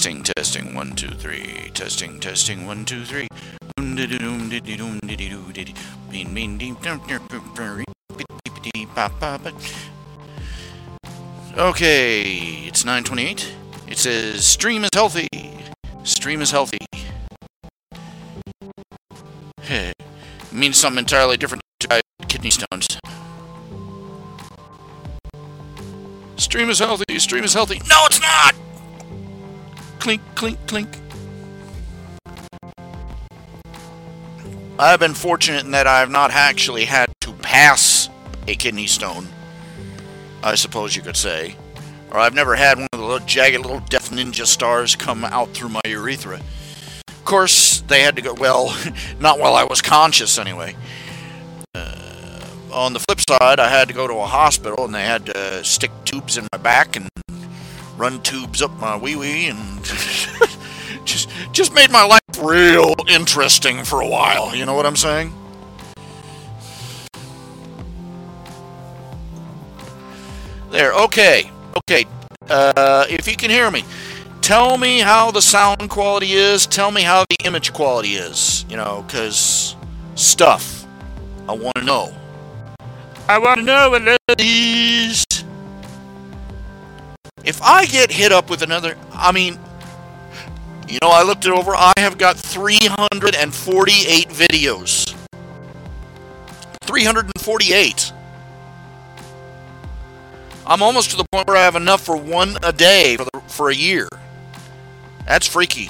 Testing, testing, 1, 2, 3. Testing, testing, 1, 2, 3. Okay, it's 9:28. It says stream is healthy. Stream is healthy. It means something entirely different to guys with kidney stones. Stream is healthy. Stream is healthy. No, it's not. Clink, clink, clink. I've been fortunate in that I have not actually had to pass a kidney stone, I suppose you could say. Or I've never had one of the little jagged little Death Ninja stars come out through my urethra. Of course, they had to go, well, not while I was conscious anyway. On the flip side, I had to go to a hospital and they had to stick tubes in my back and run tubes up my wee-wee and just made my life real interesting for a while, you know what I'm saying? There, okay, if you can hear me, tell me how the sound quality is, tell me how the image quality is, you know, because stuff, I want to know. I want to know what it is. If I get hit up with another, I mean, you know, I looked it over, I have got 348 videos. 348. I'm almost to the point where I have enough for one a day for a year. That's freaky.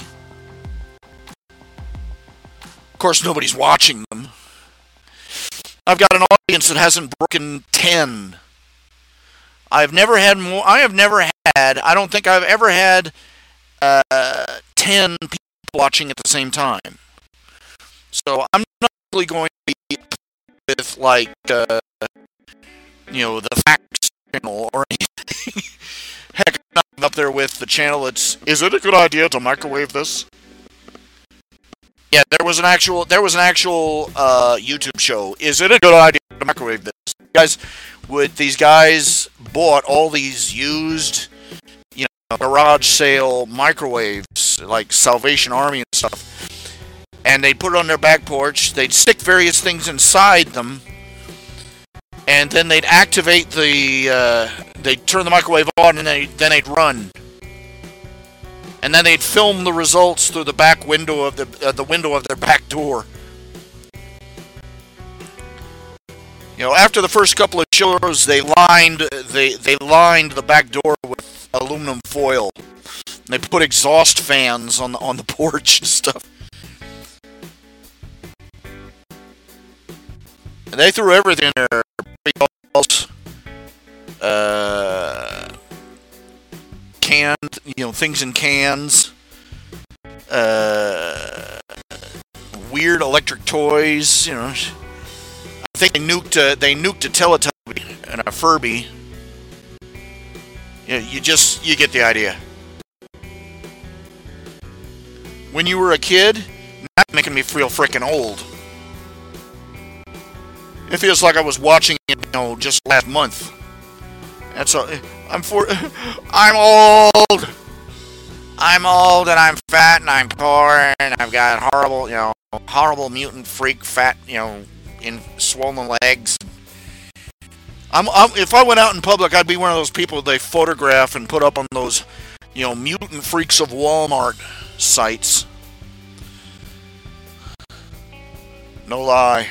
Of course, nobody's watching them. I've got an audience that hasn't broken 10. I've never had more. I don't think I've ever had 10 people watching at the same time. So I'm not really going to be with, like, you know, the facts channel or anything. Heck, I'm not up there with the channel that's, is it a good idea to microwave this? Yeah, there was an actual YouTube show. Is it a good idea to microwave this? These guys bought all these used, you know, garage sale microwaves, like Salvation Army and stuff, and they'd put it on their back porch. They'd stick various things inside them, and then they'd activate they'd turn the microwave on, and then they'd run. And then they'd film the results through the back window of the window of their back door. You know, after the first couple of shows, they lined the back door with aluminum foil. They put exhaust fans on the porch and stuff. And they threw everything in there. Canned, you know, things in cans, weird electric toys, you know. I think they nuked a Teletubby and a Furby. You get the idea. When you were a kid, that's making me feel freaking old. It feels like I was watching it, you know, just last month. That's all. I'm old. I'm old and I'm fat and I'm poor and I've got horrible mutant freak fat, you know, in swollen legs. If I went out in public, I'd be one of those people they photograph and put up on those, you know, mutant freaks of Walmart sites. No lie.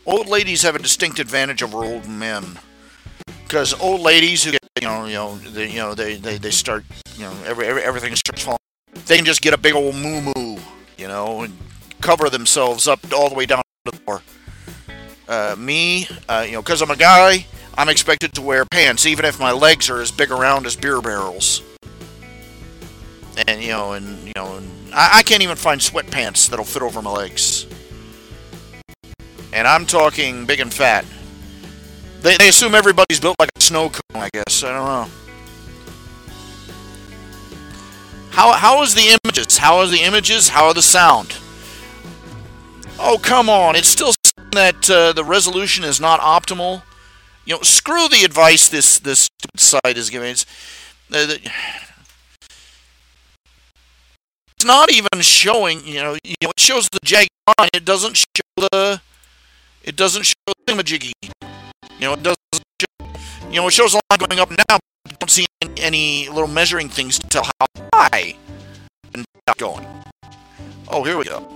Old ladies have a distinct advantage over old men, because old ladies who get, they start, you know, everything starts falling. They can just get a big old moo-moo, you know, and cover themselves up all the way down to the floor. Me, you know, because I'm a guy, I'm expected to wear pants, even if my legs are as big around as beer barrels. And I can't even find sweatpants that'll fit over my legs. And I'm talking big and fat. They assume everybody's built like a snow cone, I guess. I don't know. How is the image images? How are the images? How are the sound? Oh, come on. It's still saying that the resolution is not optimal. You know, screw the advice this site is giving. It's not even showing. It shows the jagged line. It doesn't show the. It doesn't show the imaging. It doesn't. It shows a line going up now. But you don't see any little measuring things to tell how high and going. Oh, here we go.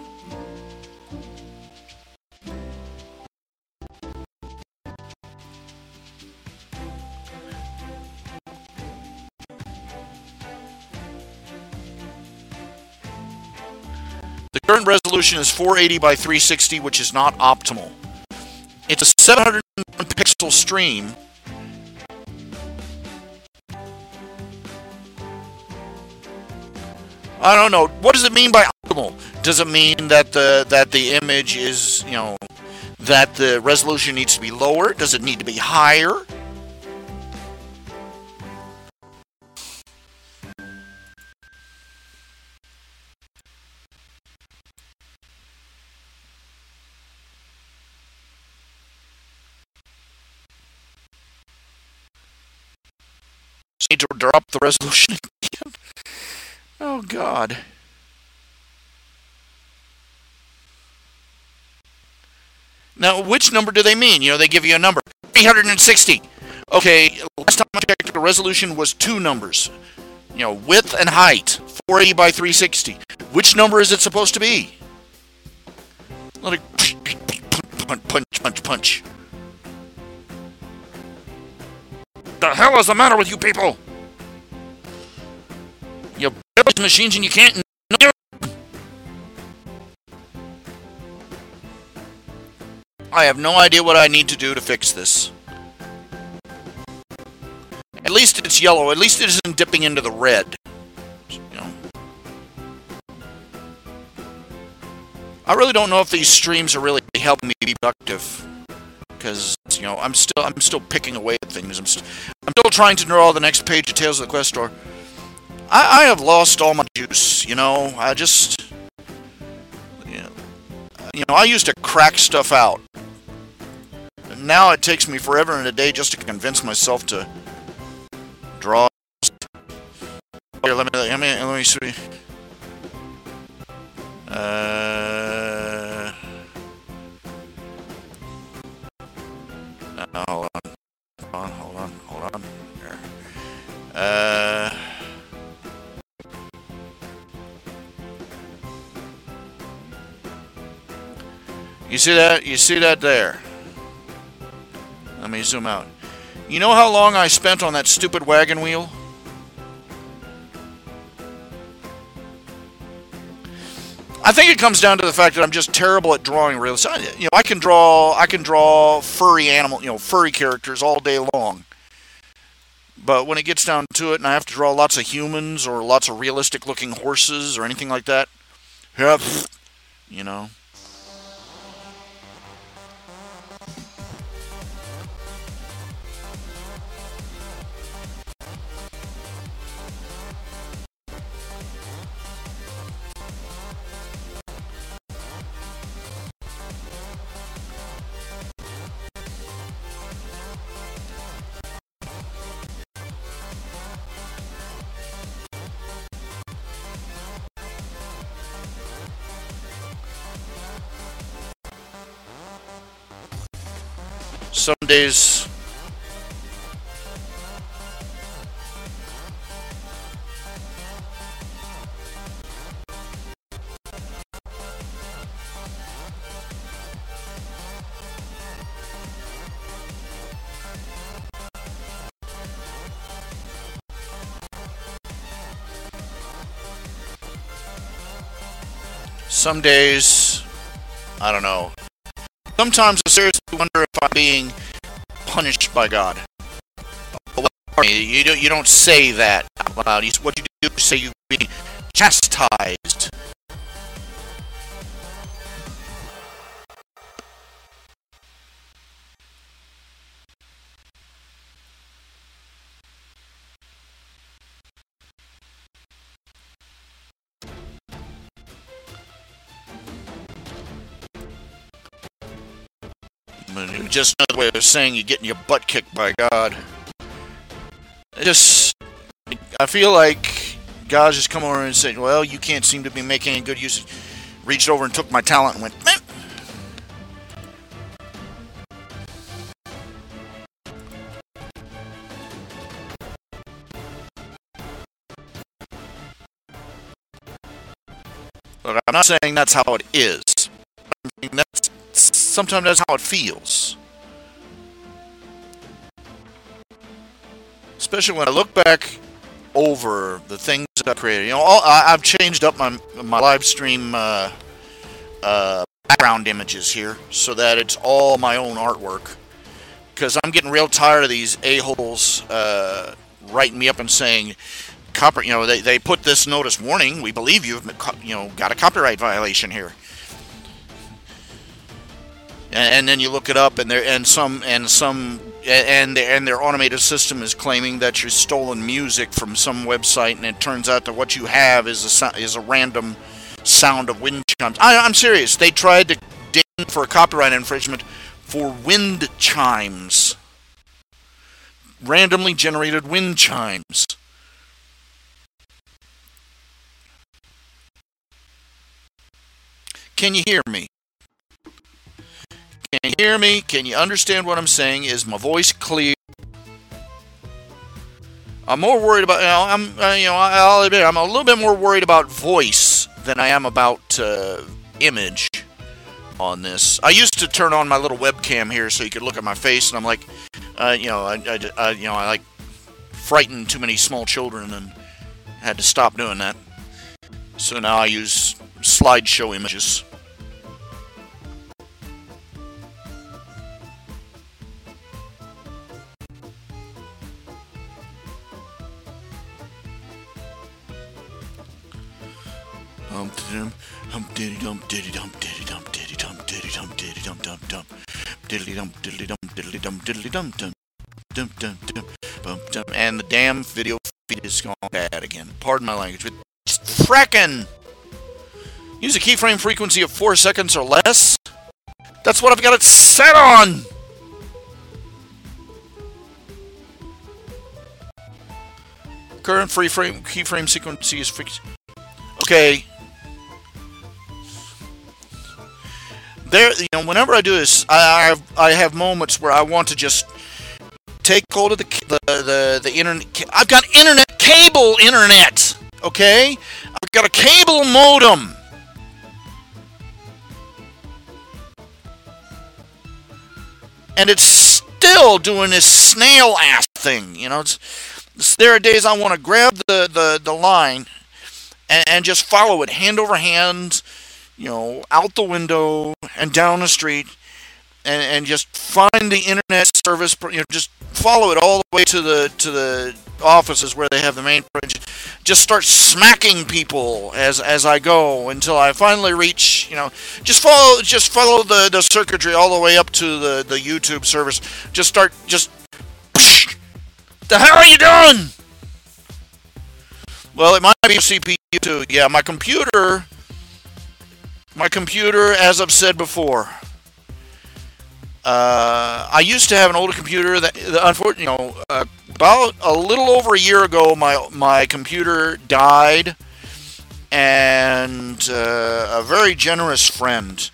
The current resolution is 480 by 360, which is not optimal. It's a 701 pixel stream. I don't know. What does it mean by optimal? Does it mean that the image is, that the resolution needs to be lower? Does it need to be higher? Need to drop the resolution again. Oh God. Now, which number do they mean? They give you a number. 360. Okay, last time I checked, the resolution was two numbers. Width and height. 480 by 360. Which number is it supposed to be? Like punch. The hell is the matter with you people? You build machines and you can't. I have no idea what I need to do to fix this. At least it's yellow. At least it isn't dipping into the red. I really don't know if these streams are really helping me be productive. Because I'm still picking away at things. I'm still trying to draw the next page of Tales of the Quest Store. I have lost all my juice. I just I used to crack stuff out. And now it takes me forever and a day just to convince myself to draw. Here, let me see. Hold on. There. You see that? You see that there? Let me zoom out. You know how long I spent on that stupid wagon wheel? I think it comes down to the fact that I'm just terrible at drawing real. I can draw furry furry characters all day long. But when it gets down to it, and I have to draw lots of humans or lots of realistic-looking horses or anything like that, Some days I don't know. Sometimes I seriously wonder if I'm being punished by God. You don't say that out loud. What you do is say you're being chastised. Just another way of saying you're getting your butt kicked by God. I feel like God's just come over and said, well, you can't seem to be making any good use. Reached over and took my talent and went, meh. Look, I'm not saying that's how it is. Sometimes that's how it feels. Especially when I look back over the things that I created. You know, I've changed up my live stream background images here so that it's all my own artwork. Because I'm getting real tired of these a-holes writing me up and saying, they put this notice warning. We believe you've got a copyright violation here. And then you look it up, and their automated system is claiming that you're stolen music from some website, and it turns out that what you have is a random sound of wind chimes. I'm serious. They tried to ding for a copyright infringement for wind chimes, randomly generated wind chimes. Can you hear me? Can you hear me? Can you understand what I'm saying? Is my voice clear? I'm more worried about. I'll admit I'm a little bit more worried about voice than I am about image on this. I used to turn on my little webcam here so you could look at my face, and I'm like, I like frightened too many small children and had to stop doing that. So now I use slideshow images. And the damn video feed is gone bad again. Pardon my language. It's frackin'! Use a keyframe frequency of 4 seconds or less. That's what I've got it set on! Current keyframe frequency is fixed. Okay. Whenever I do this, I have moments where I want to just take hold of the internet. I've got cable internet. Okay, I've got a cable modem. And it's still doing this snail ass thing. There are days I want to grab the line and just follow it hand over hand, out the window and down the street, and just find the internet service. Just follow it all the way to the offices where they have the main. Just start smacking people as I go until I finally reach. Just follow the circuitry all the way up to the YouTube service. The hell are you doing? Well, it might be a CPU too. Yeah, my computer, as I've said before, I used to have an older computer that unfortunately, about a little over a year ago, my computer died, and a very generous friend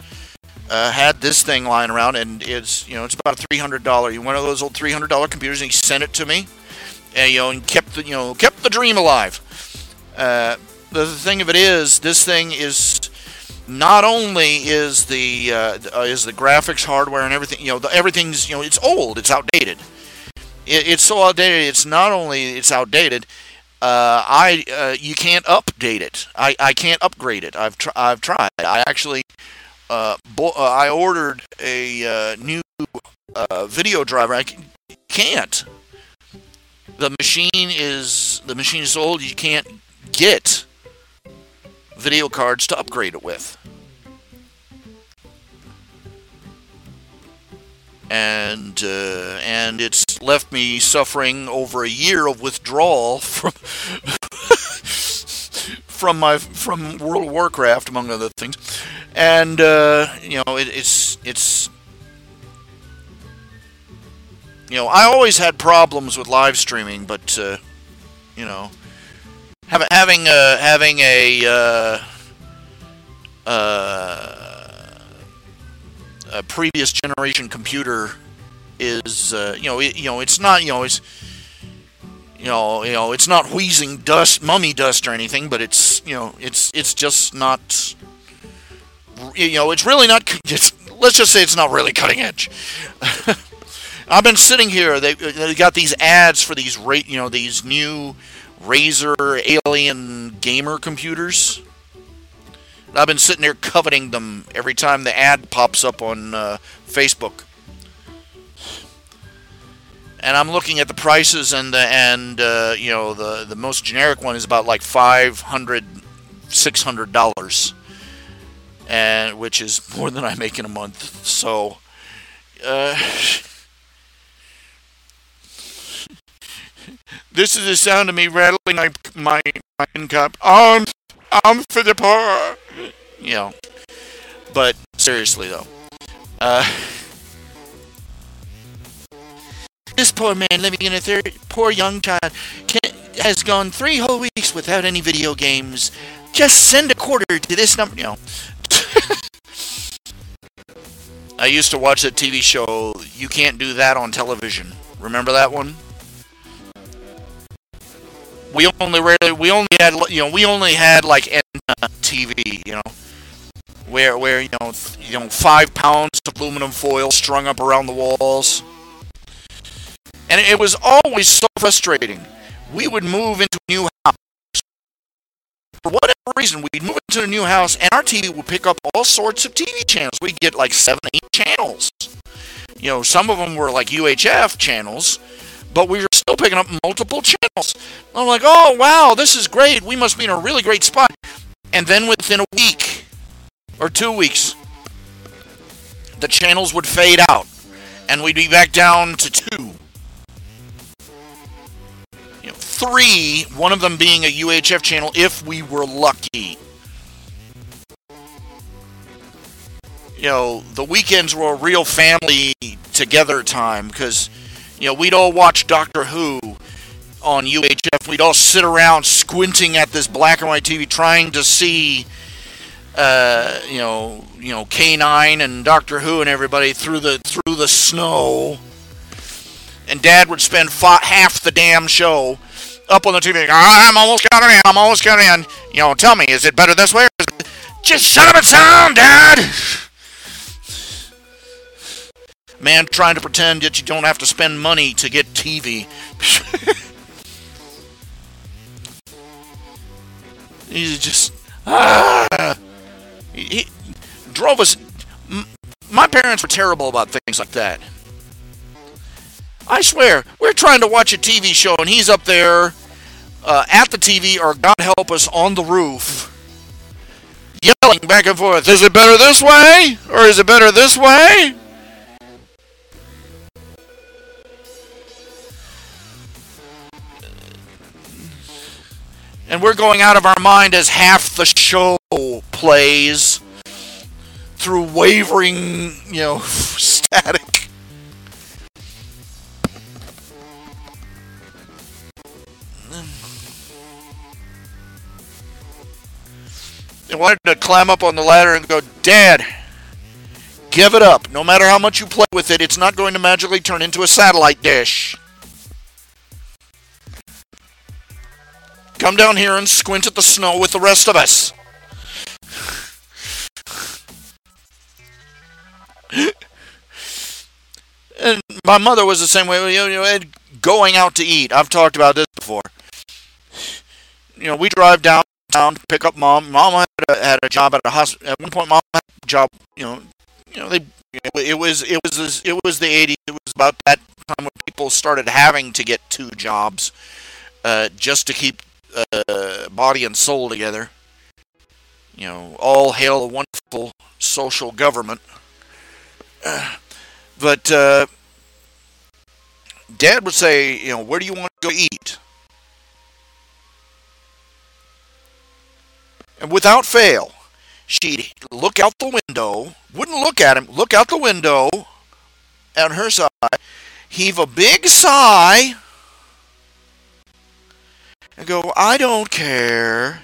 had this thing lying around, and it's about a $300. One of those old $300 computers, and he sent it to me, and kept the dream alive. The thing of it is, this thing is not only is the graphics hardware and everything, everything's it's old, it's outdated. It's so outdated. It's not only it's outdated. You can't update it. I can't upgrade it. I've tried. I actually I ordered a new video driver. I can't. The machine is so old you can't get video cards to upgrade it with. And it's left me suffering over a year of withdrawal from World of Warcraft, among other things. And it's I always had problems with live streaming, but you know, having a previous generation computer is it's not it's not wheezing dust, mummy dust or anything, but it's just not it's really not. Let's just say it's not really cutting edge. I've been sitting here. They got these ads for these new Razer Alien gamer computers. I've been sitting there coveting them every time the ad pops up on Facebook. And I'm looking at the prices, and the most generic one is about like $500, $600, and which is more than I make in a month. So, this is the sound of me rattling my cup. I'm for the poor. But seriously though, this poor man living in a poor young child has gone 3 whole weeks without any video games. Just send a quarter to this number. I used to watch that TV show. You Can't Do That on Television. Remember that one? We only had like TV, where 5 pounds of aluminum foil strung up around the walls. And it was always so frustrating. We would move into a new house. For whatever reason, we'd move into a new house, and our TV would pick up all sorts of TV channels. We'd get like 7, 8 channels. Some of them were like UHF channels, but we were still picking up multiple channels. I'm like, oh, wow, this is great. We must be in a really great spot. And then within a week or 2 weeks, the channels would fade out, and we'd be back down to 2. 3, one of them being a UHF channel if we were lucky. The weekends were a real family together time because, we'd all watch Doctor Who on UHF. We'd all sit around squinting at this black and white TV trying to see, K9 and Doctor Who and everybody through the snow. And Dad would spend half the damn show up on the TV. I'm almost got it in. Tell me, is it better this way? Just shut up and sound, Dad. Man trying to pretend that you don't have to spend money to get TV. He's just he drove us. My parents were terrible about things like that. I swear, we're trying to watch a TV show, and he's up there at the TV, or God help us, on the roof, yelling back and forth, is it better this way? Or is it better this way? And we're going out of our mind as half the show plays through wavering, static. They wanted to climb up on the ladder and go, Dad, give it up. No matter how much you play with it, it's not going to magically turn into a satellite dish. Come down here and squint at the snow with the rest of us. And my mother was the same way. Going out to eat. I've talked about this before. We drive downtown to pick up Mom. Mom had a job at a hospital. At one point, Mom had a job. It was the 80s. It was about that time when people started having to get 2 jobs just to keep body and soul together. All hail a wonderful social government. But Dad would say, where do you want to go eat? And without fail, she'd look out the window, wouldn't look at him, look out the window on her side, heave a big sigh, and go, I don't care.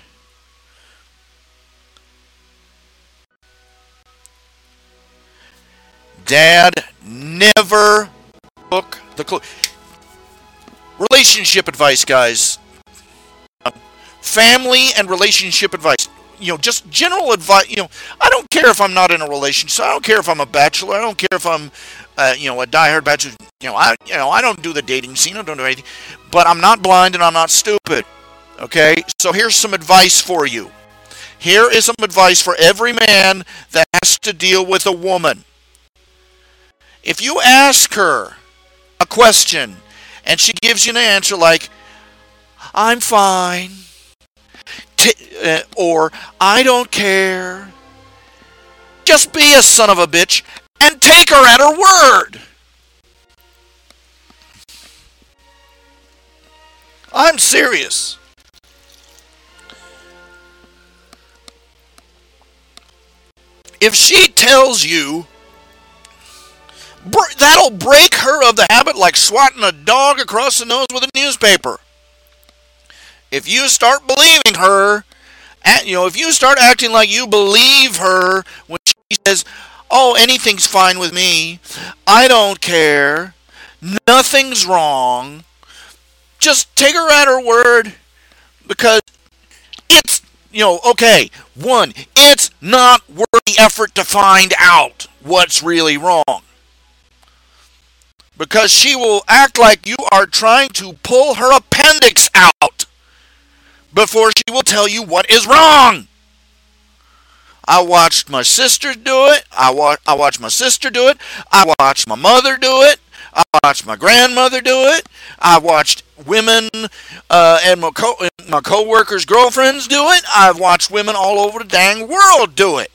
Dad never took the clue. Relationship advice, guys. Family and relationship advice. Just general advice. I don't care if I'm not in a relationship. I don't care if I'm a bachelor. I don't care if I'm, a diehard bachelor. I don't do the dating scene. I don't do anything. But I'm not blind and I'm not stupid. Okay? So here's some advice for you. Here is some advice for every man that has to deal with a woman. If you ask her a question and she gives you an answer like, I'm fine, or I don't care, just be a son of a bitch and take her at her word. I'm serious. If she tells you, that'll break her of the habit like swatting a dog across the nose with a newspaper. If you start believing her, if you start acting like you believe her when she says, oh, anything's fine with me, I don't care, nothing's wrong, just take her at her word, because it's, okay, one, it's not worth the effort to find out what's really wrong. Because she will act like you are trying to pull her appendix out before she will tell you what is wrong. I watched my sister do it. I watched my sister do it. I watched my mother do it. I watched my grandmother do it. I watched women and my co-workers' girlfriends do it. I've watched women all over the dang world do it.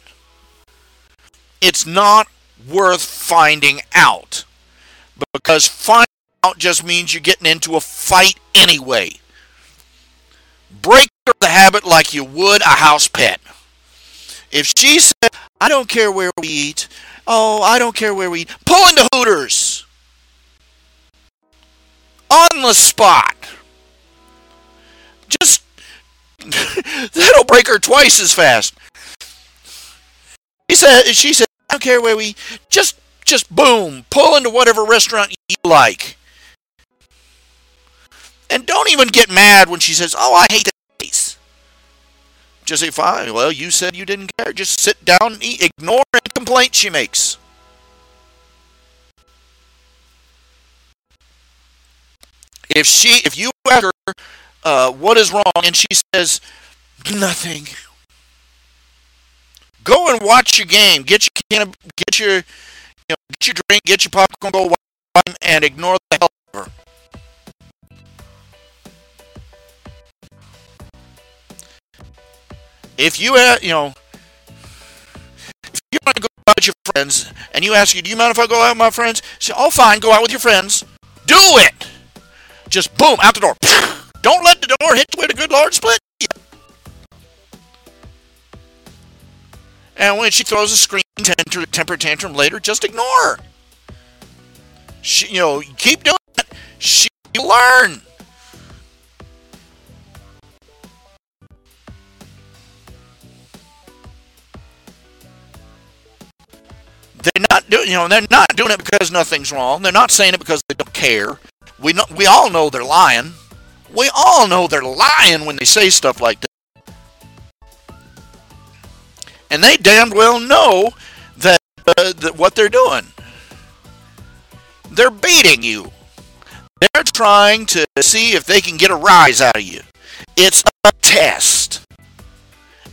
It's not worth finding out. Because finding out just means you're getting into a fight anyway. Break the habit like you would a house pet. If she said, I don't care where we eat. Oh, I don't care where we eat. Pull into Hooters. On the spot. Just, that'll break her twice as fast. She said, I don't care where we eat. Just boom, pull into whatever restaurant you like. And don't even get mad when she says, oh, I hate that place. Just say, fine, well, you said you didn't care. Just sit down and eat. Ignore any complaint she makes. If you ask her what is wrong and she says, nothing, go and watch your game. Get your drink, get your popcorn, go watch, and ignore the hell out of her. If you want to go out with your friends, and you ask you, do you mind if I go out with my friends? Say, oh, fine, go out with your friends. Do it! Just boom, out the door. Don't let the door hit you where the good Lord split you. And when she throws a scream temper tantrum later, just ignore her. Keep doing that. She'll learn. They're not doing it because nothing's wrong. They're not saying it because they don't care. We all know they're lying. We all know they're lying when they say stuff like that. And they damn well know that what they're doing. They're beating you. They're trying to see if they can get a rise out of you. It's a test.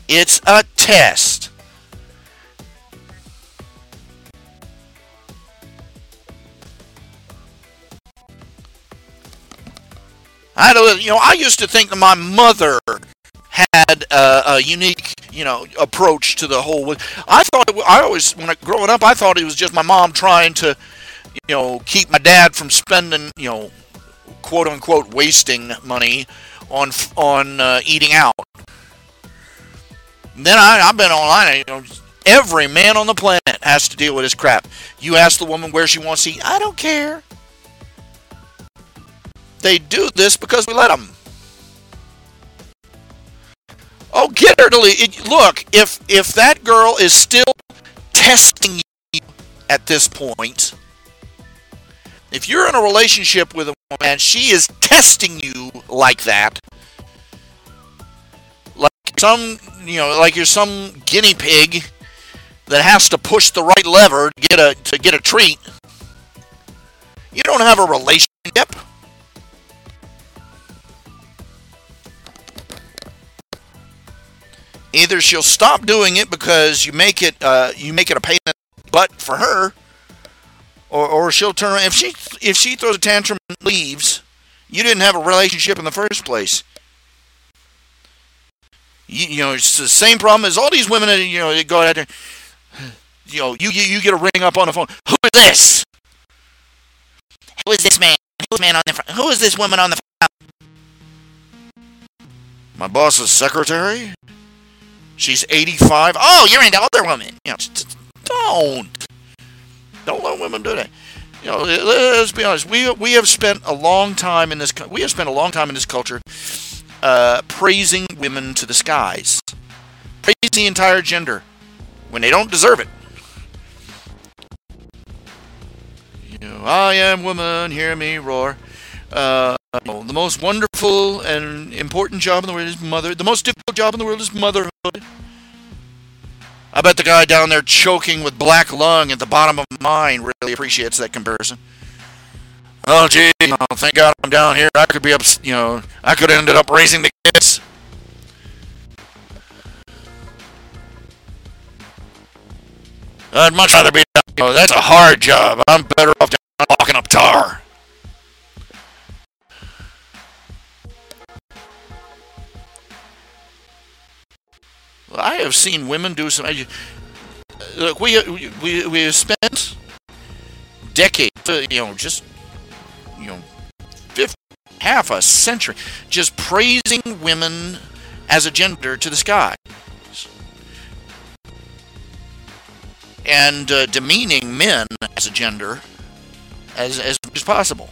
It's a test. I used to think that my mother had a unique, approach to the whole. Growing up, I thought it was just my mom trying to, keep my dad from spending, quote unquote, wasting money on eating out. And then I've been online. Every man on the planet has to deal with this crap. You ask the woman where she wants to eat. I don't care. They do this because we let them. Oh, get her to leave. Look, if that girl is still testing you at this point, if you're in a relationship with a woman and she is testing you like that, like you're some guinea pig that has to push the right lever to get a treat, you don't have a relationship. Either she'll stop doing it because you make it a pain in the butt for her, or she'll turn around. If she throws a tantrum and leaves, you didn't have a relationship in the first place. You know, it's the same problem as all these women that, you know, they go out there. You know, you get a ring up on the phone. Who is this? Who is this man? Who's man on the phone? Who is this woman on the phone? My boss's secretary. She's 85. Oh, you're into older women. You know, don't let women do that. You know, let's be honest. We have spent a long time in this. We have spent a long time in this culture praising women to the skies, praising the entire gender when they don't deserve it. You know, I am woman, hear me roar. The most wonderful and important job in the world is mother. The most difficult job in the world is motherhood. I bet the guy down there choking with black lung at the bottom of mine really appreciates that comparison. Oh, gee, thank God I'm down here. I could be up, you know, I could have ended up raising the kids. I'd much rather be down, you know, that's a hard job. I'm better off down walking up tar. I have seen women do some. Look, we have spent decades, you know, just, you know, half a century just praising women as a gender to the sky, and demeaning men as a gender as much as possible.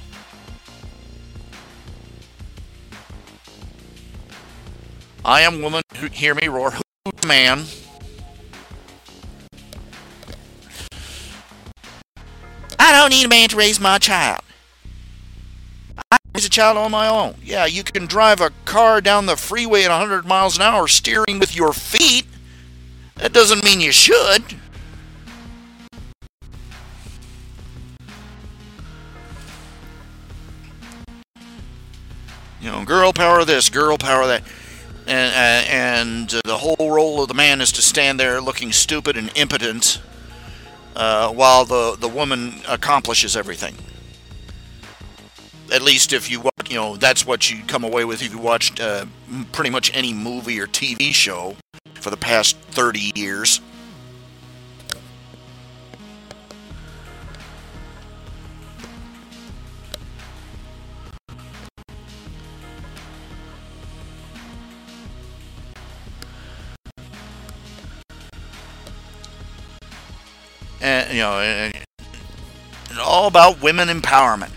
I am woman. Hear me roar. Man. I don't need a man to raise my child. I raise a child on my own. Yeah, you can drive a car down the freeway at 100 miles an hour steering with your feet. That doesn't mean you should. You know, girl power this, girl power that. And the whole role of the man is to stand there looking stupid and impotent while the woman accomplishes everything. At least if you watch, you know, that's what you come away with if you watched pretty much any movie or TV show for the past 30 years. And, you know, and all about women empowerment.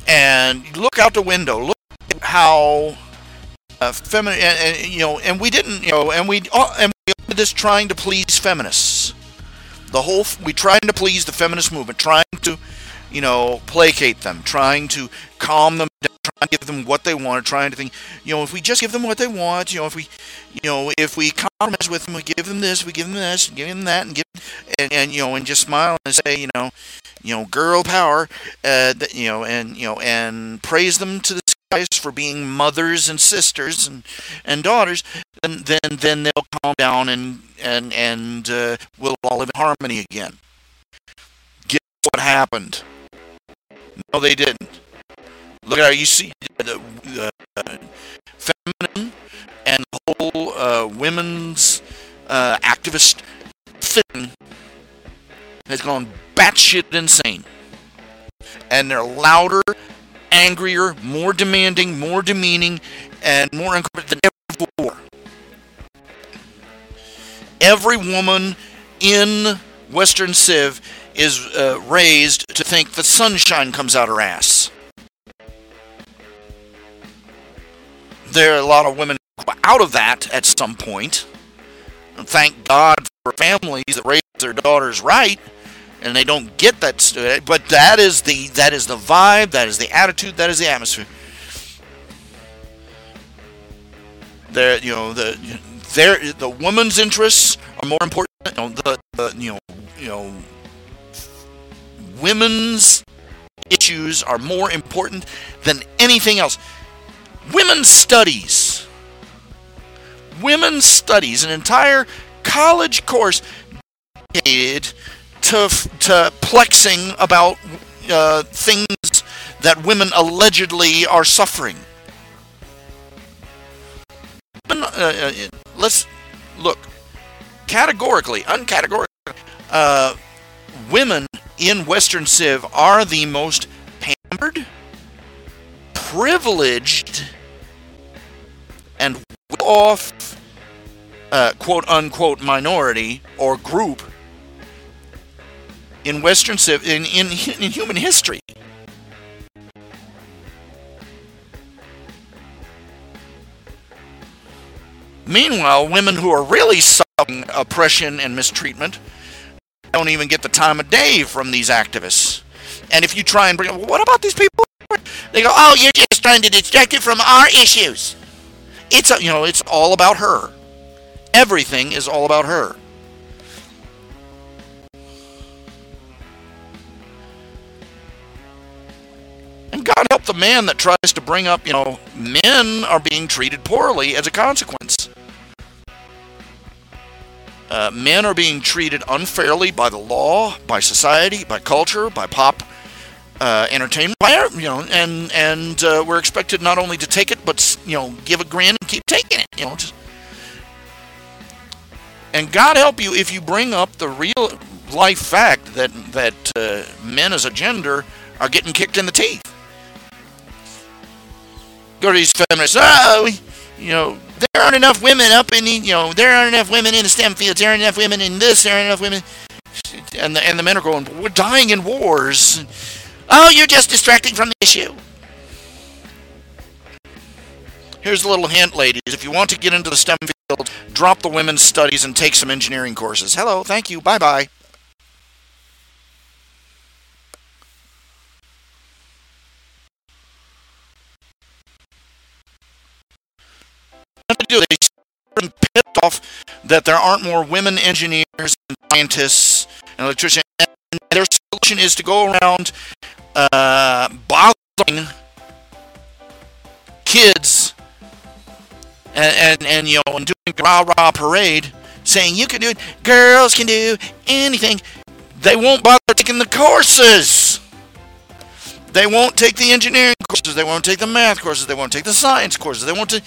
And look out the window. Look at how feminine, and you know, and we didn't, you know, and we did this trying to please feminists. We tried to please the feminist movement, trying to, you know, placate them, trying to calm them down, trying to give them what they want, trying to think, you know, if we just give them what they want, you know, if we compromise with them, we give them this, we give them this, give them that, and you know, and just smile and say, you know, girl power, and praise them to the skies for being mothers and sisters and daughters, then they'll calm down and we'll all live in harmony again. Guess what happened? No, they didn't. Look at how you see the feminine and the whole women's activist thing has gone batshit insane. And they're louder, angrier, more demanding, more demeaning, and more incorrect than ever before. Every woman in Western Civ is raised to think the sunshine comes out her ass. there are a lot of women out of that at some point. And thank God for families that raise their daughters right, and they don't get that. But that is the vibe, that is the attitude, that is the atmosphere. There, the woman's interests are more important. Women's issues are more important than anything else. Women's studies, an entire college course dedicated to plexing about things that women allegedly are suffering. Let's look uncategorically. Women in Western Civ are the most pampered, privileged, and well-off, quote-unquote, minority or group in Western Civ, in human history. Meanwhile, women who are really suffering oppression and mistreatment don't even get the time of day from these activists. And if you try and bring up, well, what about these people? They go, oh, you're just trying to distract it from our issues. It's all about her. Everything is all about her. And God help the man that tries to bring up, men are being treated poorly as a consequence. Men are being treated unfairly by the law, by society, by culture, by pop entertainment, and we're expected not only to take it, but give a grin and keep taking it. And God help you if you bring up the real life fact that men as a gender are getting kicked in the teeth. Go to these feminists. There aren't enough women there aren't enough women in the STEM fields. There aren't enough women in this. There aren't enough women. And the men are going, we're dying in wars. Oh, you're just distracting from the issue. Here's a little hint, ladies. If you want to get into the STEM field, drop the women's studies and take some engineering courses. Hello, thank you, bye-bye. They pissed off that there aren't more women engineers and scientists and electricians. And their solution is to go around bothering kids and doing a rah-rah parade, saying you can do it, girls can do anything. They won't bother taking the courses. They won't take the engineering courses. They won't take the math courses. They won't take the science courses. They won't take...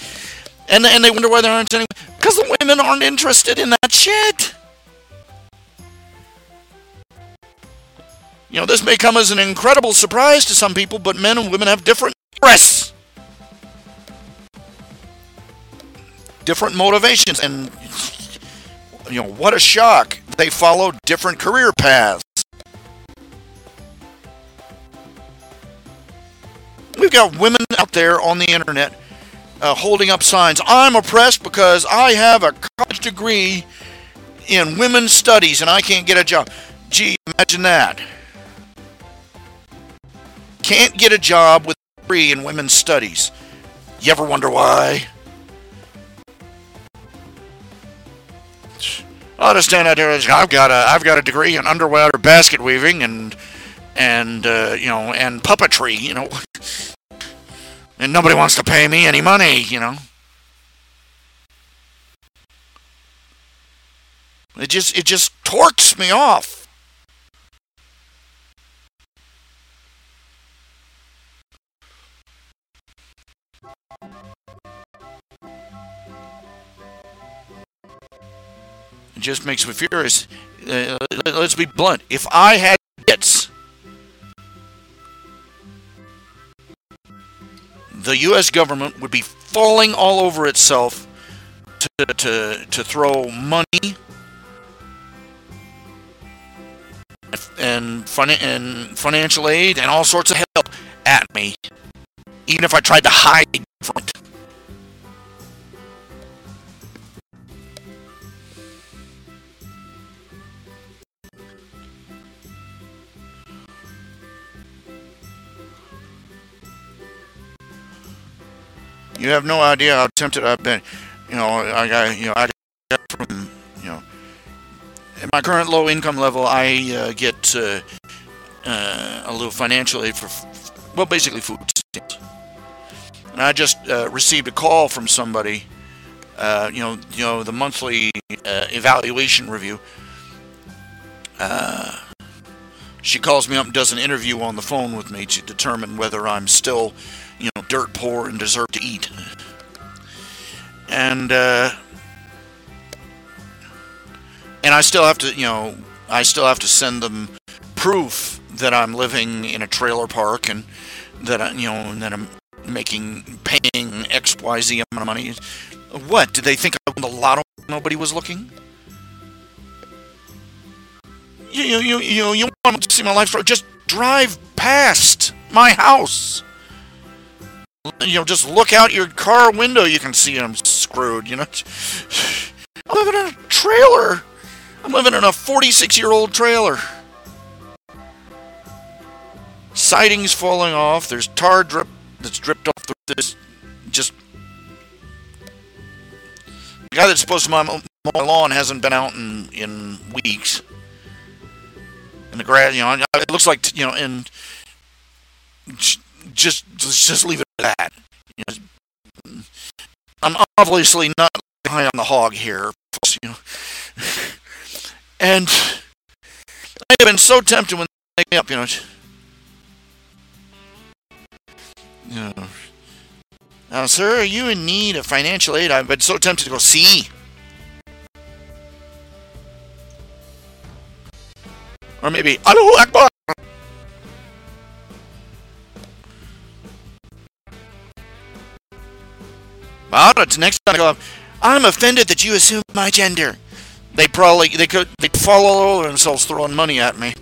And they wonder why there aren't any... Because the women aren't interested in that shit. This may come as an incredible surprise to some people, but men and women have different interests. Different motivations. And, what a shock. They follow different career paths. We've got women out there on the internet holding up signs. I'm oppressed because I have a college degree in women's studies and I can't get a job. Gee, imagine that. Can't get a job with a degree in women's studies. You ever wonder why? I'll just stand out there and say, I've got a degree in underwater basket weaving and puppetry, and nobody wants to pay me any money, It just torques me off. It just makes me furious. Let's be blunt. If I had kids, the U.S. government would be falling all over itself to throw money and financial aid and all sorts of help at me, even if I tried to hide from it. You have no idea how tempted I've been. I got from, you know, at my current low income level, I get a little financial aid for, well, basically food stamps. And I just received a call from somebody, the monthly evaluation review. She calls me up and does an interview on the phone with me to determine whether I'm still, dirt poor and deserve to eat. And I still have to send them proof that I'm living in a trailer park and that I'm paying XYZ amount of money. What, did they think I won the lotto? Nobody was looking. You want to see my life story? Just drive past my house. Just look out your car window. You can see I'm screwed. I'm living in a trailer. I'm living in a 46-year-old trailer. Siding's falling off. There's tar drip that's dripped off this. Just the guy that's supposed to mow my lawn hasn't been out in weeks. And the grass, it looks like, and just leave it at that. I'm obviously not high on the hog here, and I have been so tempted when they make me up, Now, sir, are you in need of financial aid? I've been so tempted to go see. Or maybe, Allahu Akbar. But next time I go, I'm offended that you assume my gender. They'd fall all over themselves throwing money at me.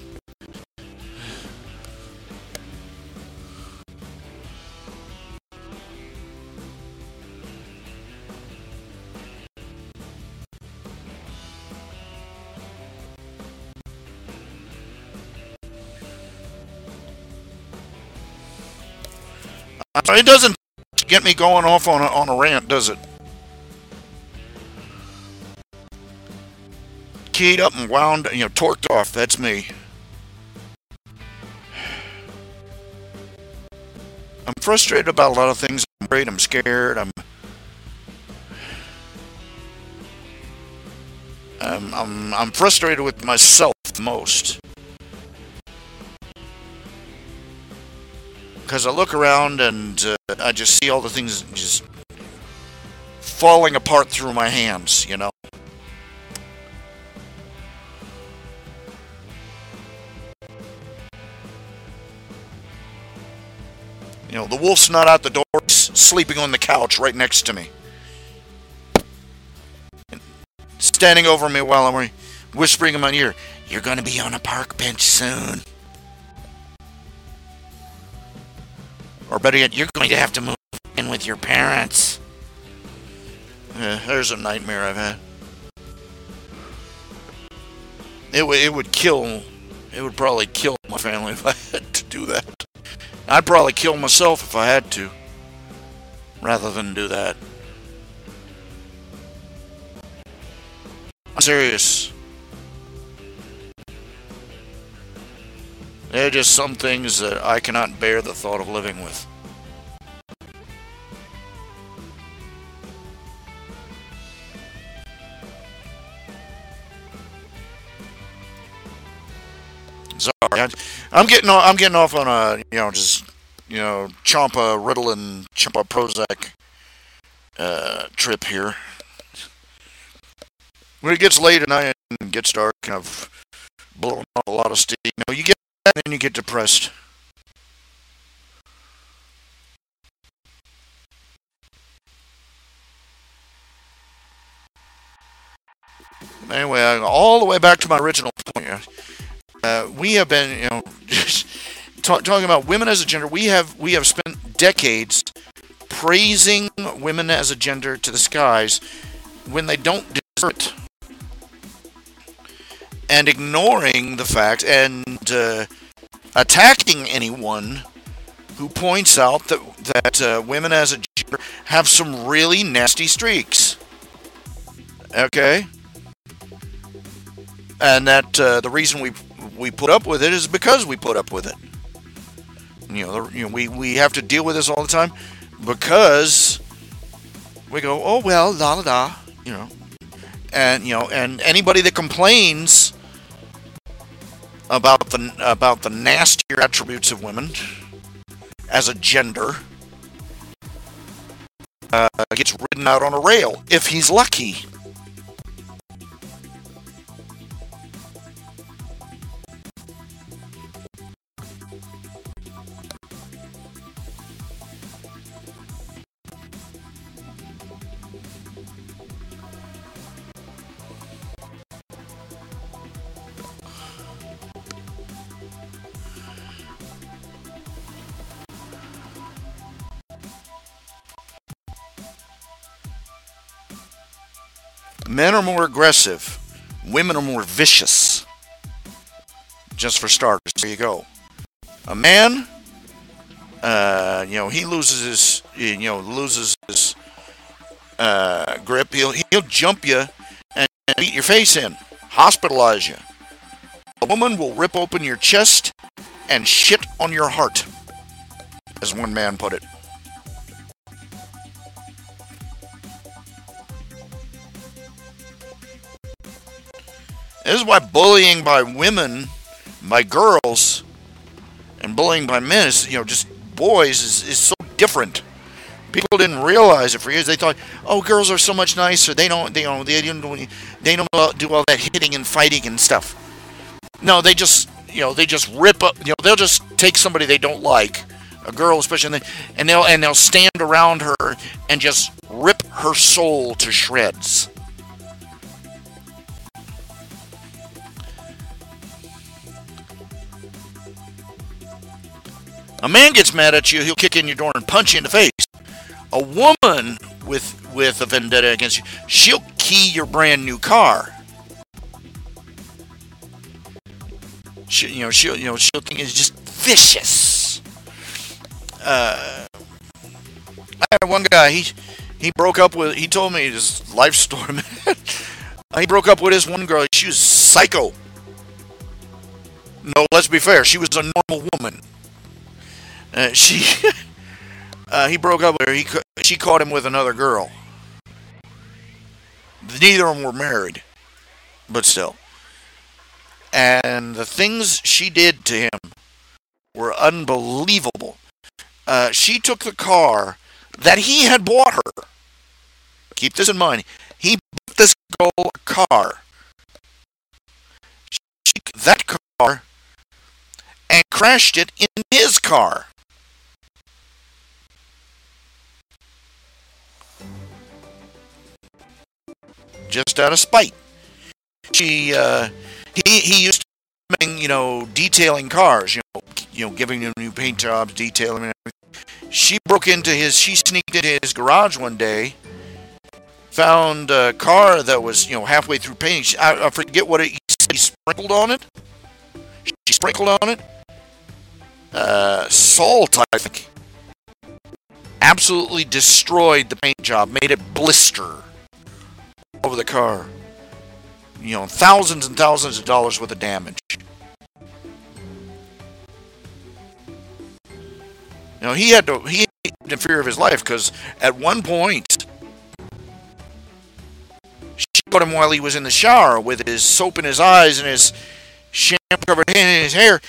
It doesn't get me going off on a rant, does it? Keyed up and wound, torqued off. That's me. I'm frustrated about a lot of things. I'm worried. I'm scared. I'm frustrated with myself the most. Because I look around and I just see all the things just falling apart through my hands, The wolf's not out the door, sleeping on the couch right next to me. And standing over me while I'm whispering in my ear, "You're going to be on a park bench soon." Or better yet, you're going to have to move in with your parents. There's a nightmare I've had. It would probably kill my family if I had to do that. I'd probably kill myself if I had to, rather than do that. I'm serious. There are just some things that I cannot bear the thought of living with. Sorry, I'm getting off on a chomp a Ritalin, chomp a Prozac trip here. When it gets late at night and gets dark, and I've blown off a lot of steam, you get that and then you get depressed. Anyway, all the way back to my original point. We have been, just talking about women as a gender. We have spent decades praising women as a gender to the skies when they don't deserve it, and ignoring the fact and attacking anyone who points out that women as a behavior have some really nasty streaks. Okay? And that the reason we put up with it is because we put up with it. We have to deal with this all the time because we go, oh well, la la la, and anybody that complains about the nastier attributes of women as a gender gets ridden out on a rail if he's lucky. Men are more aggressive. Women are more vicious. Just for starters, there you go. A man, he loses his grip. He'll jump you and beat your face in, hospitalize you. A woman will rip open your chest and shit on your heart, as one man put it. This is why bullying by women, by girls, and bullying by men is, just boys is so different. People didn't realize it for years. They thought, oh, girls are so much nicer. They don't do all that hitting and fighting and stuff. No, they just rip up. They'll just take somebody they don't like, a girl especially, and they'll stand around her and just rip her soul to shreds. A man gets mad at you, he'll kick in your door and punch you in the face. A woman with a vendetta against you, she'll key your brand new car. She'll think it's just vicious. I had one guy. He broke up with. He told me his life story. Man. He broke up with his one girl. She was psycho. No, let's be fair. She was a normal woman. He broke up with her. She caught him with another girl. Neither of them were married, but still. And the things she did to him were unbelievable. She took the car that he had bought her. Keep this in mind. He bought this girl a car. She took that car and crashed it in his car. Just out of spite. He used to, detailing cars, giving them new paint jobs, detailing and everything. She sneaked into his garage one day, found a car that was, halfway through painting. I forget what he sprinkled on it. She sprinkled on it salt, I think. Absolutely destroyed the paint job, made it blister over the car. Thousands and thousands of dollars worth of damage. He had in fear of his life because at one point she caught him while he was in the shower with his soap in his eyes and his shampoo covered hand in his hair,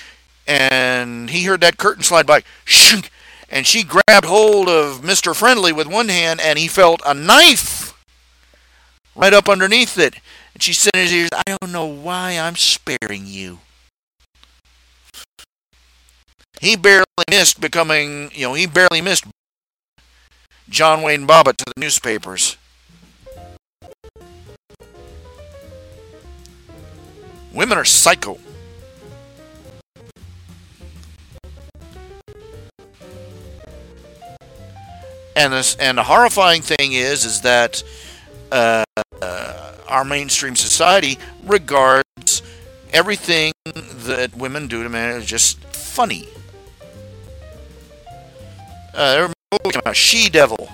and he heard that curtain slide by, and she grabbed hold of Mr. Friendly with one hand, and he felt a knife right up underneath it. And she said in his ears, I don't know why I'm sparing you. He barely missed John Wayne Bobbitt to the newspapers. Women are psycho. And the horrifying thing is that our mainstream society regards everything that women do to men as just funny. They're a she-devil.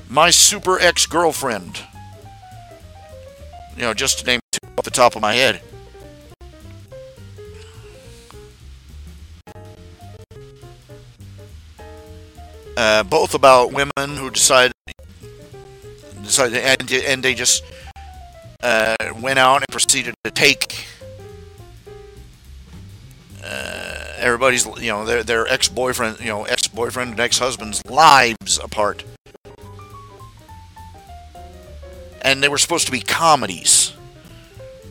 My super ex-girlfriend. Just to name two off the top of my head. Both about women who decided, and they just went out and proceeded to take everybody's, their ex-boyfriend, ex-boyfriend and ex-husband's lives apart. And they were supposed to be comedies.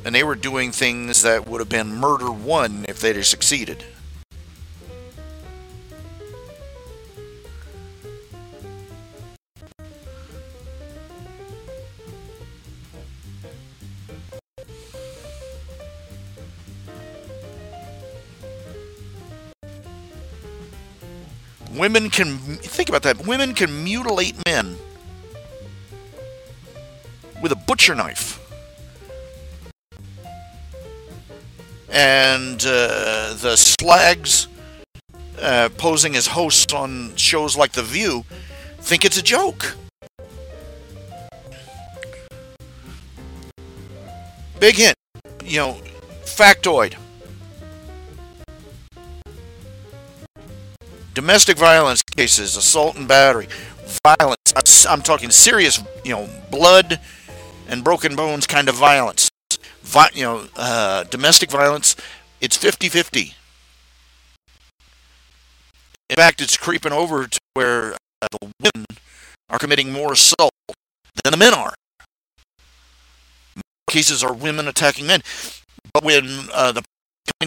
And they were doing things that would have been murder one if they'd have succeeded. Women can, think about that, women can mutilate men with a butcher knife. And the slags posing as hosts on shows like The View think it's a joke. Big hint, factoid. Domestic violence cases, assault and battery, violence. I'm talking serious, blood and broken bones kind of violence. Domestic violence, it's 50-50. In fact, it's creeping over to where the women are committing more assault than the men are. Cases are women attacking men. But when the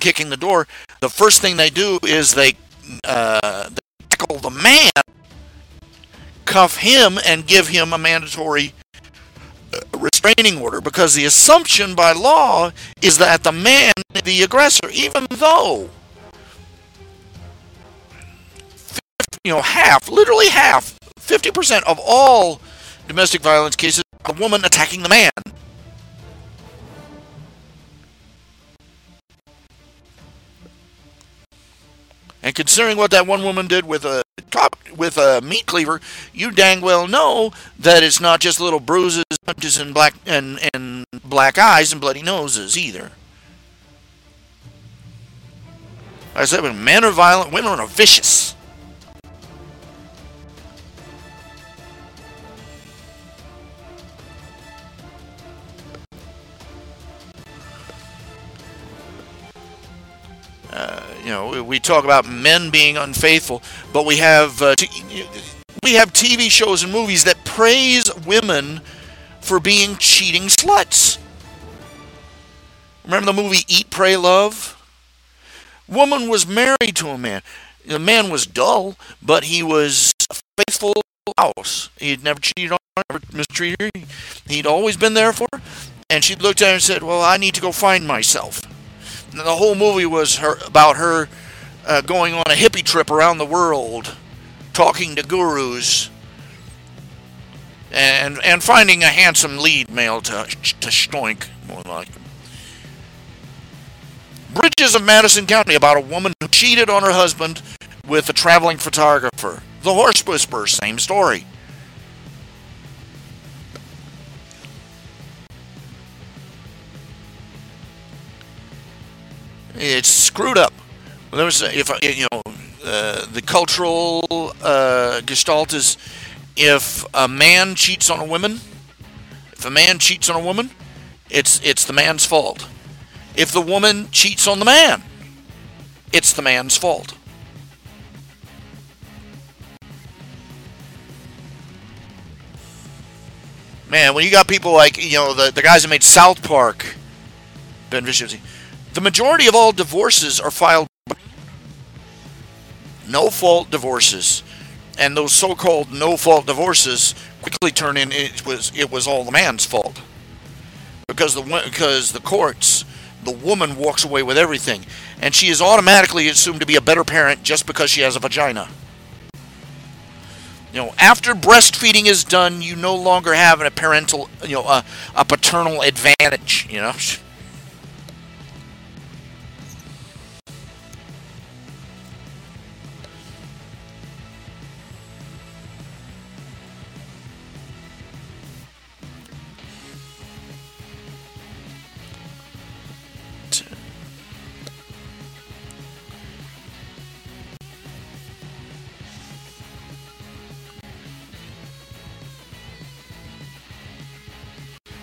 kicking the door, the first thing they do is they tackle the man, cuff him, and give him a mandatory restraining order, because the assumption by law is that the man is the aggressor, even though literally half, 50% of all domestic violence cases are a woman attacking the man. And considering what that one woman did with a meat cleaver, you dang well know that it's not just little bruises, punches, and black eyes and bloody noses either. I said, when men are violent, women are vicious. We talk about men being unfaithful, but we have TV shows and movies that praise women for being cheating sluts. Remember the movie Eat, Pray, Love? Woman was married to a man. The man was dull, but he was a faithful spouse. He'd never cheated on her, never mistreated her. He'd always been there for her. And she looked at him and said, well, I need to go find myself. And the whole movie was about her going on a hippie trip around the world, talking to gurus, and finding a handsome lead male to stoink, more like. Bridges of Madison County, about a woman who cheated on her husband with a traveling photographer. The Horse Whisperer, same story. It's screwed up. There was, the cultural gestalt is, if a man cheats on a woman, it's the man's fault. If the woman cheats on the man, it's the man's fault. Man, when you got people like, the guys that made South Park, Ben Bishop, the majority of all divorces are filed no-fault divorces, and those so-called no-fault divorces quickly turn in it was all the man's fault, because the courts, the woman walks away with everything, and she is automatically assumed to be a better parent just because she has a vagina. After breastfeeding is done, you no longer have a paternal advantage.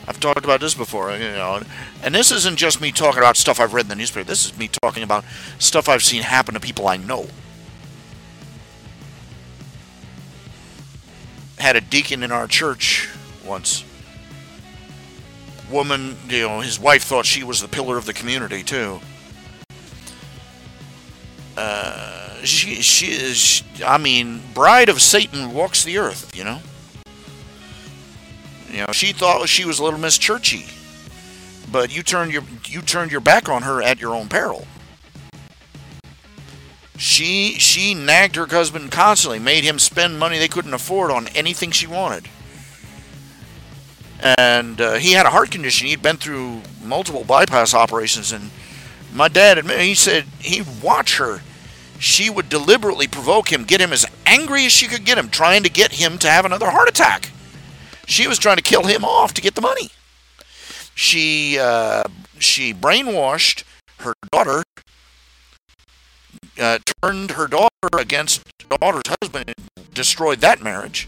I've talked about this before, and this isn't just me talking about stuff I've read in the newspaper. This is me talking about stuff I've seen happen to people I know. Had a deacon in our church once. Woman, his wife thought she was the pillar of the community too. She is, bride of Satan walks the earth, she thought she was Little Miss Churchy, but you turned your back on her at your own peril. She nagged her husband constantly, made him spend money they couldn't afford on anything she wanted. And he had a heart condition. He'd been through multiple bypass operations, and my dad admitted, he said he'd watch her. She would deliberately provoke him, get him as angry as she could get him, trying to get him to have another heart attack. She was trying to kill him off to get the money. She brainwashed her daughter, turned her daughter against daughter's husband, and destroyed that marriage.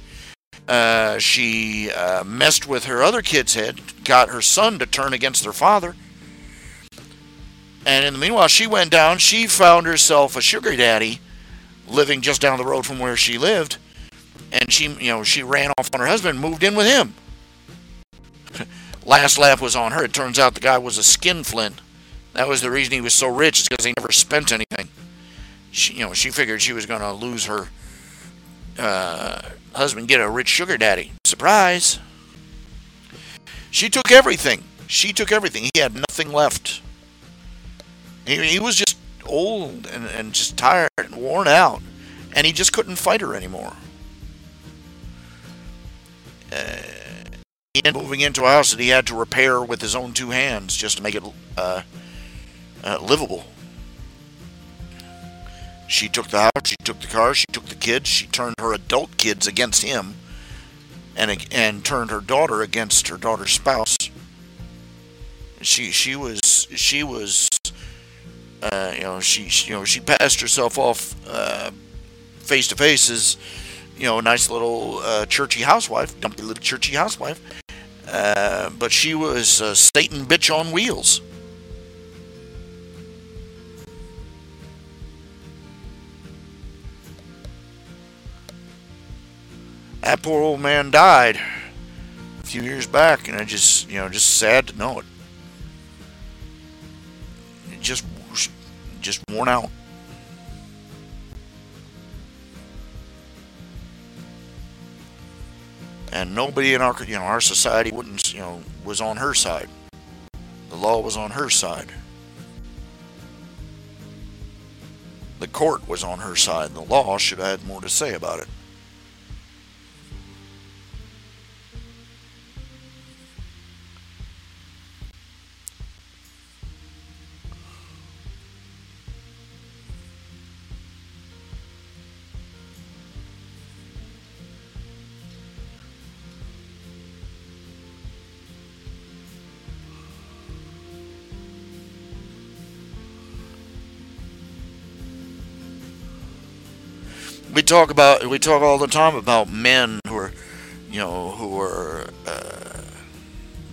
She messed with her other kid's head, got her son to turn against their father. And in the meanwhile, she went down. She found herself a sugar daddy living just down the road from where she lived. And she ran off on her husband and moved in with him. Last laugh was on her. It turns out the guy was a skinflint. That was the reason he was so rich, is because he never spent anything. She figured she was going to lose her husband, get a rich sugar daddy. Surprise! She took everything. He had nothing left. He was just old and just tired and worn out, and he just couldn't fight her anymore. He ended up moving into a house that he had to repair with his own two hands just to make it livable. She took the house, she took the car, she took the kids, she turned her adult kids against him, and turned her daughter against her daughter's spouse. She passed herself off face to face as a nice little churchy housewife, dumpy little churchy housewife, but she was a Satan bitch on wheels. That poor old man died a few years back, and I just sad to know it. Just worn out. And nobody in our society was on her side. The law was on her side. The court was on her side. The law should have had more to say about it. We talk all the time about men who are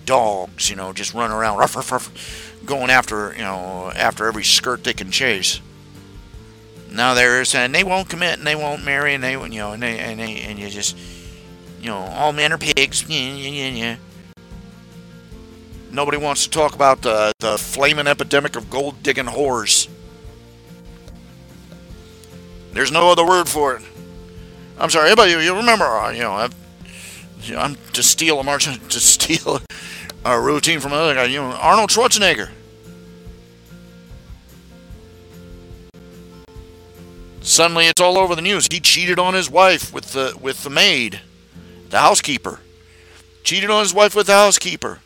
dogs, just running around, ruff, ruff, ruff, going after every skirt they can chase. Now they're saying they won't commit and they won't marry and and you just, all men are pigs. Nobody wants to talk about the flaming epidemic of gold digging whores. There's no other word for it. I'm sorry, but you remember, I'm to steal a routine from another guy. Arnold Schwarzenegger. Suddenly, it's all over the news. He cheated on his wife with the maid, the housekeeper. Cheated on his wife with the housekeeper.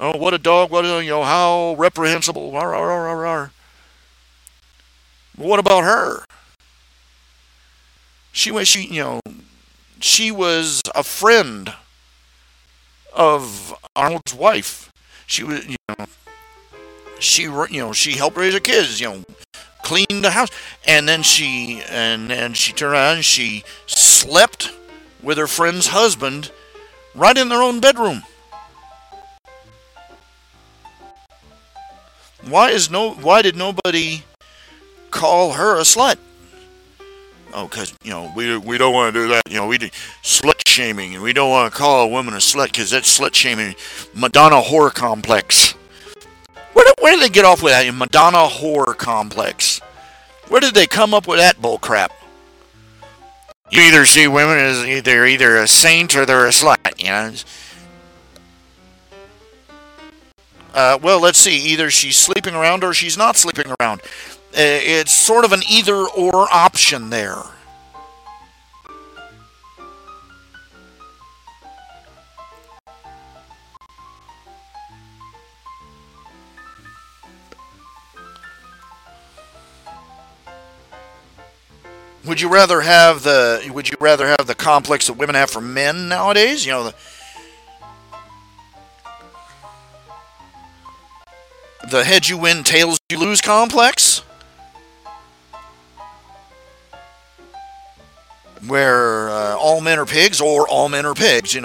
Oh, what a dog! How reprehensible! Rawr, rawr, rawr, rawr. What about her? She was a friend of Arnold's wife. She was, she helped raise her kids, cleaned the house, and then she turned around and she slept with her friend's husband right in their own bedroom. Why did nobody call her a slut? Oh, because we don't want to do that. We do slut shaming, and we don't want to call a woman a slut because that's slut shaming. Madonna whore complex. Where did they get off with that? Madonna whore complex. Where did they come up with that bull crap? You either see women as either a saint or they're a slut. Well, let's see. Either she's sleeping around or she's not sleeping around. It's sort of an either-or option there. Would you rather have the complex that women have for men nowadays? The heads you win, tails you lose complex? Where all men are pigs or all men are pigs,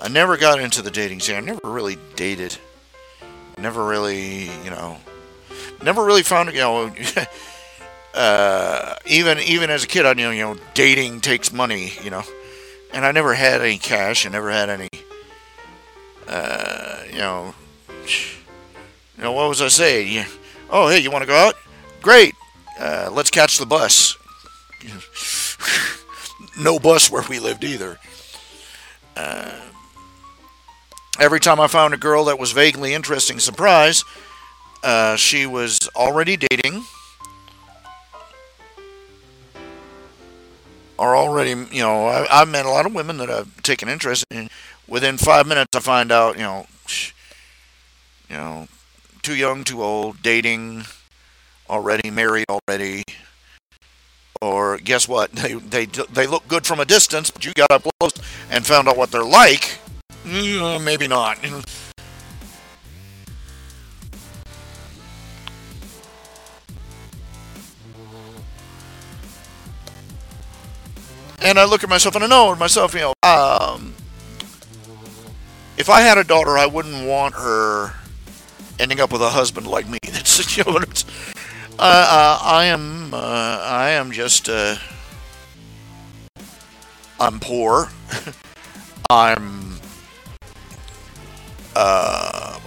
I never got into the dating scene. I never really dated. Never really, never really found, even as a kid, I knew, dating takes money, and I never had any cash. I never had any, what was I saying? Oh, hey, you want to go out? Great. Let's catch the bus. No bus where we lived either. Every time I found a girl that was vaguely interesting, surprise, she was already dating, or already, I've met a lot of women that I've taken interest in. Within 5 minutes, I find out, too young, too old, dating already, married already, or guess what? They look good from a distance, but you got up close and found out what they're like. Maybe not. And I look at myself and I know myself, if I had a daughter, I wouldn't want her ending up with a husband like me. That's I am just I'm poor. I'm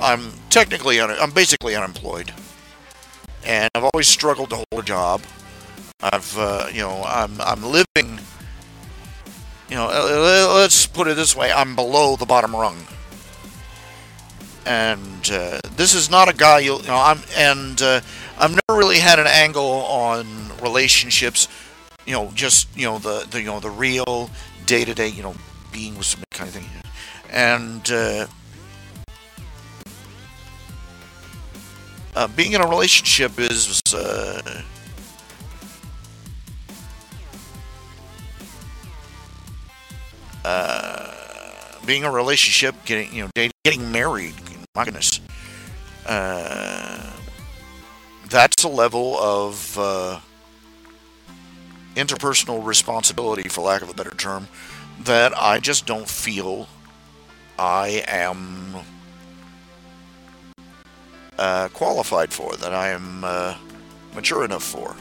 I'm basically unemployed, and I've always struggled to hold a job. I'm living. Let's put it this way: I'm below the bottom rung, and this is not a guy I've never really had an angle on relationships. The real day to day, being with some kind of thing, and. Being in a relationship is being in a relationship, dating, getting married. My goodness, that's a level of interpersonal responsibility, for lack of a better term, that I just don't feel I am qualified for, that I am mature enough for.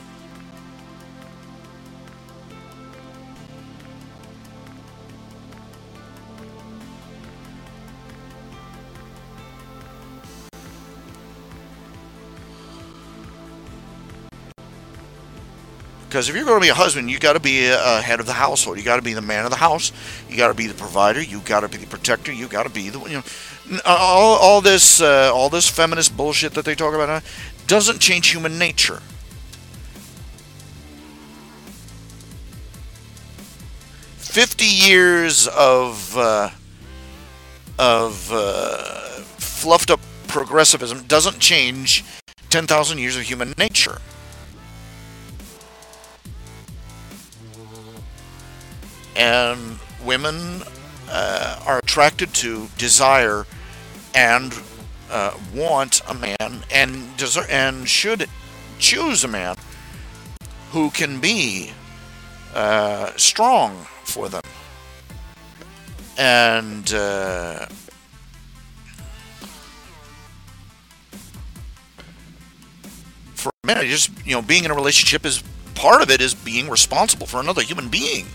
Because if you're going to be a husband, you got to be a head of the household. You got to be the man of the house. You got to be the provider. You got to be the protector. You got to be the all this feminist bullshit that they talk about doesn't change human nature. $50 years of fluffed up progressivism doesn't change 10,000 years of human nature. and women are attracted to, desire, and want a man, and should choose a man who can be strong for them. And for men, just being in a relationship is part of it is being responsible for another human being.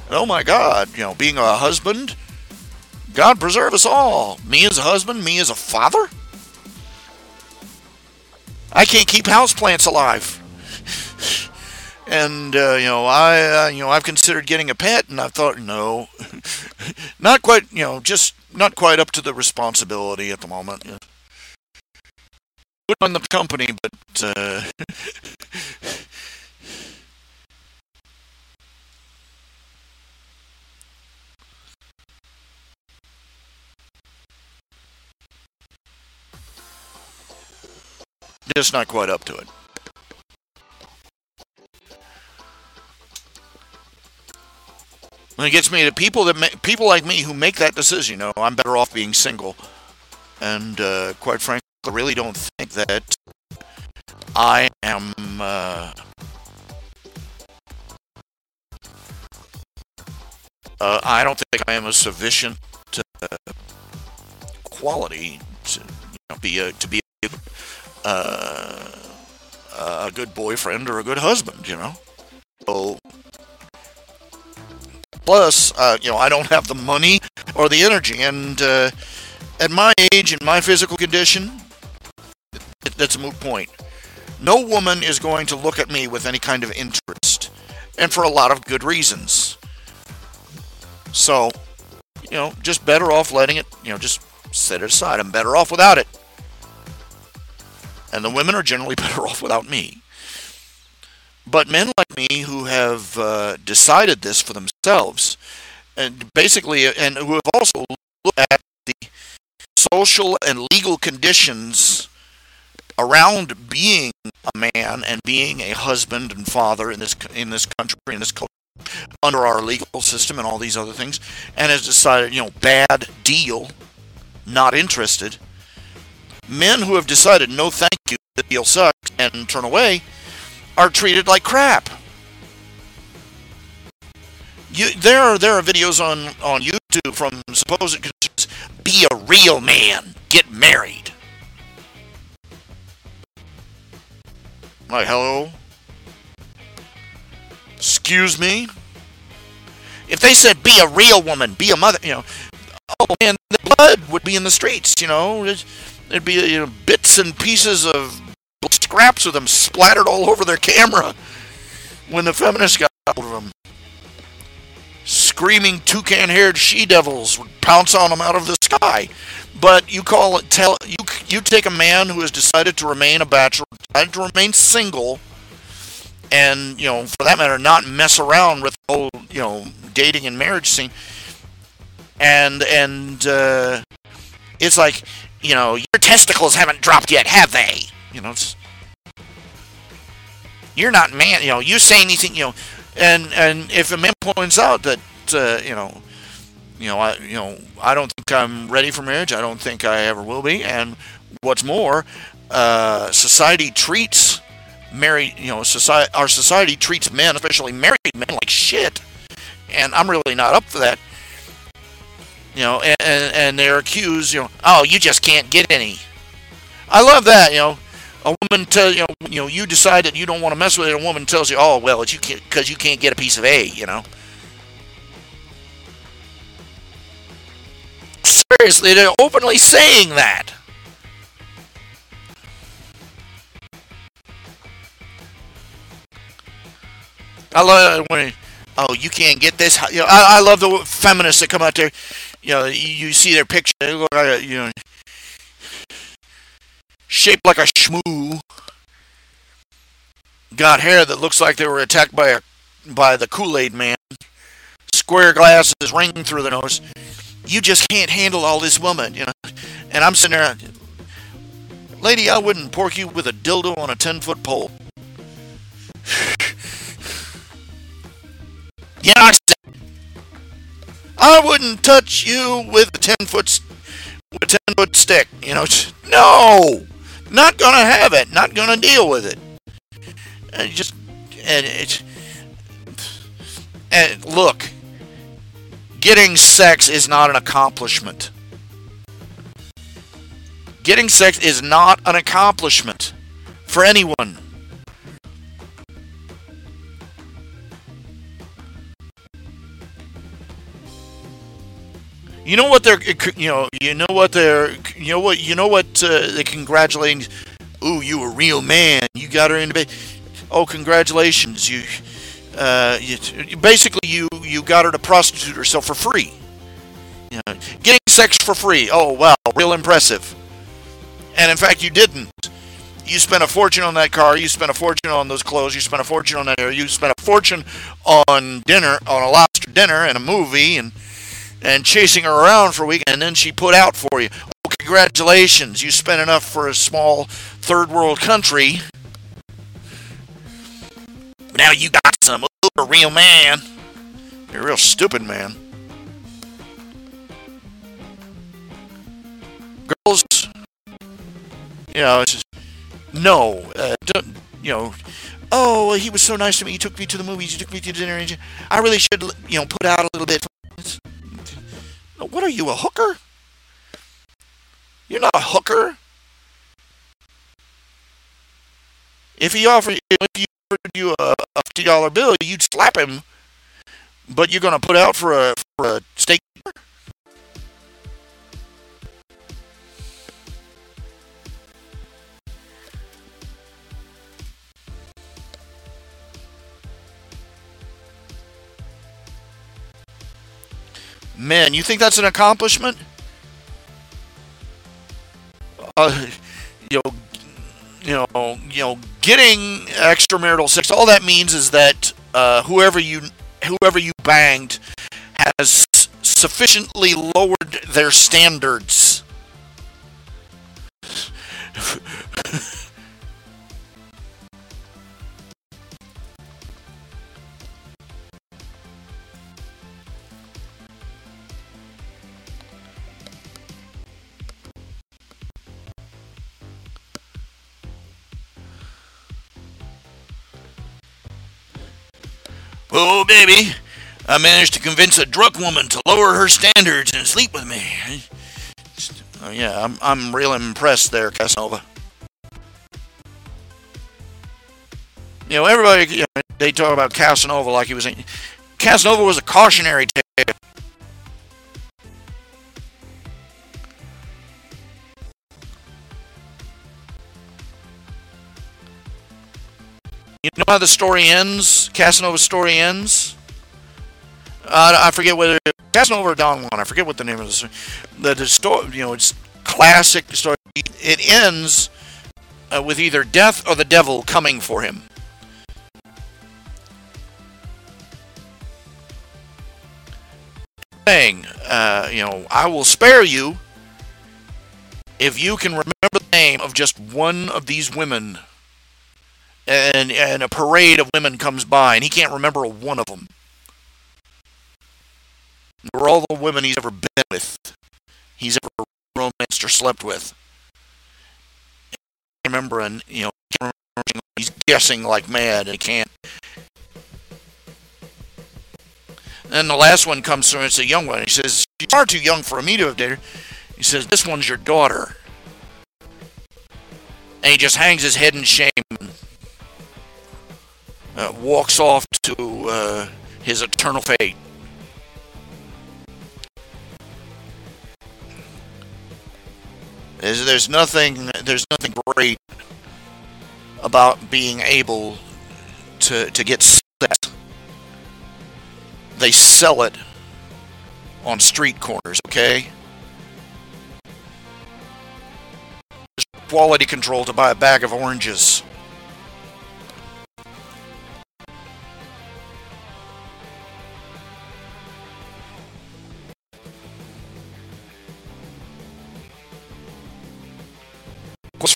And oh my God, being a husband, God preserve us all. Me as a husband, me as a father. I can't keep houseplants alive. And I've considered getting a pet, and I've thought, no, not quite, just not quite up to the responsibility at the moment. Wouldn't mind the company, but just not quite up to it. When it gets me to people like me who make that decision, I'm better off being single, and quite frankly, I really don't think that I am. I don't think I am a sufficient quality to be a good boyfriend or a good husband. So. Plus, I don't have the money or the energy, and at my age and my physical condition, that's a moot point. No woman is going to look at me with any kind of interest, and for a lot of good reasons. So, just better off letting it, just set it aside. I'm better off without it. And the women are generally better off without me. But men like me who have decided this for themselves, and basically, and who have also looked at the social and legal conditions around being a man and being a husband and father in this country, in this culture, under our legal system and all these other things, and has decided, bad deal, not interested. Men who have decided, no thank you, the deal sucks, and turn away, are treated like crap. There are videos on YouTube from supposed conditions. Be a real man. Get married. Like, hello? Excuse me? If they said be a real woman, be a mother, oh man, the blood would be in the streets, There'd be bits and pieces of scraps of them splattered all over their camera when the feminists got hold of them. Screaming toucan-haired she-devils would pounce on them out of the sky. But you take a man who has decided to remain a bachelor, decided to remain single, and for that matter, not mess around with the whole dating and marriage scene, and it's like your testicles haven't dropped yet, have they? You're not man. You say anything. And if a man points out that I don't think I'm ready for marriage. I don't think I ever will be. And what's more, society treats our society treats men, especially married men, like shit. And I'm really not up for that. And they're accused. Oh, you just can't get any. I love that. A woman tells you decide that you don't want to mess with it. A woman tells you, oh well, it's because you can't get a piece of A. Seriously, they're openly saying that. I love when, oh, you can't get this. I love the feminists that come out there. You see their picture. They look like shaped like a shmoo. Got hair that looks like they were attacked by the Kool-Aid man. Square glasses, ring through the nose. You just can't handle all this woman, And I'm sitting there, lady, I wouldn't pork you with a dildo on a 10-foot pole. Yeah, I wouldn't touch you with a 10-foot stick. No, not gonna have it. Not gonna deal with it. And just and it's and look, getting sex is not an accomplishment. Getting sex is not an accomplishment for anyone. You know what they're, they're congratulating. Ooh, you a real man. You got her into bed. Oh, congratulations. Basically you got her to prostitute herself for free. Getting sex for free. Oh, wow, real impressive. And in fact, you didn't. You spent a fortune on that car. You spent a fortune on those clothes. You spent a fortune on that hair. You spent a fortune on dinner, on a lobster dinner and a movie, and chasing her around for a week, and then she put out for you. Oh, congratulations. You spent enough for a small third world country. Now you got some. Oh, a real man. You're a real stupid man. Girls, it's just, no, don't, oh, he was so nice to me. He took me to the movies. He took me to dinner. I really should, put out a little bit. What are you, a hooker? You're not a hooker. If he offered you a $50 bill, you'd slap him. But you're gonna put out for a steak dinner? Man, you think that's an accomplishment? Getting extramarital sex. All that means is that whoever you banged has sufficiently lowered their standards. Oh, baby, I managed to convince a drunk woman to lower her standards and sleep with me. Oh, yeah, I'm real impressed there, Casanova. Everybody, they talk about Casanova like he was... Casanova was a cautionary tale. You know how the story ends? Casanova's story ends? I forget whether Casanova or Don Juan. I forget what the name of the story. The story, it's classic story. It ends with either death or the devil coming for him. Saying, I will spare you if you can remember the name of just one of these women. And a parade of women comes by, and he can't remember one of them. They were all the women he's ever been with, he's ever romanced or slept with. I remember, he's guessing like mad, and he can't. And the last one comes through, and it's a young one. He says, she's far too young for me to have dated her. He says, this one's your daughter. And he just hangs his head in shame. Walks off to his eternal fate. There's nothing great about being able to get set. They sell it on street corners, okay? There's quality control to buy a bag of oranges.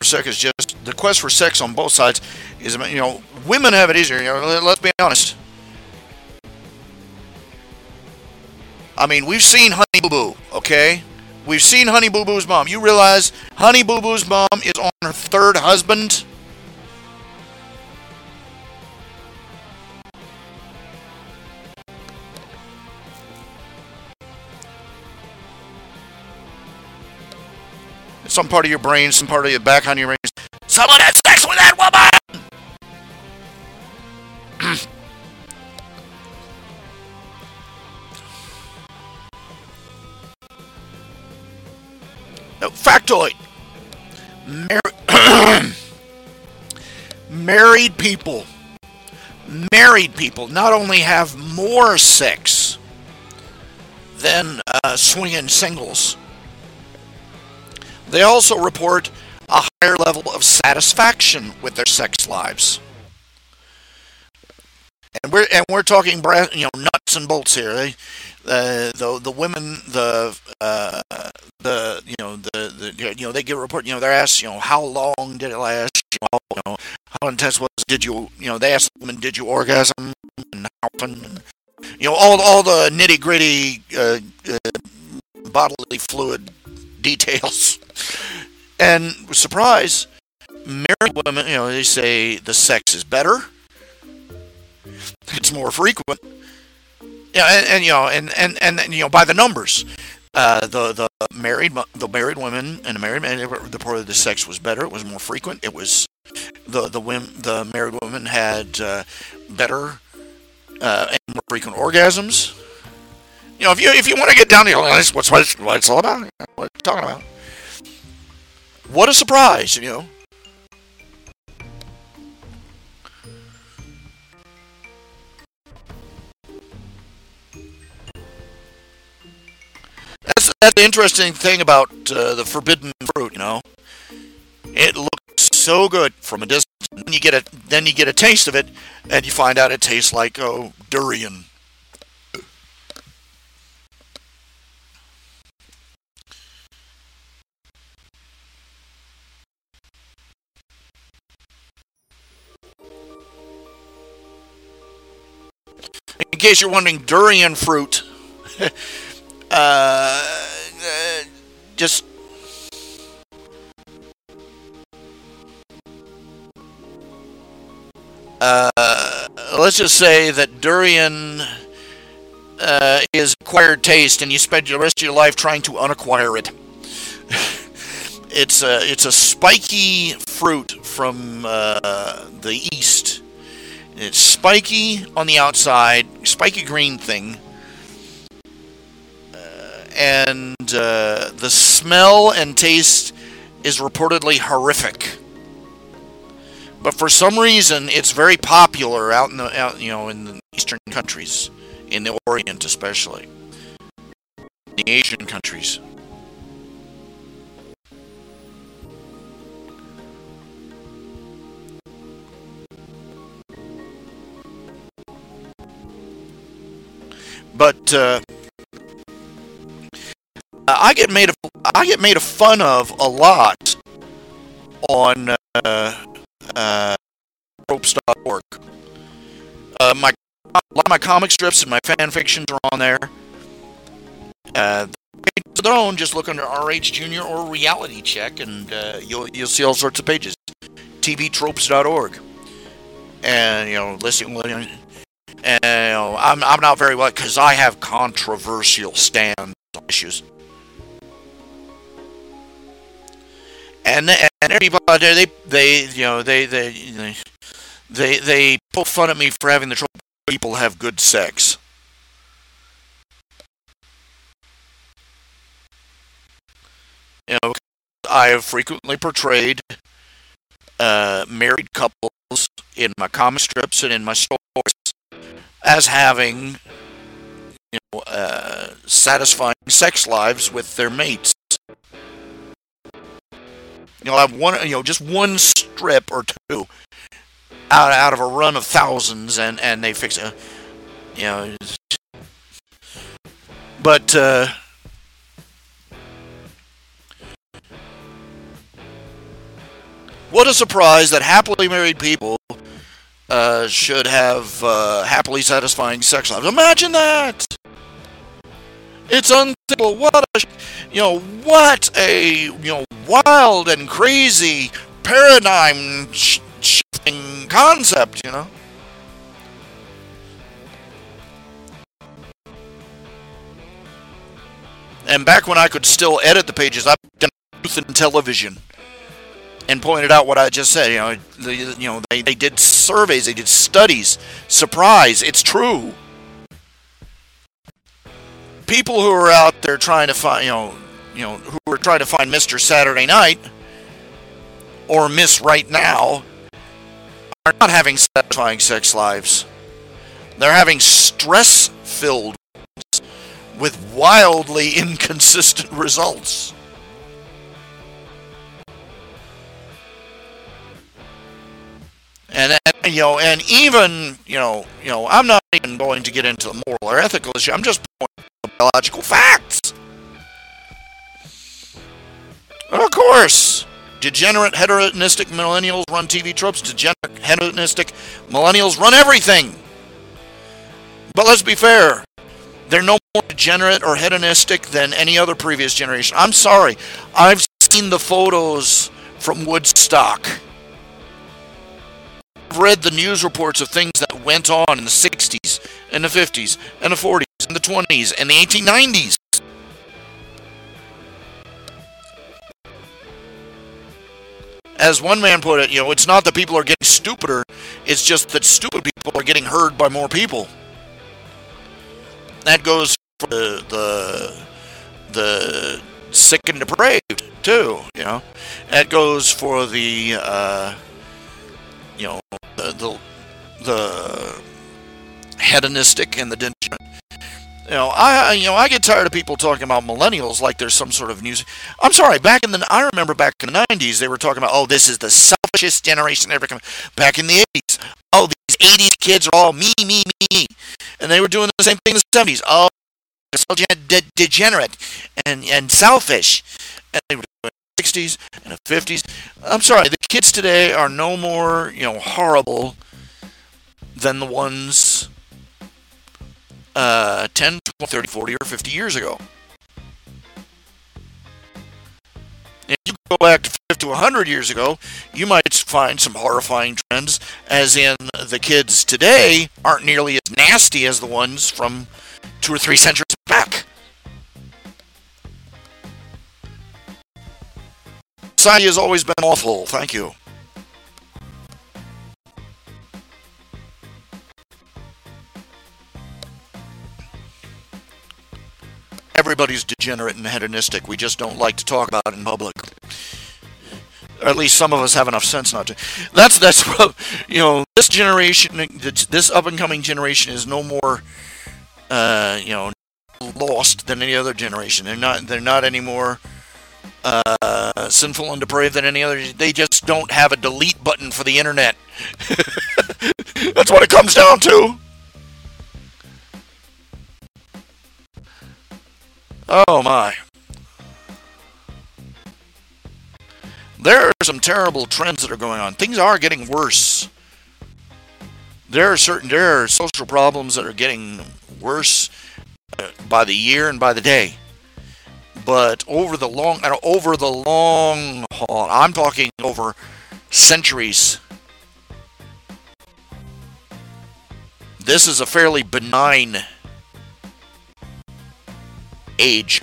The quest for sex on both sides is, women have it easier. Let's be honest. I mean, we've seen Honey Boo Boo, okay? We've seen Honey Boo Boo's mom. You realize Honey Boo Boo's mom is on her third husband? Some part of your brain, some part of your back on your brain. Someone had sex with that woman! No, factoid. Married people not only have more sex than swinging singles, they also report a higher level of satisfaction with their sex lives. And we're talking nuts and bolts here. The women they get a report. They're asked how long did it last? How intense was it? They asked the women, did you orgasm, and how often? All the nitty gritty bodily fluid details. And surprise, married women, they say the sex is better. It's more frequent. Yeah, and by the numbers, the married women and the married men reported the sex was better. It was more frequent. It was the married women had better and more frequent orgasms. If you want to get down to that's what it's all about. What it's talking about. What a surprise, That's the interesting thing about the forbidden fruit. It looks so good from a distance. Then you get a taste of it, and you find out it tastes like durian. In case you're wondering, durian fruit, just let's just say that durian is acquired taste, and you spend the rest of your life trying to unacquire it. It's a spiky fruit from the east. It's spiky on the outside, spiky green thing, and the smell and taste is reportedly horrific. But for some reason, it's very popular out in the eastern countries, in the Orient especially, the Asian countries. But I get made fun of a lot on ropes.org. A lot of my comic strips and my fan fictions are on there. Their own, just look under RHJunior or Reality Check, and you'll see all sorts of pages. tvtropes.org, and listing. And I'm not very well because I have controversial stands on issues. And everybody out there, they poke fun at me for having the trope people have good sex. I have frequently portrayed married couples in my comic strips and in my stories as having satisfying sex lives with their mates. I have just one strip or two out of a run of thousands, and they fix it. But what a surprise that happily married people should have happily satisfying sex lives. Imagine that! It's unthinkable. What a wild and crazy paradigm shifting concept. And back when I could still edit the pages, I've done Truth in Television and pointed out what I just said. They did surveys, they did studies. Surprise, it's true. People who are out there trying to find, who are trying to find Mr. Saturday Night or Miss Right Now are not having satisfying sex lives. They're having stress-filled ones with wildly inconsistent results. And even I'm not even going to get into the moral or ethical issue. I'm just pointing to biological facts. Of course, degenerate hedonistic millennials run TV tropes. Degenerate hedonistic millennials run everything. But let's be fair. They're no more degenerate or hedonistic than any other previous generation. I'm sorry. I've seen the photos from Woodstock. I've read the news reports of things that went on in the 60s, and the 50s, and the 40s, and the 20s, and the 1890s. As one man put it, it's not that people are getting stupider, it's just that stupid people are getting heard by more people. That goes for the sick and depraved too. That goes for the hedonistic and the degenerate. I get tired of people talking about millennials like there's some sort of news. I'm sorry. I remember back in the 90s they were talking about, this is the selfishest generation ever come. Back in the 80s, these 80s kids are all me, me, me. And they were doing the same thing in the 70s. Degenerate and selfish. And they were doing the 60s and the 50s. I'm sorry, the kids today are no more, horrible than the ones 10, 20, 30, 40, or 50 years ago. If you go back to 50 to 100 years ago, you might find some horrifying trends, as in the kids today aren't nearly as nasty as the ones from 2 or 3 centuries back. Society has always been awful. Thank you. Everybody's degenerate and hedonistic. We just don't like to talk about it in public. Or at least some of us have enough sense not to. That's what, this generation, this up and coming generation is no more, lost than any other generation. They're not any more sinful and depraved than any other. They just don't have a delete button for the internet. That's what it comes down to. Oh my. There are some terrible trends that are going on. Things are getting worse. There are social problems that are getting worse by the year and by the day. But over the long haul, I'm talking over centuries. This is a fairly benign age.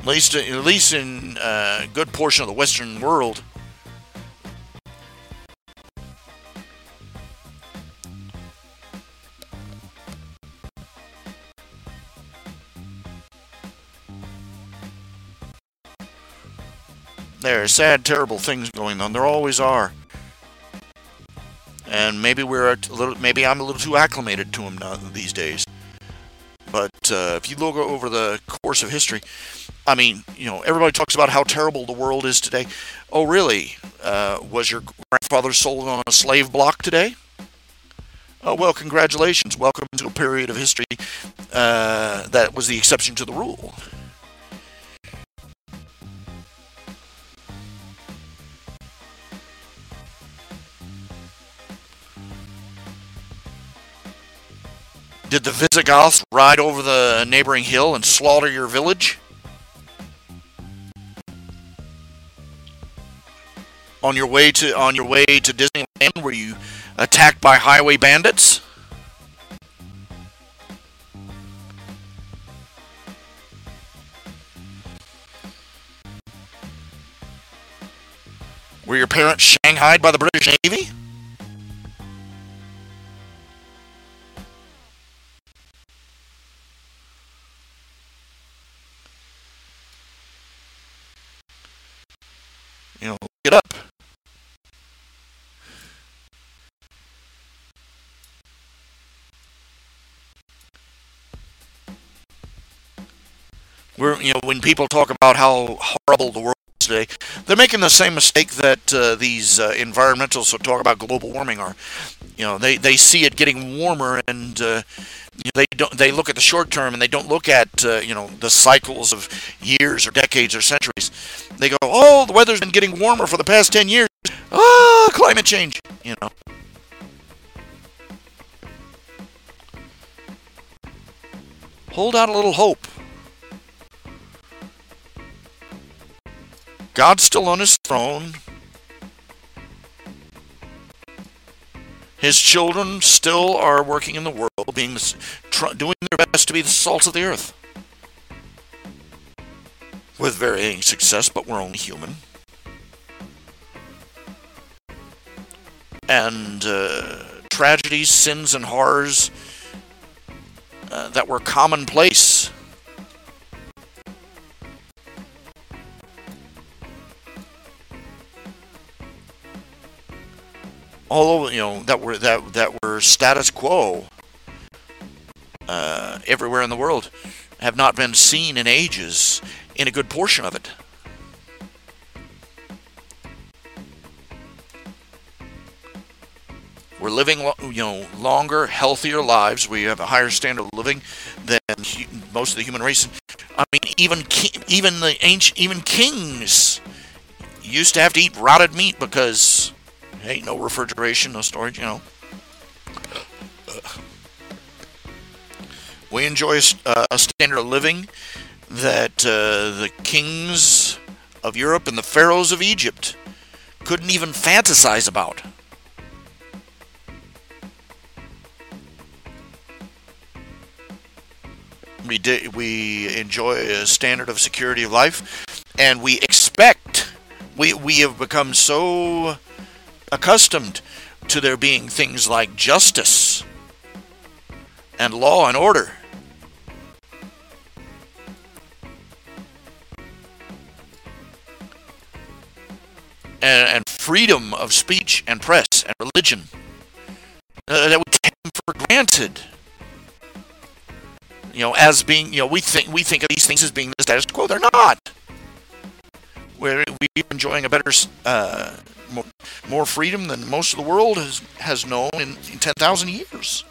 At least in a good portion of the Western world. There are sad, terrible things going on. There always are. And maybe I'm a little too acclimated to them now these days. But if you look over the course of history, everybody talks about how terrible the world is today. Oh, really? Was your grandfather sold on a slave block today? Oh, well, congratulations. Welcome to a period of history that was the exception to the rule. Did the Visigoths ride over the neighboring hill and slaughter your village? On your way to Disneyland, were you attacked by highway bandits? Were your parents shanghaied by the British Navy? Look it up. When people talk about how horrible the world is today, they're making the same mistake that these environmentalists who talk about global warming are. They see it getting warmer, and they look at the short term, and they don't look at the cycles of years or decades or centuries. They go, oh, the weather's been getting warmer for the past 10 years. Ah, climate change. Hold out a little hope. God's still on his throne. His children still are working in the world, doing their best to be the salt of the earth. With varying success, but we're only human. And tragedies, sins, and horrors that were commonplace all over, that were status quo everywhere in the world, have not been seen in ages in a good portion of it. We're living, longer, healthier lives. We have a higher standard of living than most of the human race. I mean, even kings used to have to eat rotted meat because, hey, no refrigeration, no storage. We enjoy a standard of living that the kings of Europe and the pharaohs of Egypt couldn't even fantasize about. We enjoy a standard of security of life, and we have become so accustomed to there being things like justice and law and order. And freedom of speech and press and religion that we take them for granted. As being, we think of these things as being the status quo. They're not. We're enjoying a better, more freedom than most of the world has known in 10,000 years.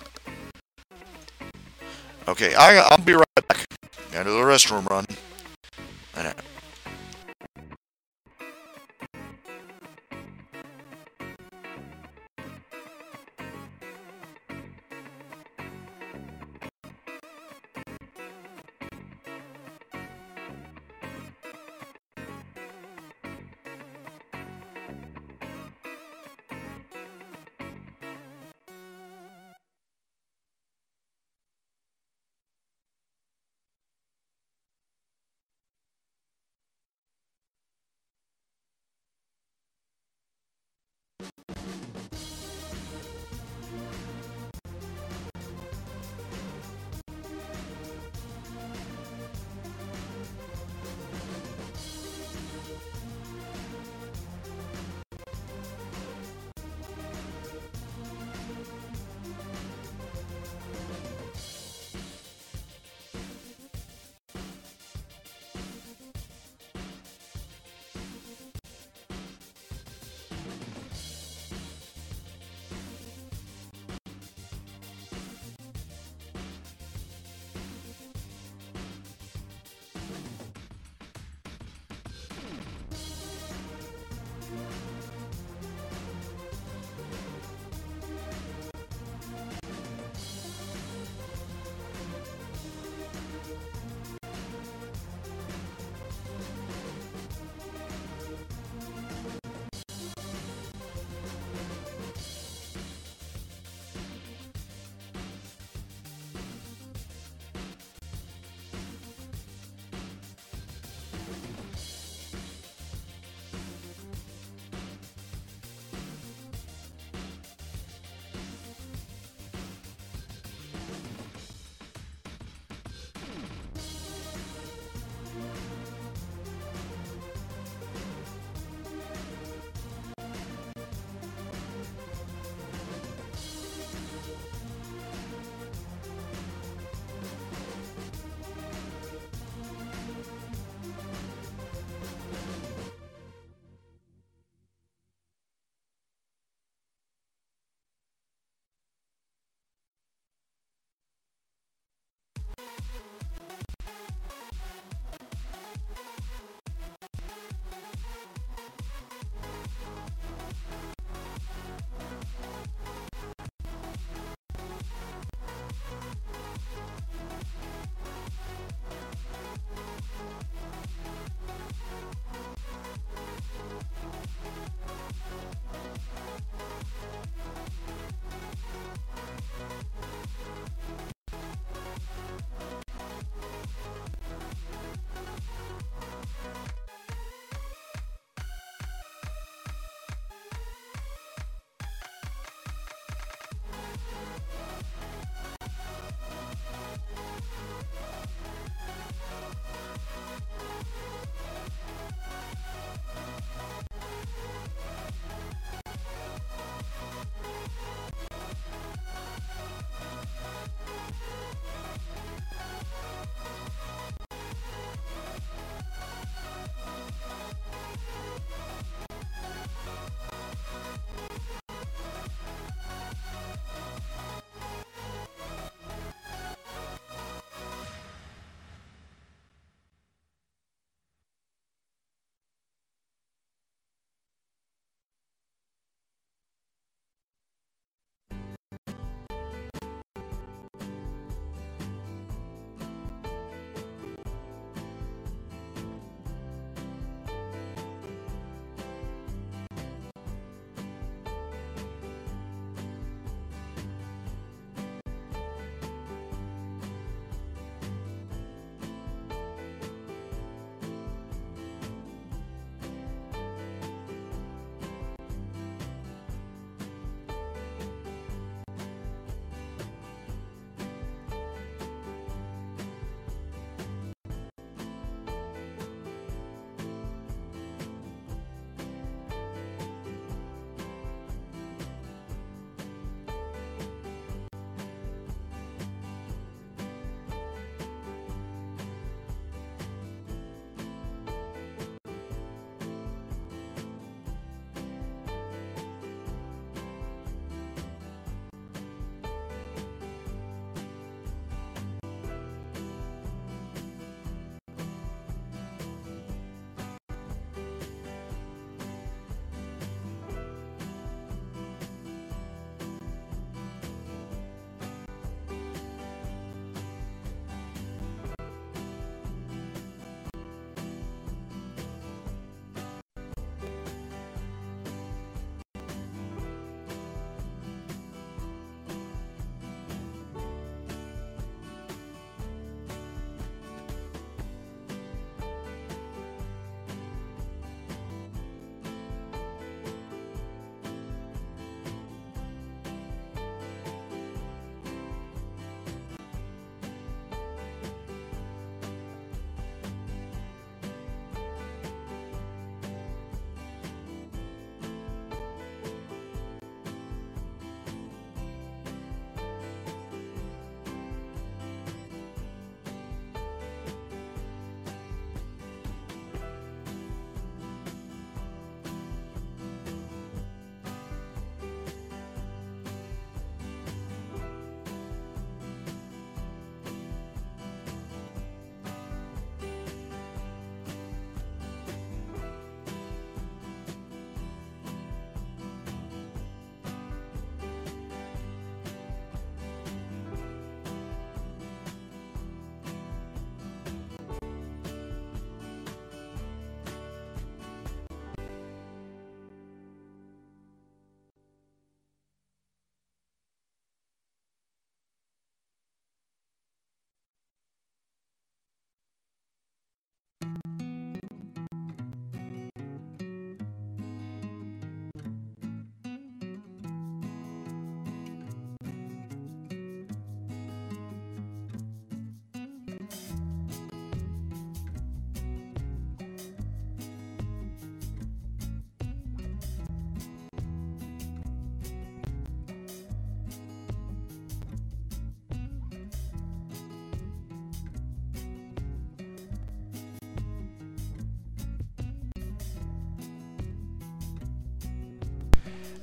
Okay, I'll be right back. Gotta do the restroom run.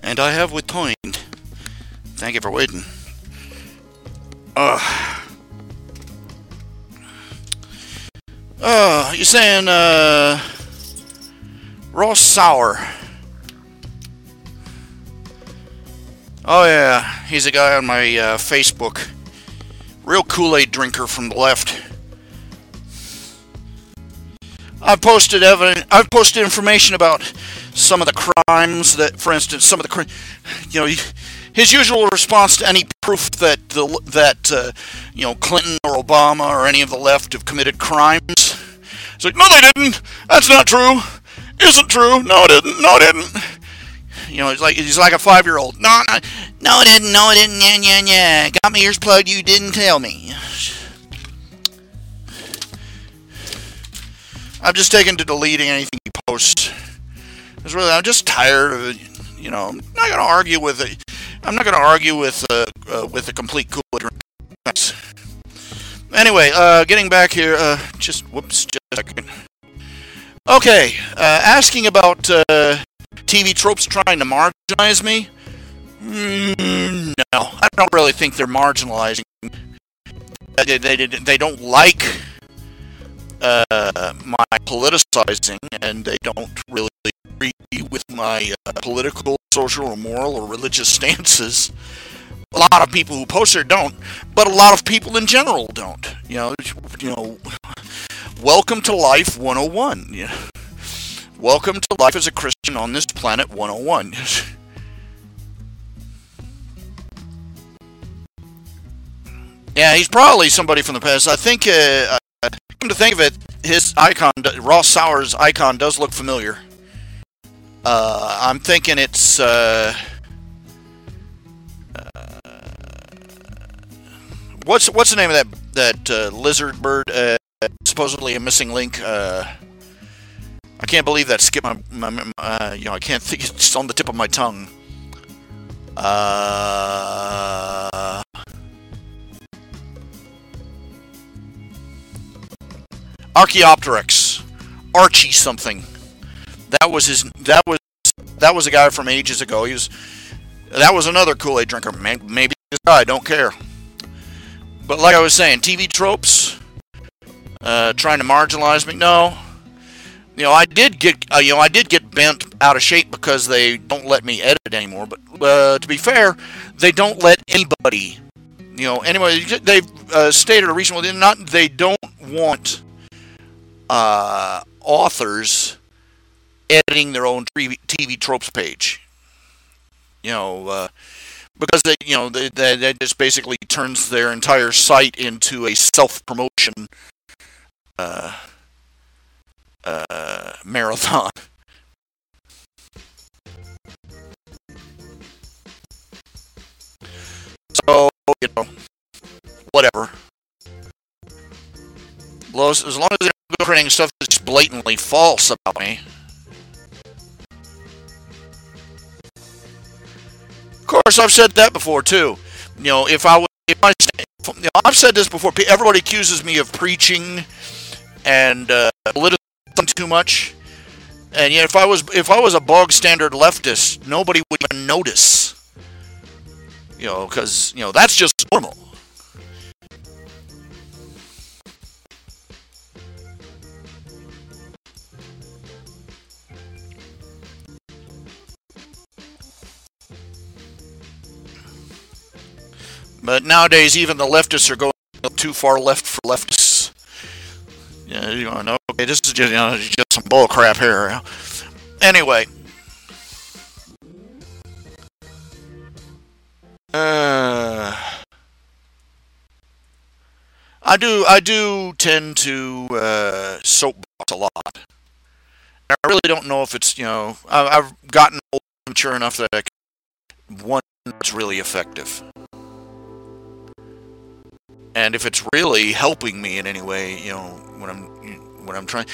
And I have with point. Thank you for waiting. You're saying, raw sour. Oh yeah, he's a guy on my Facebook. Real Kool-Aid drinker from the left. I've posted information about some of the crimes that, for instance, his usual response to any proof that Clinton or Obama or any of the left have committed crimes. It's like, no, they didn't. That's not true. Isn't true. No, it didn't. No, it didn't. He's like a 5-year-old. No, it didn't. No, it didn't. Yeah. Got my ears plugged. You didn't tell me. I've just taken to deleting anything he posts. I'm just tired of it. I'm not going to argue with it. I'm not going to argue with a complete cool drink. Anyway, getting back here. Just a second. Okay, asking about TV tropes trying to marginalize me. No, I don't really think they're marginalizing. They don't like my politicizing, and they don't really agree with my political, social, or moral, or religious stances. A lot of people who post there don't, but a lot of people in general don't. Welcome to Life 101. Welcome to Life as a Christian on this planet 101. Yeah, he's probably somebody from the past. I think, come to think of it, his icon, Ross Sauer's icon, does look familiar. I'm thinking it's, what's the name of that lizard bird? Supposedly a missing link. I can't believe that skipped my I can't think. It's on the tip of my tongue. Archaeopteryx, Archie something. That was a guy from ages ago. That was another Kool-Aid drinker. Maybe this guy, I don't care. But like I was saying, TV tropes, trying to marginalize me. No, I did get bent out of shape because they don't let me edit anymore. But to be fair, they don't let anybody. Anyway, they've stated a recent one. They don't want authors editing their own TV tropes page. Because that just basically turns their entire site into a self-promotion marathon. So, whatever. As long as they're not creating stuff that's blatantly false about me. Of course, I've said that before too. I've said this before. Everybody accuses me of preaching and politicizing too much, and yet if I was a bog standard leftist, nobody would even notice. Because that's just normal. But nowadays, even the leftists are going too far left for leftists. Okay, this is just some bull crap here. Anyway. I do tend to soapbox a lot. I really don't know if it's, I've gotten old and mature enough that I can, one that's really effective. And if it's really helping me in any way, when I'm trying,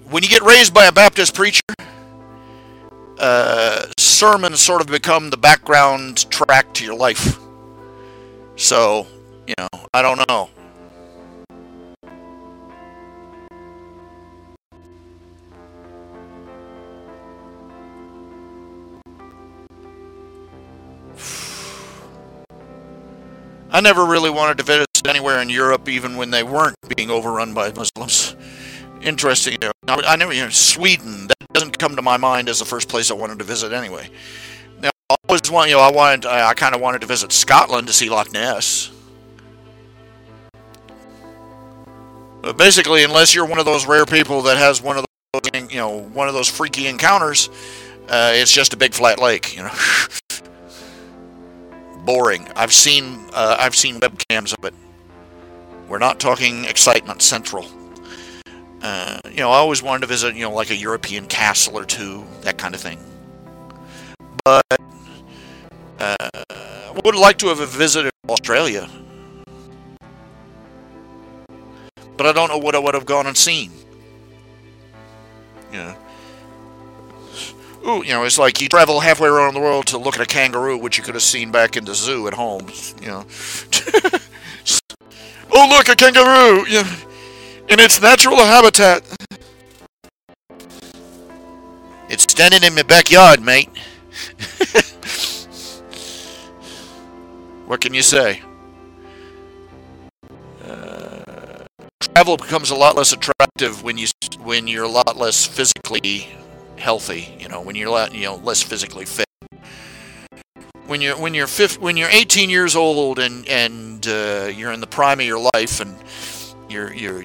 when you get raised by a Baptist preacher, sermons sort of become the background track to your life. So, I don't know. I never really wanted to visit anywhere in Europe, even when they weren't being overrun by Muslims. Interesting. I never, Sweden. That doesn't come to my mind as the first place I wanted to visit anyway. Now, I always want, I kind of wanted to visit Scotland to see Loch Ness. But basically, unless you're one of those rare people that has one of those freaky encounters, it's just a big flat lake. Boring. I've seen webcams of it. We're not talking excitement central. I always wanted to visit, like a European castle or two, that kind of thing. But I would like to have visited Australia. But I don't know what I would have gone and seen. Ooh, it's like you travel halfway around the world to look at a kangaroo, which you could have seen back in the zoo at home. Oh, look, a kangaroo! In its natural habitat. It's standing in my backyard, mate. What can you say? Travel becomes a lot less attractive when you're a lot less physically healthy. When you're less physically fit. When you're 18 years old and you're in the prime of your life and you're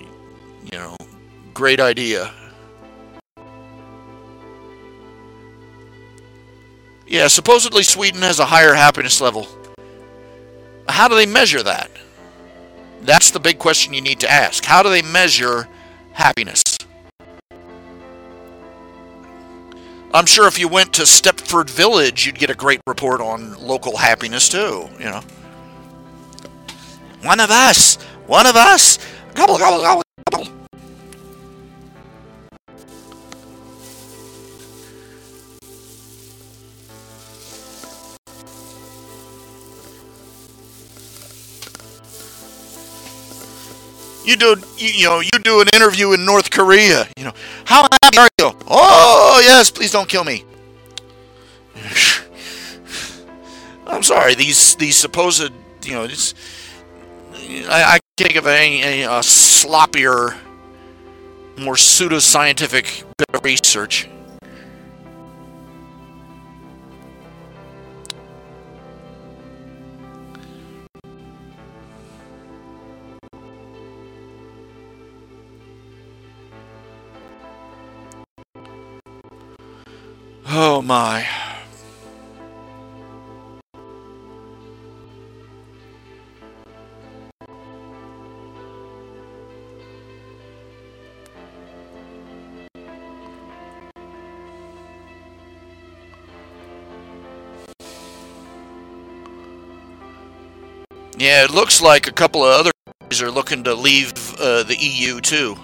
great idea. Yeah, supposedly Sweden has a higher happiness level. How do they measure that? That's the big question you need to ask. How do they measure happiness? I'm sure if you went to Stepford Village, you'd get a great report on local happiness too, One of us. Gobble, gobble, gobble, gobble. You do an interview in North Korea. How happy are you? Oh yes, please don't kill me. I'm sorry. These supposed I can't think of any sloppier, more pseudoscientific bit of research. Oh my. Yeah, it looks like a couple of other countries are looking to leave the EU too.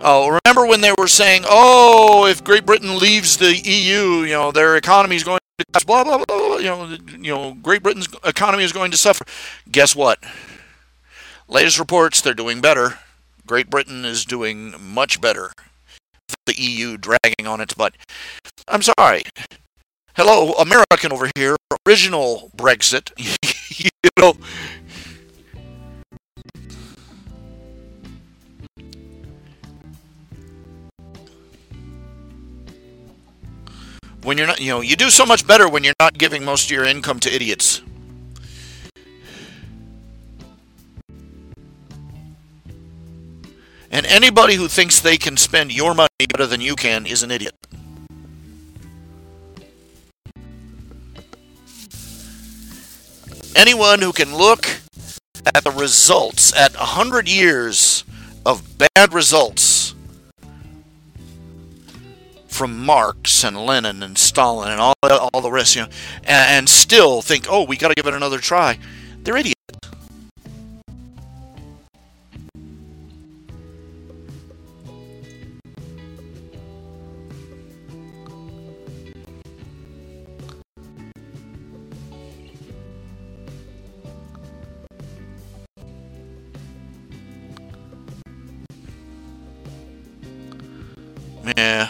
Oh, remember when they were saying, "Oh, if Great Britain leaves the EU, their economy is going to blah blah blah. Great Britain's economy is going to suffer." Guess what? Latest reports, they're doing better. Great Britain is doing much better. The EU dragging on its butt. I'm sorry. Hello, American over here. Original Brexit. When you're not, you do so much better when you're not giving most of your income to idiots. And anybody who thinks they can spend your money better than you can is an idiot. Anyone who can look at the results, at 100 years of bad results from Marx and Lenin and Stalin and all the rest, and still think, oh, we got to give it another try, they're idiots. Yeah.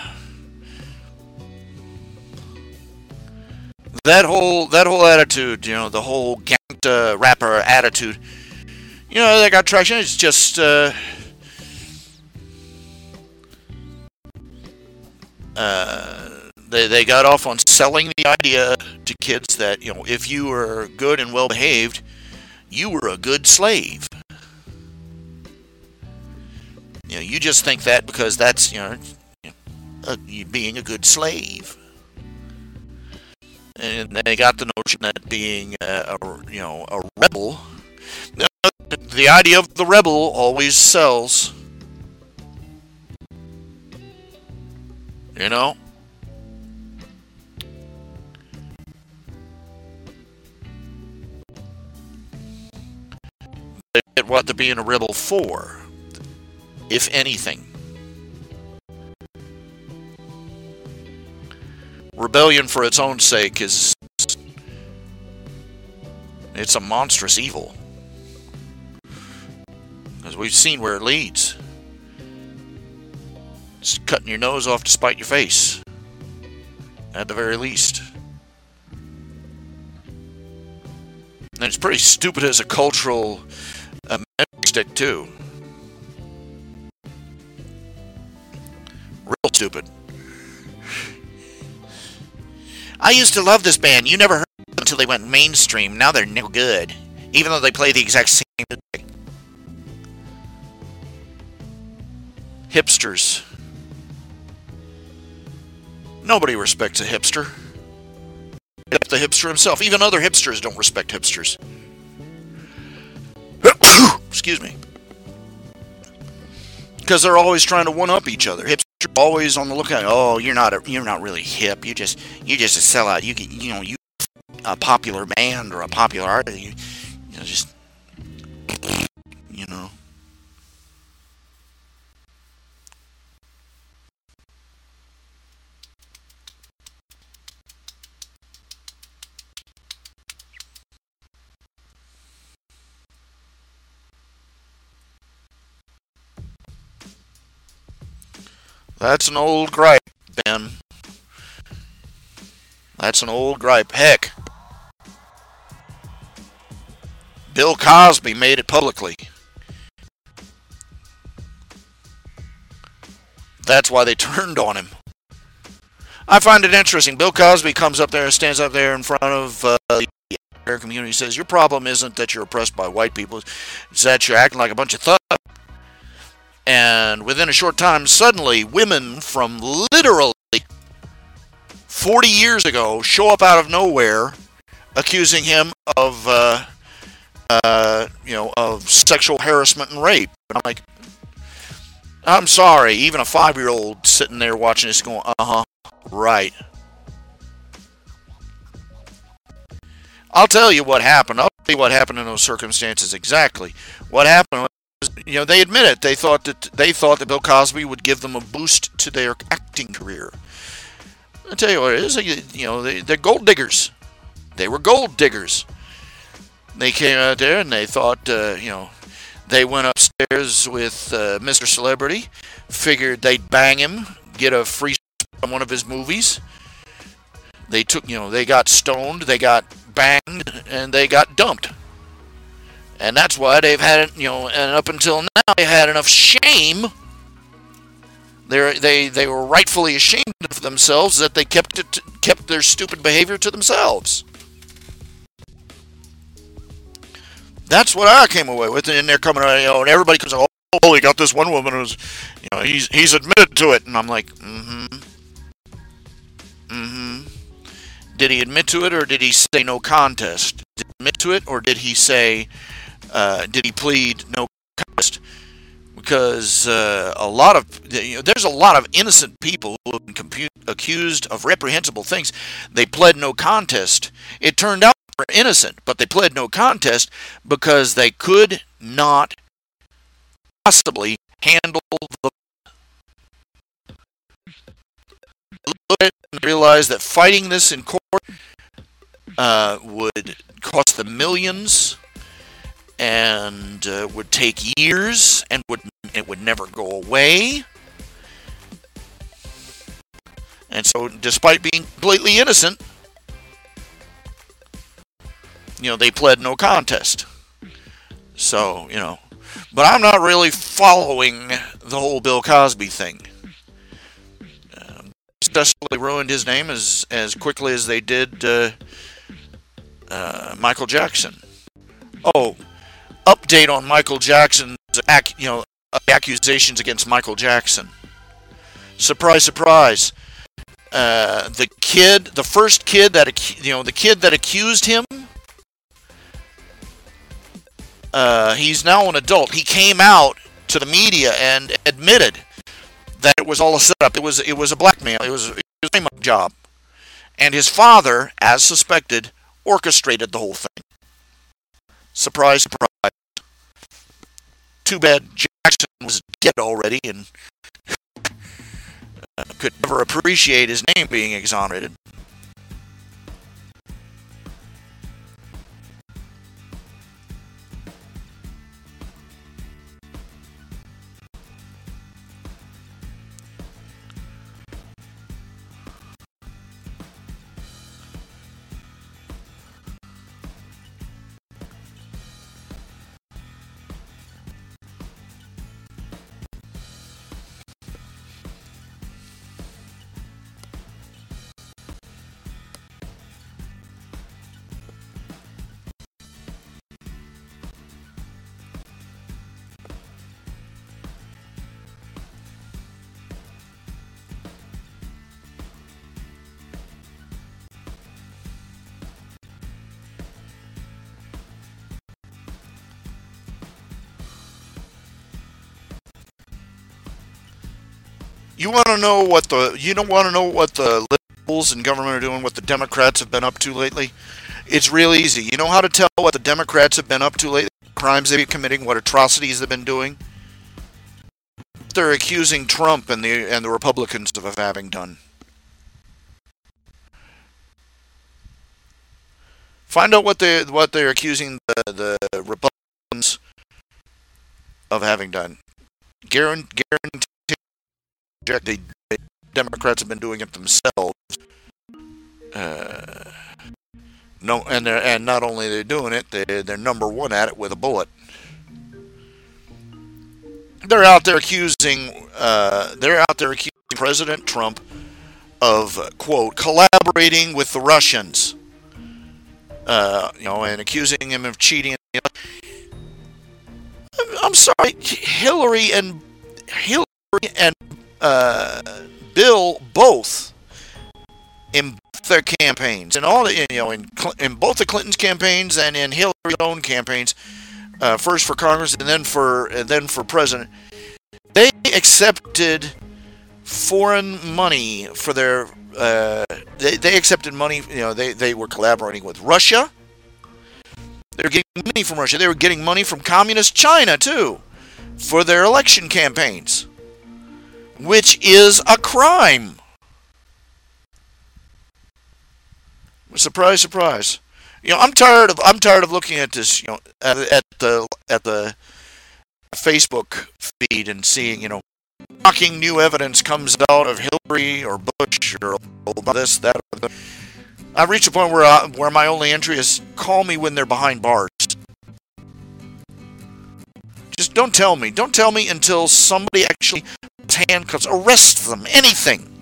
That whole attitude, the whole gang rapper attitude. They got traction. It's just they got off on selling the idea to kids that if you were good and well behaved, you were a good slave. You just think that because that's being a good slave. And they got the notion that being a rebel. The idea of the rebel always sells. They get what they're being a rebel for, if anything. Rebellion for its own sake it's a monstrous evil. Because we've seen where it leads. It's cutting your nose off to spite your face. At the very least. And it's pretty stupid as a cultural stick too. Real stupid. I used to love this band. You never heard them until they went mainstream. Now they're no good. Even though they play the exact same music. Hipsters. Nobody respects a hipster. Except the hipster himself. Even other hipsters don't respect hipsters. Excuse me. Because they're always trying to one-up each other. Hipsters are always on the lookout. Oh, you're not really hip. You're just a sellout. You a popular band or a popular artist. Just. That's an old gripe, Ben. That's an old gripe. Heck, Bill Cosby made it publicly. That's why they turned on him. I find it interesting. Bill Cosby comes up there and stands up there in front of the American community and says, your problem isn't that you're oppressed by white people. It's that you're acting like a bunch of thugs. And within a short time, suddenly, women from literally 40 years ago show up out of nowhere, accusing him of, of sexual harassment and rape. And I'm like, I'm sorry, even a 5-year-old sitting there watching this going, right. I'll tell you what happened. I'll tell you what happened in those circumstances exactly. What happened was, they admit it. They thought that Bill Cosby would give them a boost to their acting career. I'll tell you what it is. They're gold diggers. They were gold diggers. They came out there and they thought, they went upstairs with Mr. Celebrity, figured they'd bang him, get a free from one of his movies. They they got stoned, they got banged, and they got dumped. And that's why they've had it, and up until now, they had enough shame. They were rightfully ashamed of themselves that they kept their stupid behavior to themselves. That's what I came away with, and they're coming, and everybody comes, oh, he got this one woman who's, he's admitted to it, and I'm like, Did he admit to it, or did he say no contest? Did he admit to it, or did he say, did he plead no contest? Because there's a lot of innocent people who have been accused of reprehensible things. They pled no contest. It turned out they were innocent, but they pled no contest because they could not possibly handle the look at it and realize that fighting this in court would cost them millions and would take years and it would never go away. And so, despite being completely innocent, They pled no contest. So, but I'm not really following the whole Bill Cosby thing. Successfully ruined his name as quickly as they did Michael Jackson. Oh, update on Michael Jackson's accusations against Michael Jackson. Surprise, surprise. The first kid that accused him. He's now an adult. He came out to the media and admitted that it was all a setup. It was a blackmail. It was a job, and his father, as suspected, orchestrated the whole thing. Surprise, surprise. Too bad Jackson was dead already and could never appreciate his name being exonerated. You want to know what the liberals in government are doing, what the Democrats have been up to lately? It's really easy. You know how to tell what the Democrats have been up to lately? Crimes they've been committing, what atrocities they've been doing? They're accusing Trump and the Republicans of having done. Find out what they're accusing the Republicans of having done. Guarantee the Democrats have been doing it themselves. No, and not only they're doing it, they're number one at it with a bullet. They're out there accusing President Trump of, quote, collaborating with the Russians. And accusing him of cheating. I'm sorry, Hillary and Bill both in their campaigns, and all in both the Clinton's campaigns and in Hillary's own campaigns, first for Congress and then for president, they accepted foreign money for their. They accepted money. They were collaborating with Russia. They were getting money from Russia. They were getting money from communist China too, for their election campaigns, which is a crime. Surprise, surprise. I'm tired of looking at this. At the Facebook feed and seeing shocking new evidence comes out of Hillary or Bush or this, that, or the. I've reached a point where my only entry is call me when they're behind bars. Just don't tell me. Don't tell me until somebody actually puts handcuffs, arrests them, anything.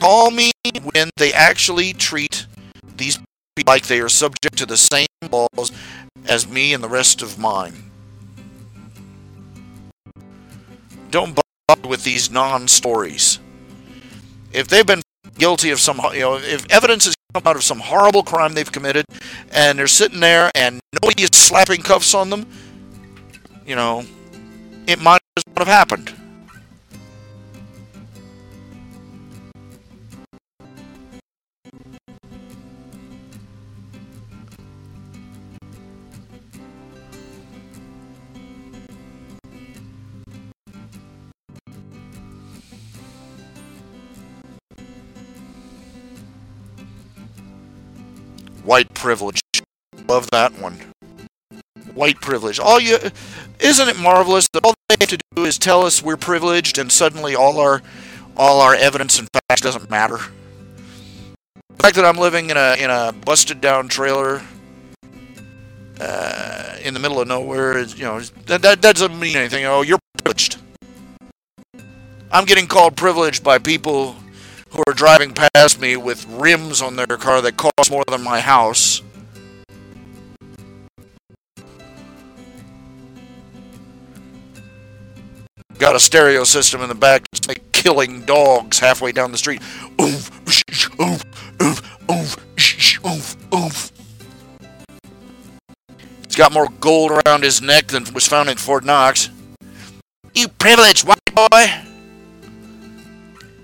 Call me when they actually treat these people like they are subject to the same laws as me and the rest of mine. Don't bother with these non-stories. If they've been guilty of if evidence has come out of some horrible crime they've committed, and they're sitting there and nobody is slapping cuffs on them, it might as well have happened. White privilege. Love that one. White privilege. Isn't it marvelous that all they have to do is tell us we're privileged and suddenly all our evidence and facts doesn't matter? The fact that I'm living in a busted down trailer in the middle of nowhere is, that doesn't mean anything. Oh, you're privileged. I'm getting called privileged by people who are driving past me with rims on their car that cost more than my house. Got a stereo system in the back that's like killing dogs halfway down the street. Oof, oof, oof, oof, oof, oof. He's got more gold around his neck than was found in Fort Knox. You privileged white boy.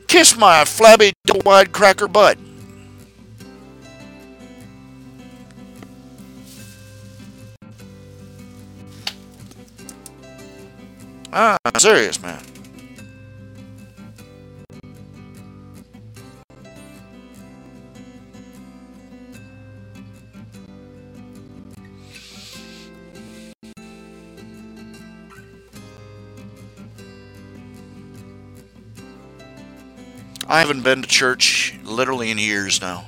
Kiss my flabby, double-wide cracker butt. I'm serious, man. I haven't been to church literally in years now.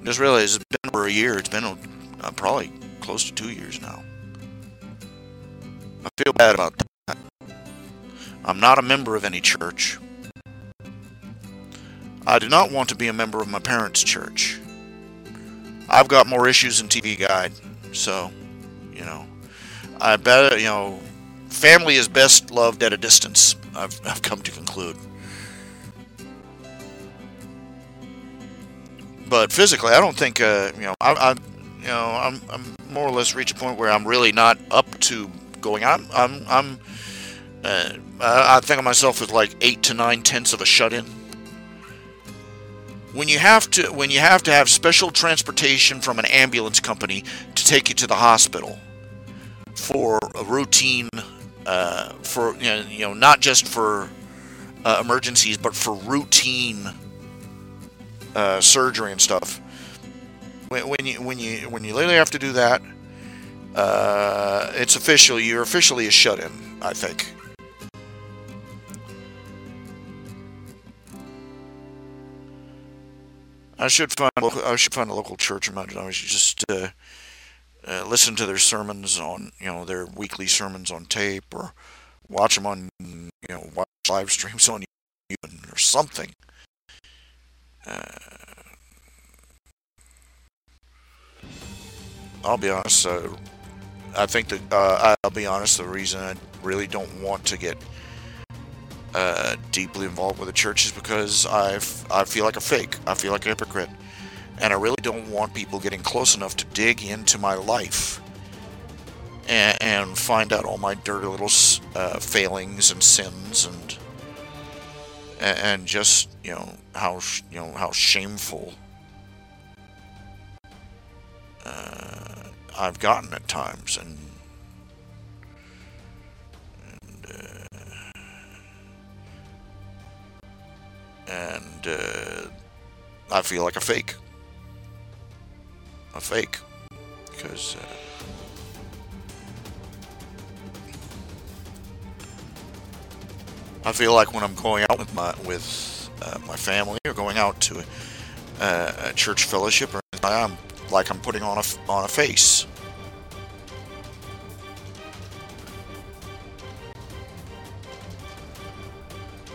Just realized it's been over a year. It's been probably close to 2 years now. I feel bad about that. I'm not a member of any church. I do not want to be a member of my parents' church. I've got more issues than TV Guide. So, I bet, family is best loved at a distance. I've come to conclude. But physically, I don't think, I'm more or less reached a point where I'm really not up to going. I think of myself as like 8 to 9 tenths of a shut-in. When you have to have special transportation from an ambulance company to take you to the hospital for a routine, not just for emergencies, but for routine surgery and stuff. When you literally have to do that, it's official. You're officially a shut-in, I think. I should find a local church. Imagine I should just listen to their sermons on, their weekly sermons on tape, or watch them on, watch live streams on YouTube or something. I'll be honest. I think that I'll be honest. The reason I really don't want to get deeply involved with the church is because I feel like a fake. I feel like a hypocrite, and I really don't want people getting close enough to dig into my life and find out all my dirty little failings and sins and just how shameful I've gotten at times, and I feel like a fake, because I feel like when I'm going out with my family, or going out to a church fellowship, or anything, I'm putting on a face.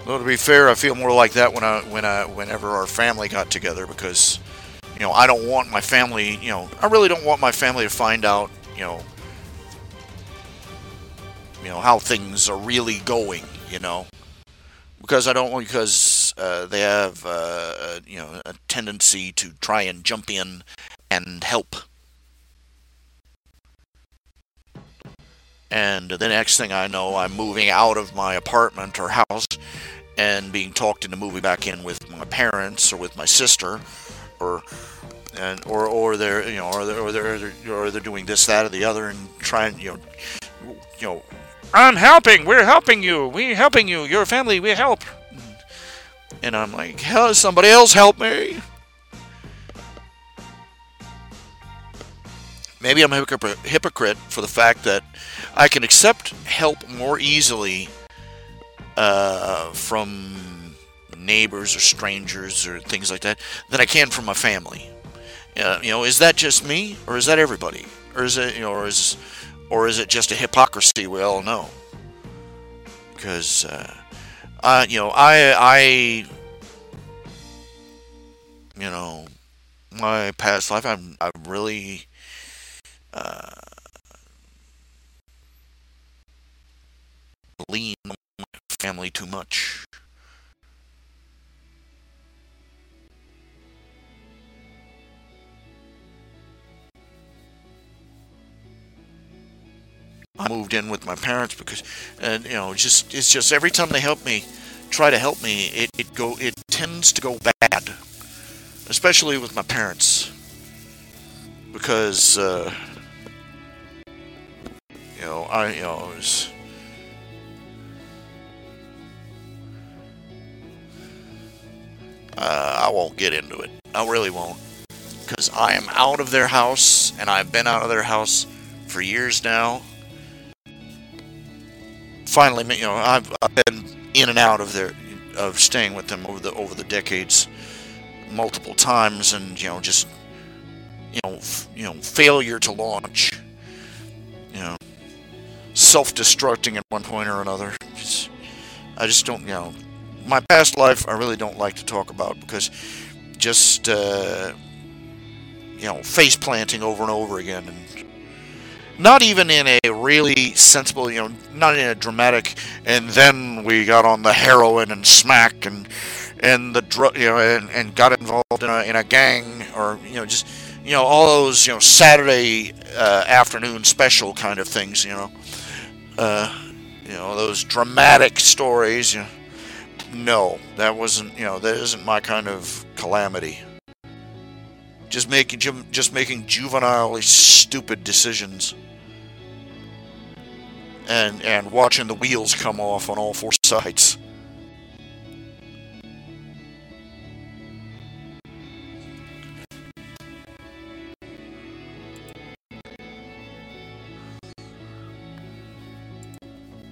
Though to be fair, I feel more like that whenever our family got together, because I don't want my family, I really don't want my family to find out, how things are really going, because they have a tendency to try and jump in and help. And the next thing I know, I'm moving out of my apartment or house and being talked into moving back in with my parents or with my sister, or they're doing this, that, or the other, and trying, I'm helping. We're helping you. We're helping you. Your family. We help. And I'm like, hell, somebody else help me. Maybe I'm a hypocrite for the fact that I can accept help more easily from neighbors or strangers or things like that than I can from my family. Is that just me, or is that everybody, or is it, or is it just a hypocrisy we all know? Because my past life, I really lean on my family too much. I moved in with my parents because, and it's just every time they try to help me, it tends to go bad, especially with my parents, because it was, I won't get into it. I really won't, because I am out of their house, and I've been out of their house for years now. Finally, I've been in and out of staying with them over the decades multiple times, and just failure to launch, self-destructing at one point or another. I just don't, my past life I really don't like to talk about, because just face planting over and over again, and not even in a really sensible, not in a dramatic, and then we got on the heroin and smack and the drug, and got involved in a gang, or just all those Saturday afternoon special kind of things, those dramatic stories. No, that wasn't, that isn't my kind of calamity. Just making juvenilely stupid decisions. And watching the wheels come off on all four sides.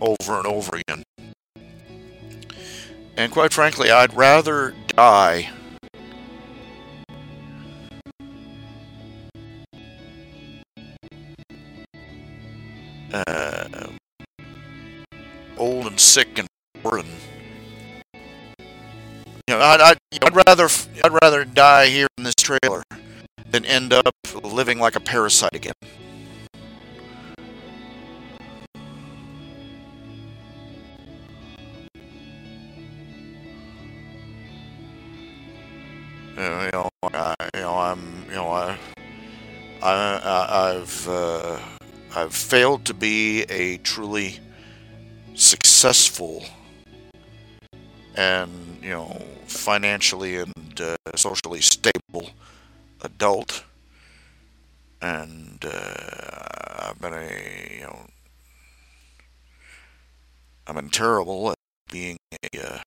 Over and over again. And quite frankly, I'd rather die old and sick and poor, and I'd rather die here in this trailer than end up living like a parasite again. I've failed to be a truly successful and financially and socially stable adult, and I've been terrible at being a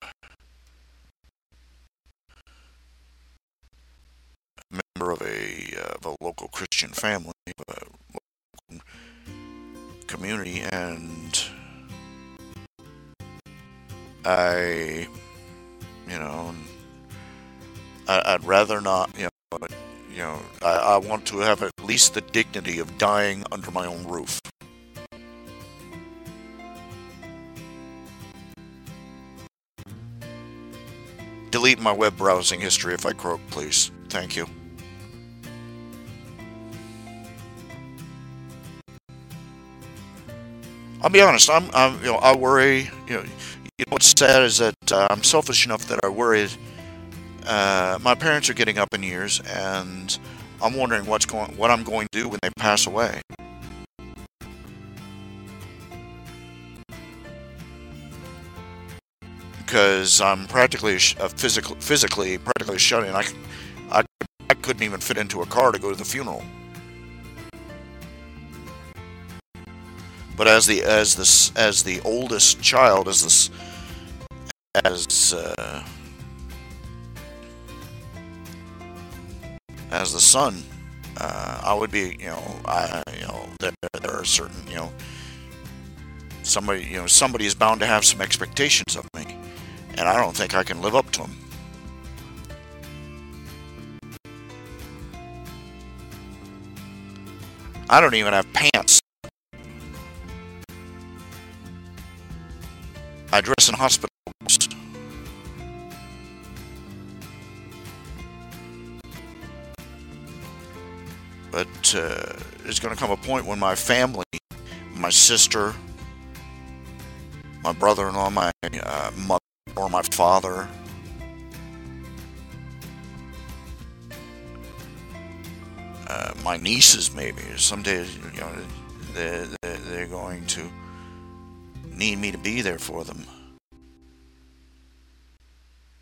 member of a local Christian family, a local community, and I, I'd rather not, I want to have at least the dignity of dying under my own roof. Delete my web browsing history if I croak, please. Thank you. I'll be honest. I worry. What's sad is that I'm selfish enough that I worry. My parents are getting up in years, and I'm wondering what I'm going to do when they pass away. Because I'm practically physically practically shut in. I couldn't even fit into a car to go to the funeral. But as the oldest child, as the son, I would be, there are certain, somebody is bound to have some expectations of me, and I don't think I can live up to them. I don't even have pants. I dress in hospital clothes. But there's going to come a point when my family, my sister, my brother-in-law, my mother, or my father, my nieces maybe, someday, they're going to need me to be there for them.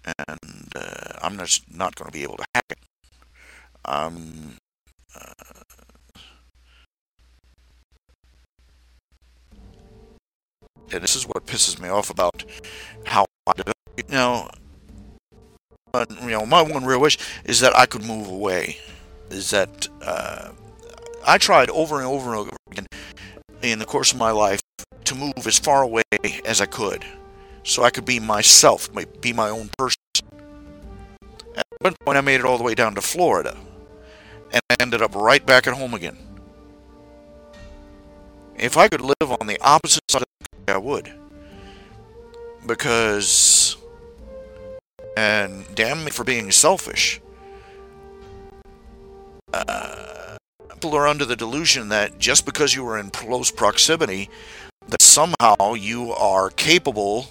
And I'm just not going to be able to hack it. And this is what pisses me off about how I develop. My one real wish is that I could move away. Is that I tried over and over and over again in the course of my life to move as far away as I could, so I could be myself, be my own person. At one point, I made it all the way down to Florida, and I ended up right back at home again. If I could live on the opposite side of the country, I would. Because, and damn me for being selfish, people are under the delusion that just because you are in close proximity, that somehow you are capable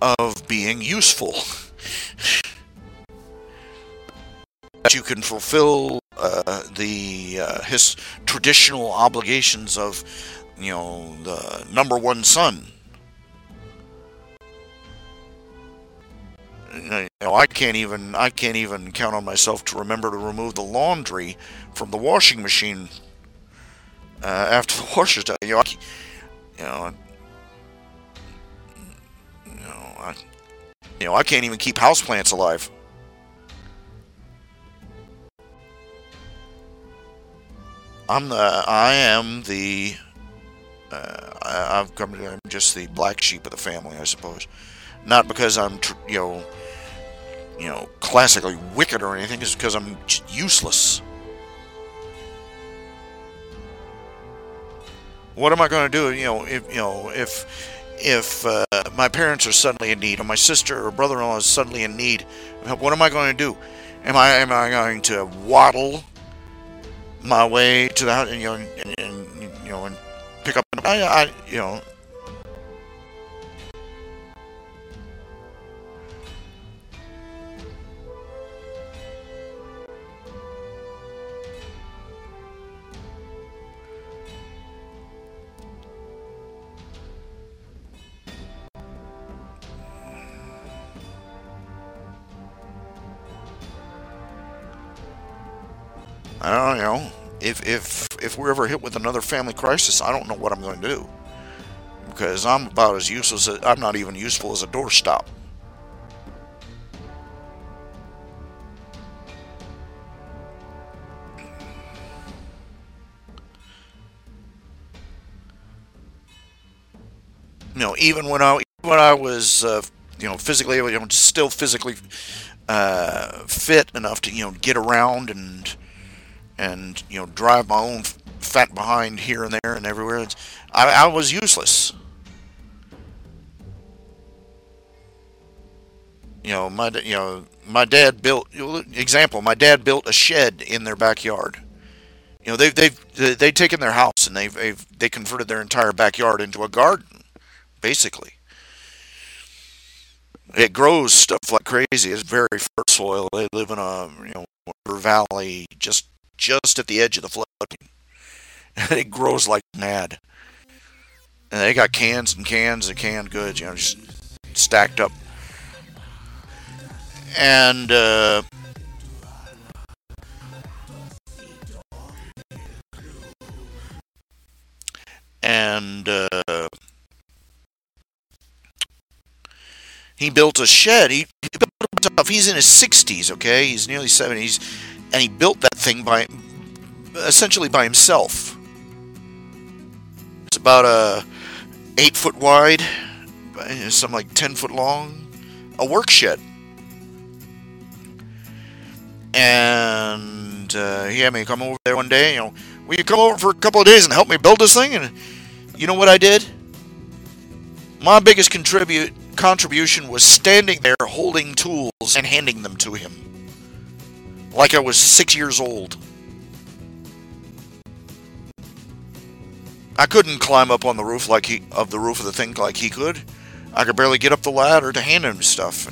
of being useful. That you can fulfill his traditional obligations of, the number one son. I can't even count on myself to remember to remove the laundry from the washing machine after the washer's done. I can't even keep houseplants alive. I'm just the black sheep of the family, I suppose. Not because I'm, classically wicked or anything. It's because I'm useless. What am I going to do? If my parents are suddenly in need, or my sister or brother-in-law is suddenly in need, what am I going to do? Am I going to waddle my way to the house and pick up? I don't know. If we're ever hit with another family crisis, I don't know what I'm going to do, because I'm about as useless. I'm not even useful as a doorstop. Even when I was physically, still physically fit enough to get around and drive my own fat behind here and there and everywhere. I was useless. My dad built My dad built a shed in their backyard. They've taken their house and they converted their entire backyard into a garden, basically. It grows stuff like crazy. It's very fertile soil. They live in a river valley just at the edge of the floodplain. And it grows like mad. And they got cans and cans of canned goods, just stacked up. And he built a shed. He built it himself. He's in his 60s, okay? He's nearly 70s. And he built that thing essentially by himself. It's about 8 foot wide, something like 10 foot long, a work shed. And he had me come over there one day. Will you come over for a couple of days and help me build this thing? And you know what I did? My biggest contribution was standing there holding tools and handing them to him, like I was 6 years old. I couldn't climb up on the roof of the thing like he could. I could barely get up the ladder to hand him stuff.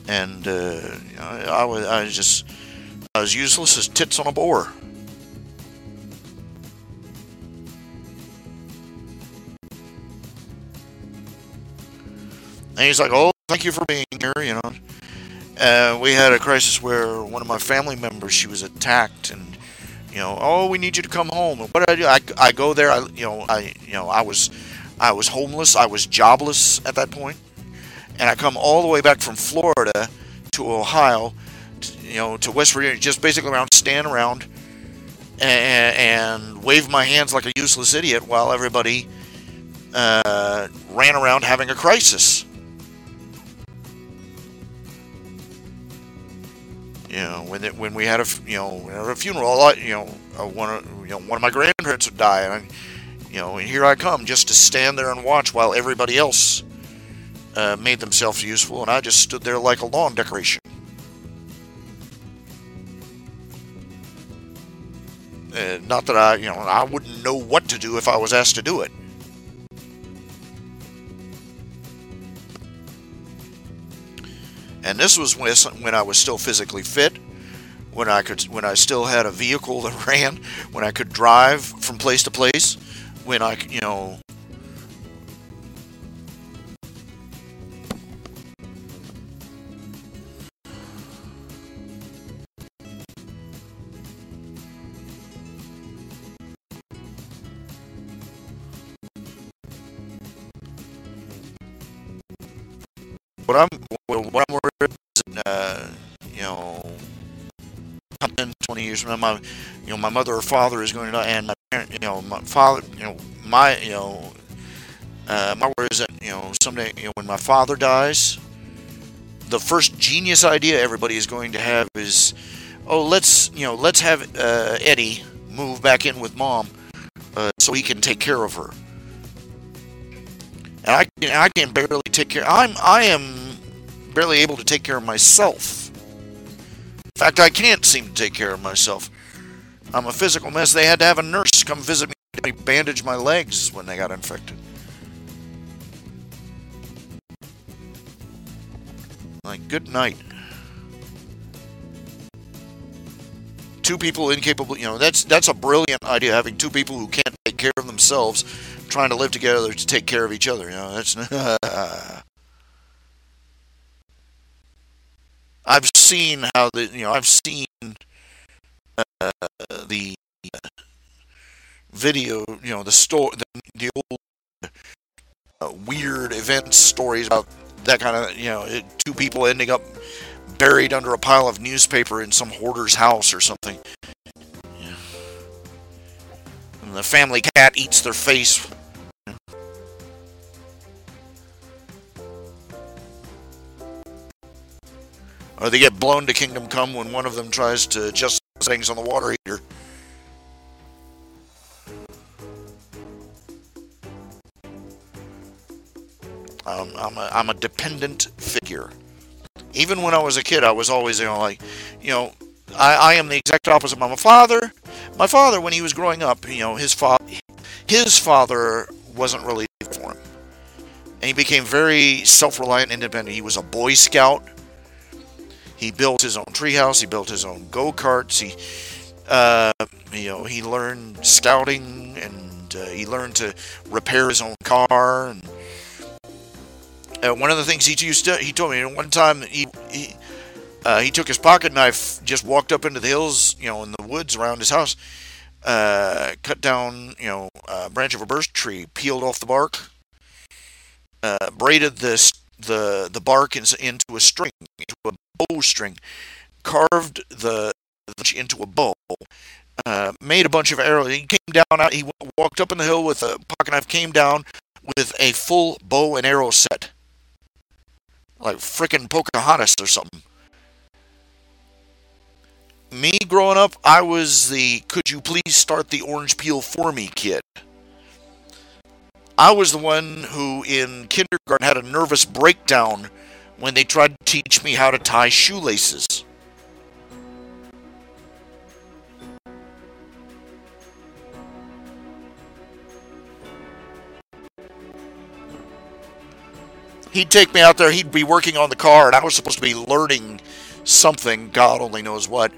And I was useless as tits on a boar. And he's like, "Oh, thank you for being here." We had a crisis where one of my family members, she was attacked, and "Oh, we need you to come home." And what did I do? I go there. I was homeless. I was jobless at that point, and I come all the way back from Florida to Ohio, to West Virginia, just basically stand around and wave my hands like a useless idiot while everybody ran around having a crisis. When we had a funeral, one of my grandparents would die, and and here I come just to stand there and watch while everybody else made themselves useful, and I just stood there like a lawn decoration. Not that I wouldn't know what to do if I was asked to do it. And this was when I was still physically fit, when I still had a vehicle that ran, when I could drive from place to place, when I, what I'm worried is, 10, 20 years from now, my mother or father is going to die, and my parent, my father, my worry is that, someday, when my father dies, the first genius idea everybody is going to have is, "Oh, let's have Eddie move back in with mom, so he can take care of her." And I can barely take care. I am barely able to take care of myself. In fact, I can't seem to take care of myself. I'm a physical mess. They had to have a nurse come visit me, bandage my legs when they got infected. Like, good night. Two people incapable, that's a brilliant idea, having two people who can't take care of themselves trying to live together to take care of each other. That's I've seen how I've seen the video, the old weird event stories about that kind of, two people ending up buried under a pile of newspaper in some hoarder's house or something. Yeah. And the family cat eats their face. Or they get blown to Kingdom Come when one of them tries to adjust settings on the water heater. I'm a dependent figure. Even when I was a kid, I was always, I am the exact opposite of my father. My father, when he was growing up, his father wasn't really there for him. And he became very self-reliant and independent. He was a Boy Scout. He built his own treehouse. He built his own go-karts. He learned scouting, and he learned to repair his own car. And one of the things he told me one time, he took his pocket knife, just walked up into the hills, in the woods around his house, cut down, a branch of a birch tree, peeled off the bark, braided the bark into a string, into a bowstring, carved the into a bow, made a bunch of arrows. He came down, he walked up in the hill with a pocket knife, came down with a full bow and arrow set, like frickin' Pocahontas or something. Me growing up, I was the "could you please start the orange peel for me" kid. I was the one who in kindergarten had a nervous breakdown when they tried to teach me how to tie shoelaces. He'd take me out there, he'd be working on the car, and I was supposed to be learning something, God only knows what.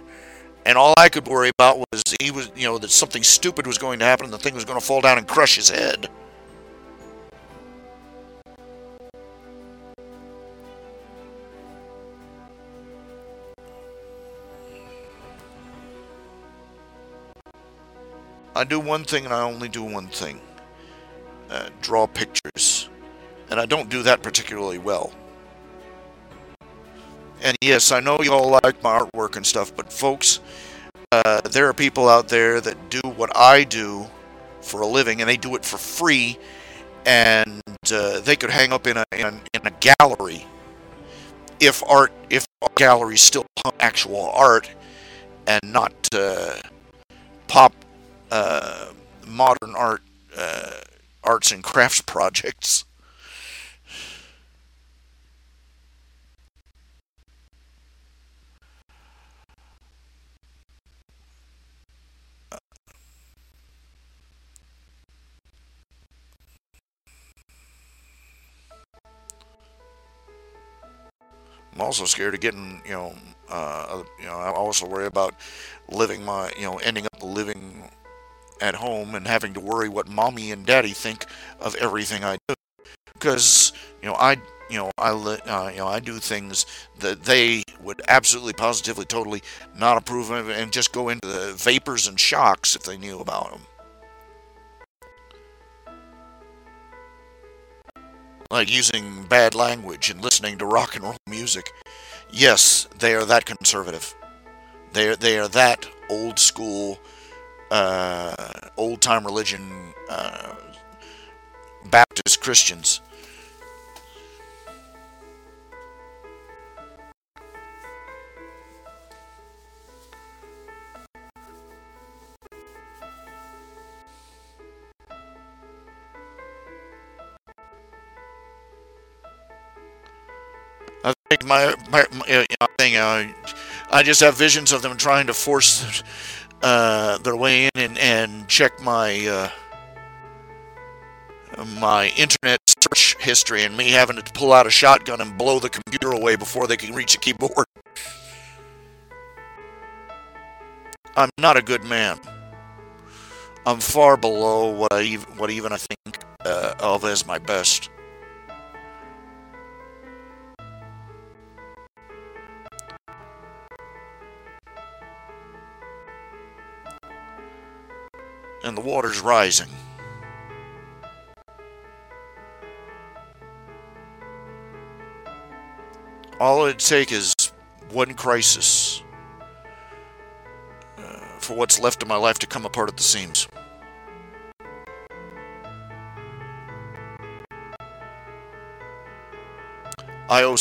And all I could worry about was that something stupid was going to happen and the thing was going to fall down and crush his head. I do one thing and I only do one thing: draw pictures. And I don't do that particularly well. And yes, I know y'all like my artwork and stuff, but folks, there are people out there that do what I do for a living, and they do it for free, and they could hang up in a gallery if galleries still hung actual art and not pop modern arts and crafts projects. I'm also scared of getting, I also worry about ending up living at home and having to worry what mommy and daddy think of everything I do. Because, I do things that they would absolutely, positively, totally not approve of and just go into the vapors and shocks if they knew about them. Like using bad language and listening to rock and roll music. Yes, they are that conservative. They are that old school, old time religion, Baptist Christians. I think I just have visions of them trying to force their way in and check my internet search history, and me having to pull out a shotgun and blow the computer away before they can reach the keyboard. I'm not a good man. I'm far below what even I think of as my best. And the water's rising. All it'd take is one crisis for what's left of my life to come apart at the seams. I owe,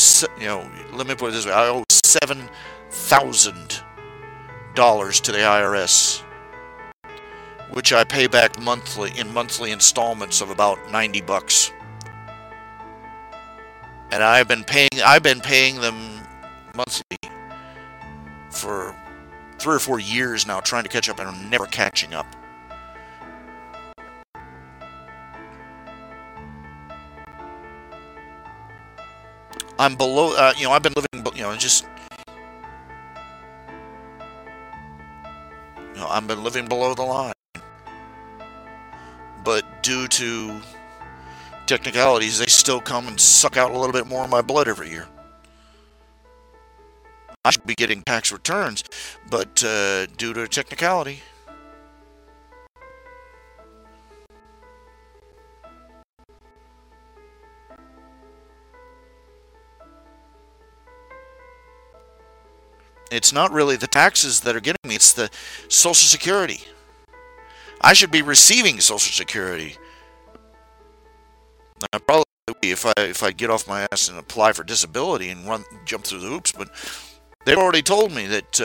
let me put it this way: I owe $7,000 to the IRS, which I pay back monthly in monthly installments of about $90. And I've been paying them monthly for 3 or 4 years now, trying to catch up, and I'm never catching up. I'm below, I've been living, just, I've been living below the line. But due to technicalities, they still come and suck out a little bit more of my blood every year. I should be getting tax returns, but due to a technicality, it's not really the taxes that are getting me, it's the Social Security. I should be receiving Social Security. I probably would be if I get off my ass and apply for disability and jump through the hoops, but They've already told me that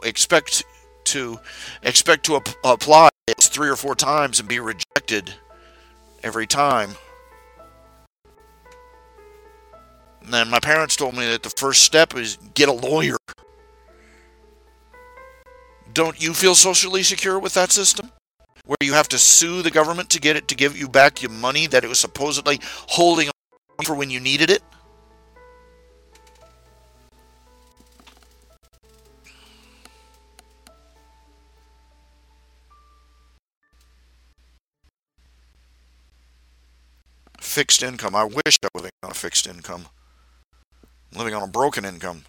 expect to apply 3 or 4 times and be rejected every time. And then my parents told me that the first step is get a lawyer. Don't you feel socially secure with that system? Where you have to sue the government to get it to give you back your money that it was supposedly holding on for when you needed it? Fixed income. I wish I was living on a fixed income. I'm living on a broken income.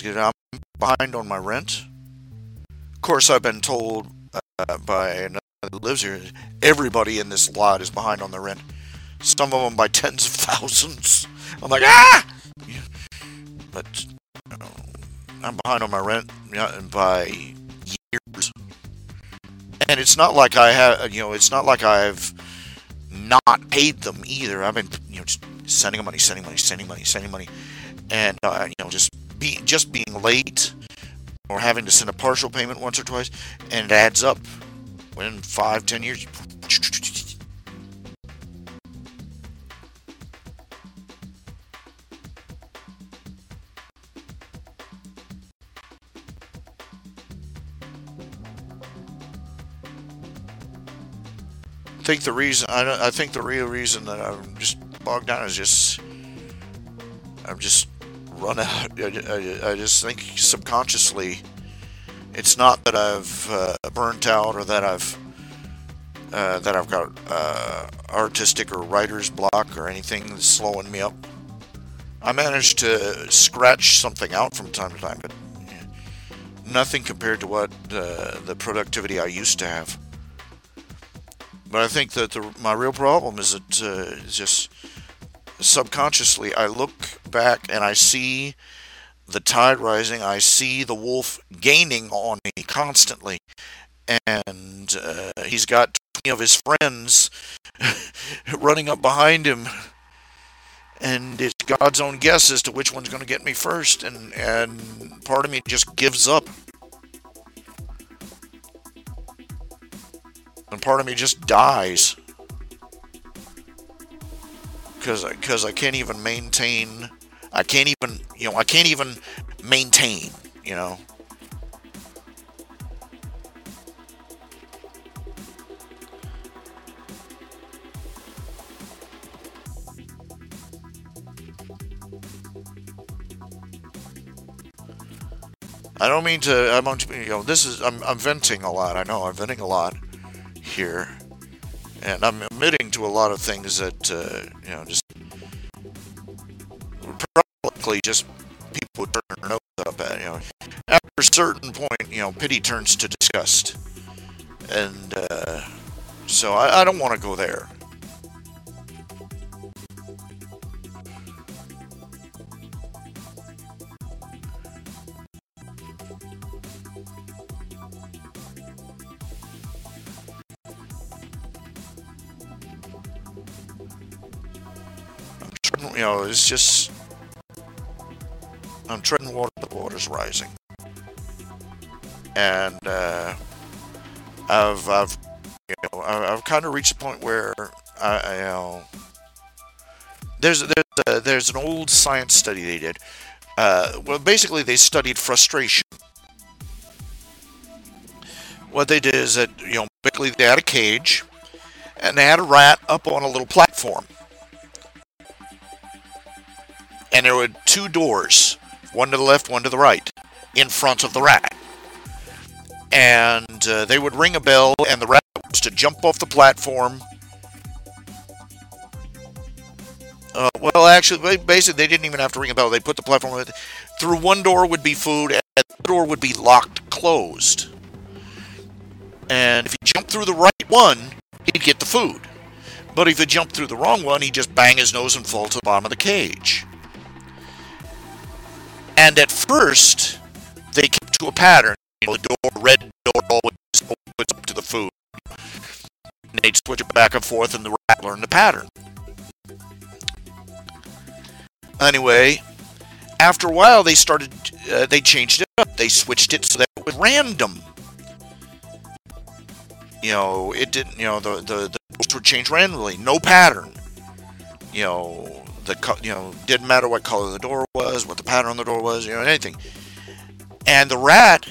I'm behind on my rent. Of course, I've been told by another that lives here, everybody in this lot is behind on their rent. Some of them by tens of thousands. I'm like, ah! But I'm behind on my rent by years, and it's not like I have. It's not like I've not paid them either. I've been, just sending them money, sending money, and just being late or having to send a partial payment once or twice, and it adds up. Within 5-10 years. I think the real reason that I'm just bogged down is just I'm just run out. I just think subconsciously, it's not that I've burnt out or that I've got artistic or writer's block or anything that's slowing me up. I managed to scratch something out from time to time, but nothing compared to what the productivity I used to have. But I think that my real problem is that just subconsciously I look back and I see the tide rising. I see the wolf gaining on me constantly, and he's got 20 of his friends running up behind him, and it's God's own guess as to which one's going to get me first, and part of me just gives up. And part of me just dies because I can't even maintain. I can't even maintain. I don't mean to. This is. I'm venting a lot. I know I'm venting a lot here, and I'm admitting to a lot of things that just probably just people would turn their nose up at. After a certain point, pity turns to disgust, and so I don't want to go there. It's just I'm treading water, the water's rising, and I've kind of reached a point where there's an old science study they did. Well, basically they studied frustration. What they did is that basically they had a cage, and they had a rat up on a little platform. And there were 2 doors, one to the left, one to the right, in front of the rat. And they would ring a bell, and the rat was to jump off the platform. Well, actually, basically, they didn't even have to ring a bell. They put the platform through one door would be food, and the other door would be locked closed. And if he jumped through the right one, he'd get the food. But if he jumped through the wrong one, he'd just bang his nose and fall to the bottom of the cage. And at first, they kept to a pattern. The red door always opens up to the food. And they they'd switch it back and forth, and the rat learned the pattern. Anyway, after a while, they changed it up. They switched it so that it was random. It didn't. The doors would change randomly, no pattern. Didn't matter what color the door was, what the pattern on the door was, anything. And the rat,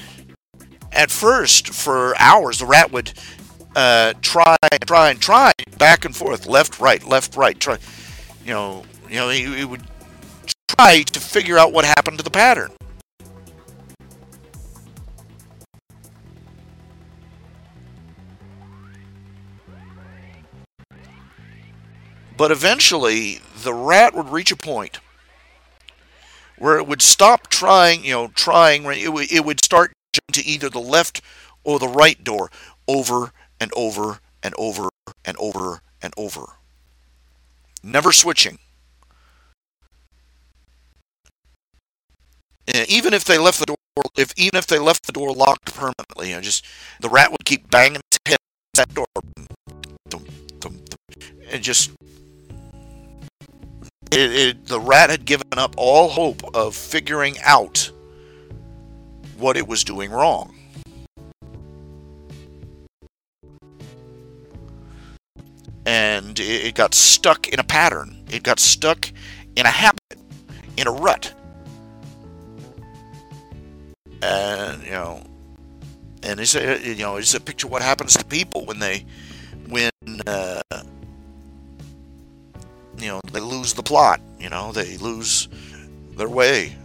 at first, for hours, the rat would try, back and forth, left, right, try. He would try to figure out what happened to the pattern. But eventually, the rat would reach a point where it would stop trying, it would start to either the left or the right door over and over and over and over and over. Never switching. Even if they left the door, locked permanently, the rat would keep banging its head at that door, and just the rat had given up all hope of figuring out what it was doing wrong. And it got stuck in a pattern. It got stuck in a habit, in a rut. And it's a picture of what happens to people when they lose the plot. They lose their way.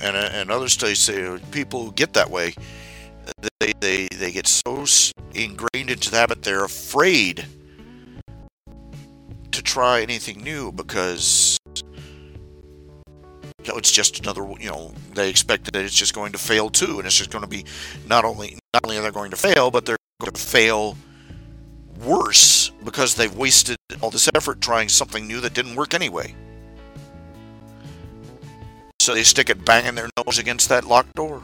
And other studies say people who get that way, they get so ingrained into the habit, they're afraid to try anything new because it's just another. They expect that it's just going to fail too, and it's just going to be not only are they going to fail, but they're going to fail worse because they've wasted all this effort trying something new that didn't work anyway. So they stick it banging their nose against that locked door.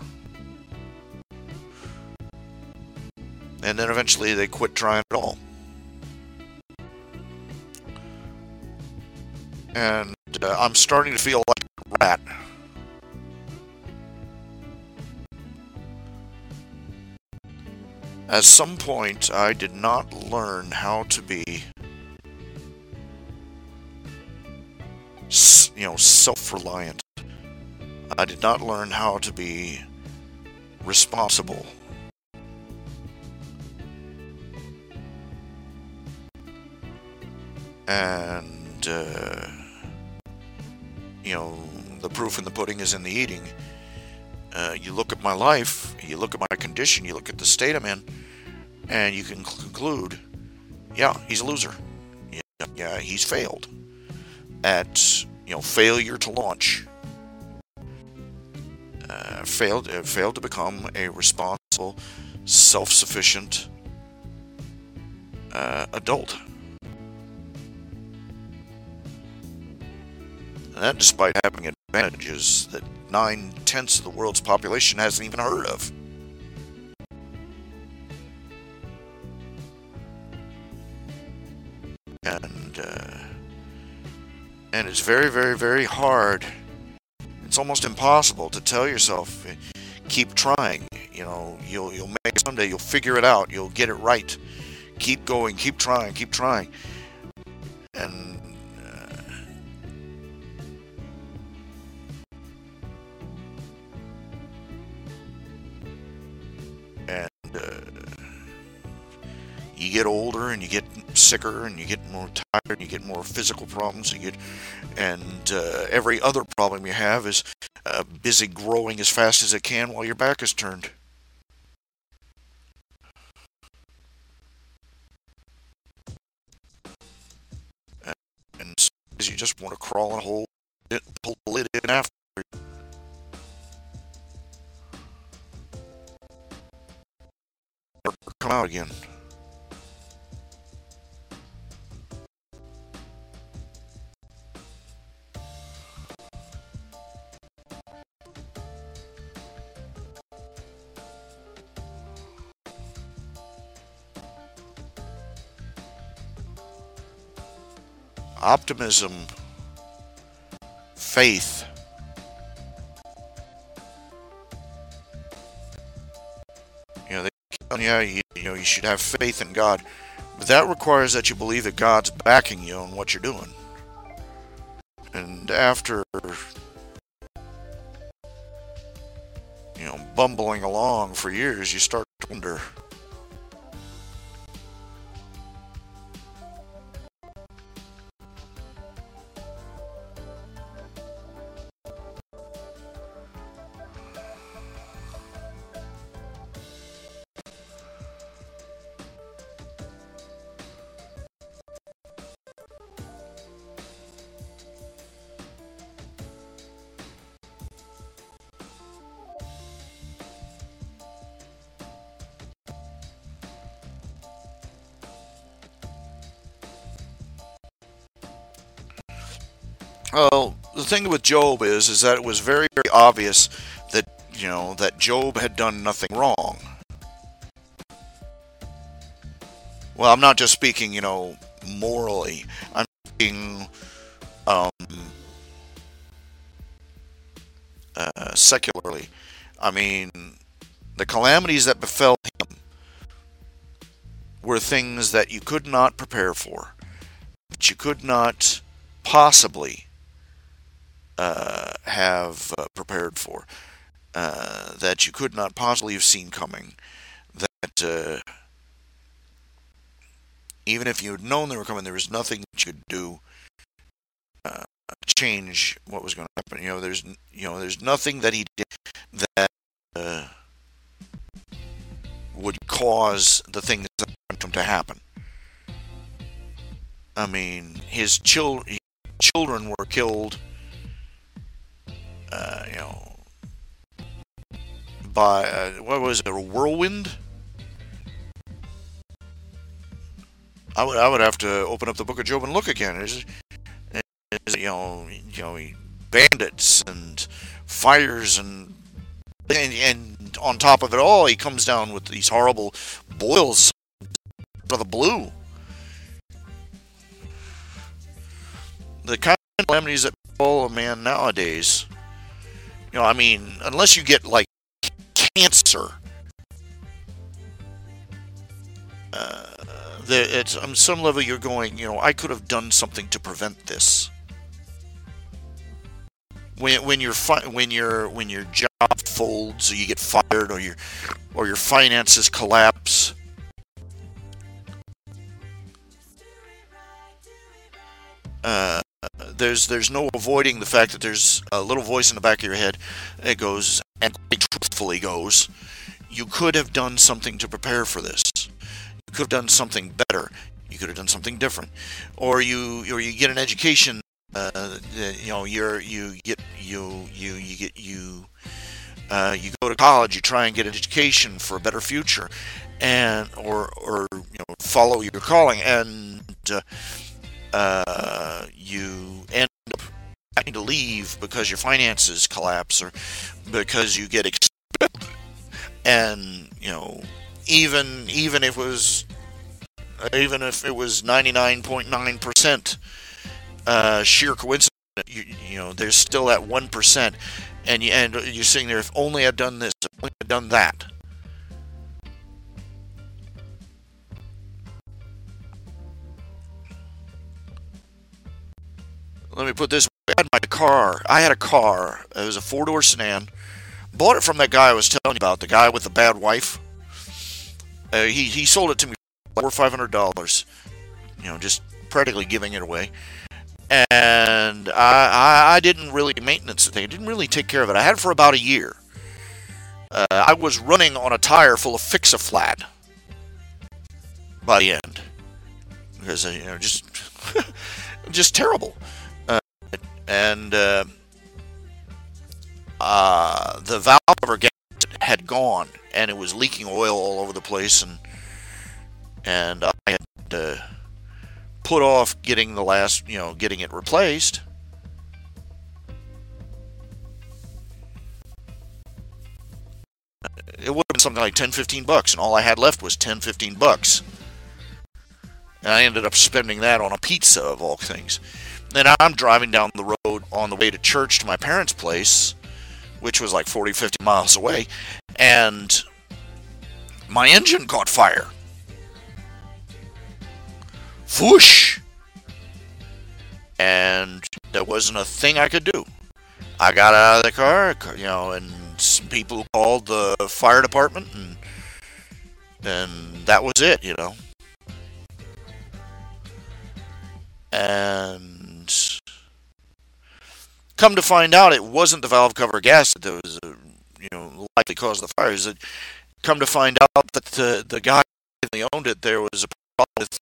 And then eventually they quit trying it all. And I'm starting to feel like a rat. At some point, I did not learn how to be, self-reliant. I did not learn how to be responsible. And, the proof in the pudding is in the eating. You look at my life, you look at my condition, you look at the state I'm in, and you can conclude, yeah, he's a loser. Yeah, he's failed at, failure to launch. Failed to become a responsible, self-sufficient adult. And that despite having advantages that 9/10 of the world's population hasn't even heard of. And it's very, very, very hard. It's almost impossible to tell yourself, keep trying. You'll make it someday. You'll figure it out. You'll get it right. Keep going. Keep trying. Keep trying. And you get older and you get sicker and you get more tired and you get more physical problems and every other problem you have is busy growing as fast as it can while your back is turned. And you just want to crawl in a hole, pull the lid in after you. Or come out again. optimism, faith. They keep telling you should have faith in God, but that requires that you believe that God's backing you on what you're doing. And after bumbling along for years, you start to wonder. Well, the thing with Job is that it was very, very obvious that that Job had done nothing wrong. Well, I'm not just speaking, morally. I'm speaking um, secularly. I mean, the calamities that befell him were things that you could not prepare for, that you could not possibly have prepared for, that you could not possibly have seen coming, that even if you had known they were coming, there was nothing that you could do to change what was going to happen. There's nothing that he did that would cause the things that happened to happen. I mean, his children were killed, by what was it, a whirlwind? I would have to open up the book of Job and look again. There's bandits and fires and on top of it all, he comes down with these horrible boils out of the blue. The kind of calamities that befall a man nowadays, unless you get like cancer, it's on some level you're going, I could have done something to prevent this. When your job folds, or you get fired, or your finances collapse, there's no avoiding the fact that there's a little voice in the back of your head. It goes, and quite truthfully goes, you could have done something to prepare for this. You could have done something better. You could have done something different. Or you get an education. You go to college. You try and get an education for a better future, and or follow your calling, and you end up having to leave because your finances collapse, or because you get expelled. And even if it was 99.9% sheer coincidence, there's still that 1%, and you're sitting there. If only I'd done this, if only I'd done that. Let me put this. I had a car. It was a 4-door sedan. Bought it from that guy I was telling you about, the guy with the bad wife. He sold it to me for $500. Just practically giving it away. And I didn't really maintenance the thing. I didn't really take care of it. I had it for about a year. I was running on a tire full of Fix-A-Flat by the end, because just just terrible. And the valve cover gasket had gone, and it was leaking oil all over the place, and I had to put off getting getting it replaced. It would have been something like $10-15, and all I had left was $10-15. And I ended up spending that on a pizza, of all things. Then I'm driving down the road on the way to church to my parents' place, which was like 40, 50 miles away, and my engine caught fire. Whoosh! And there wasn't a thing I could do. I got out of the car, and some people called the fire department, and that was it. And come to find out, it wasn't the valve cover gas that was, likely cause of the fire. Come to find out that the guy that owned it, there was a problem with the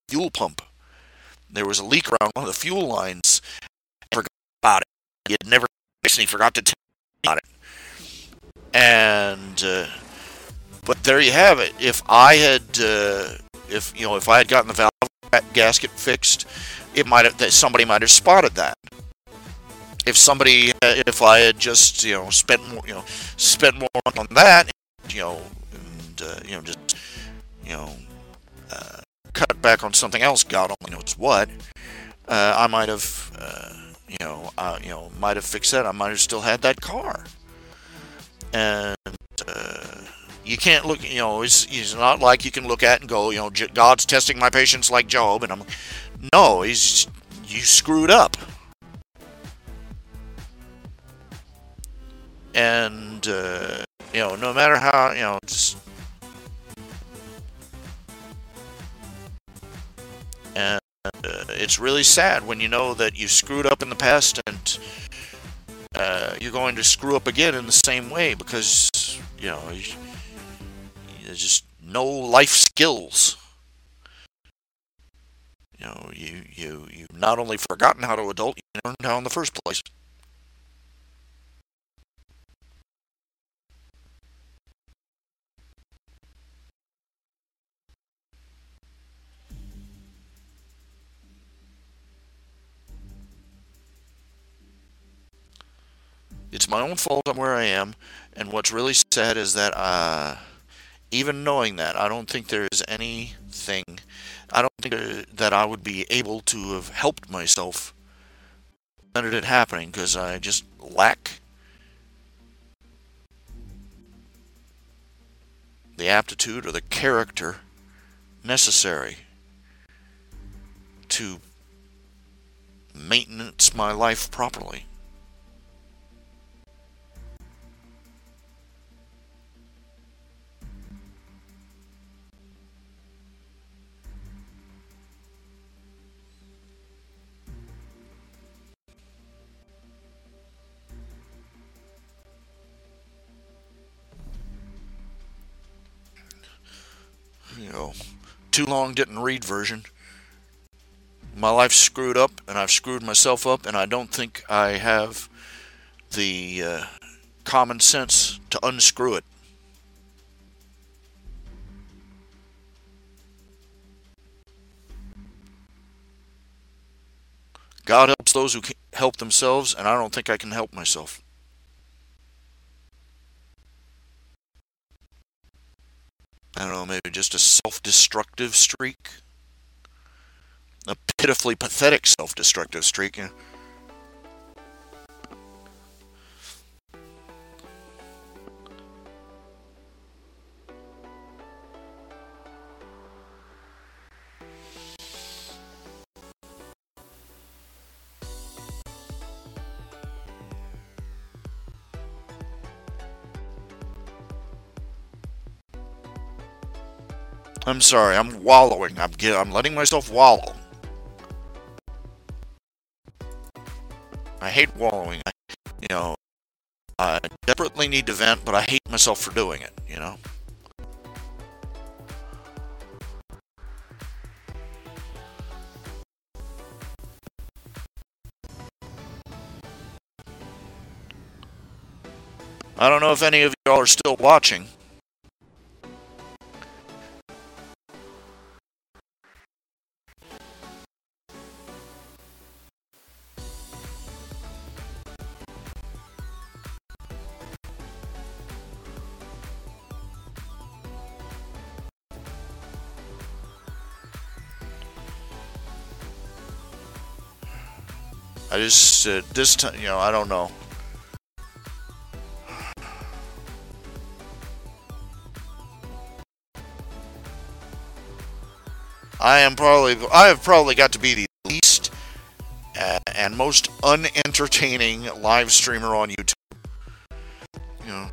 fuel pump. There was a leak around one of the fuel lines. He forgot about it. He had never fixed it. He forgot to tell me about it. And but there you have it. If I had gotten the valve gasket fixed, somebody might have spotted that. If I had just spent more on that, cut back on something else, God only knows what, I might have might have fixed that. I might have still had that car. And you can't look, it's not like you can look at and go, God's testing my patience like Job, and no, you screwed up. And, no matter how, and it's really sad when you know that you screwed up in the past and you're going to screw up again in the same way because, there's just no life skills. You've not only forgotten how to adult, you learned how in the first place. It's my own fault I'm where I am, and what's really sad is that even knowing that, I don't think there is anything, I don't think that I would be able to have helped myself prevented it happening because I just lack the aptitude or the character necessary to maintenance my life properly. Too long didn't read version. My life's screwed up, and I've screwed myself up, and I don't think I have the common sense to unscrew it. God helps those who can help themselves, and I don't think I can help myself. I don't know, maybe just a self-destructive streak. A pitifully pathetic self-destructive streak. I'm sorry, I'm wallowing. I'm letting myself wallow. I hate wallowing. I desperately need to vent, but I hate myself for doing it, I don't know if any of y'all are still watching. I just this time, I don't know. I have probably got to be the least and most unentertaining live streamer on YouTube. You know,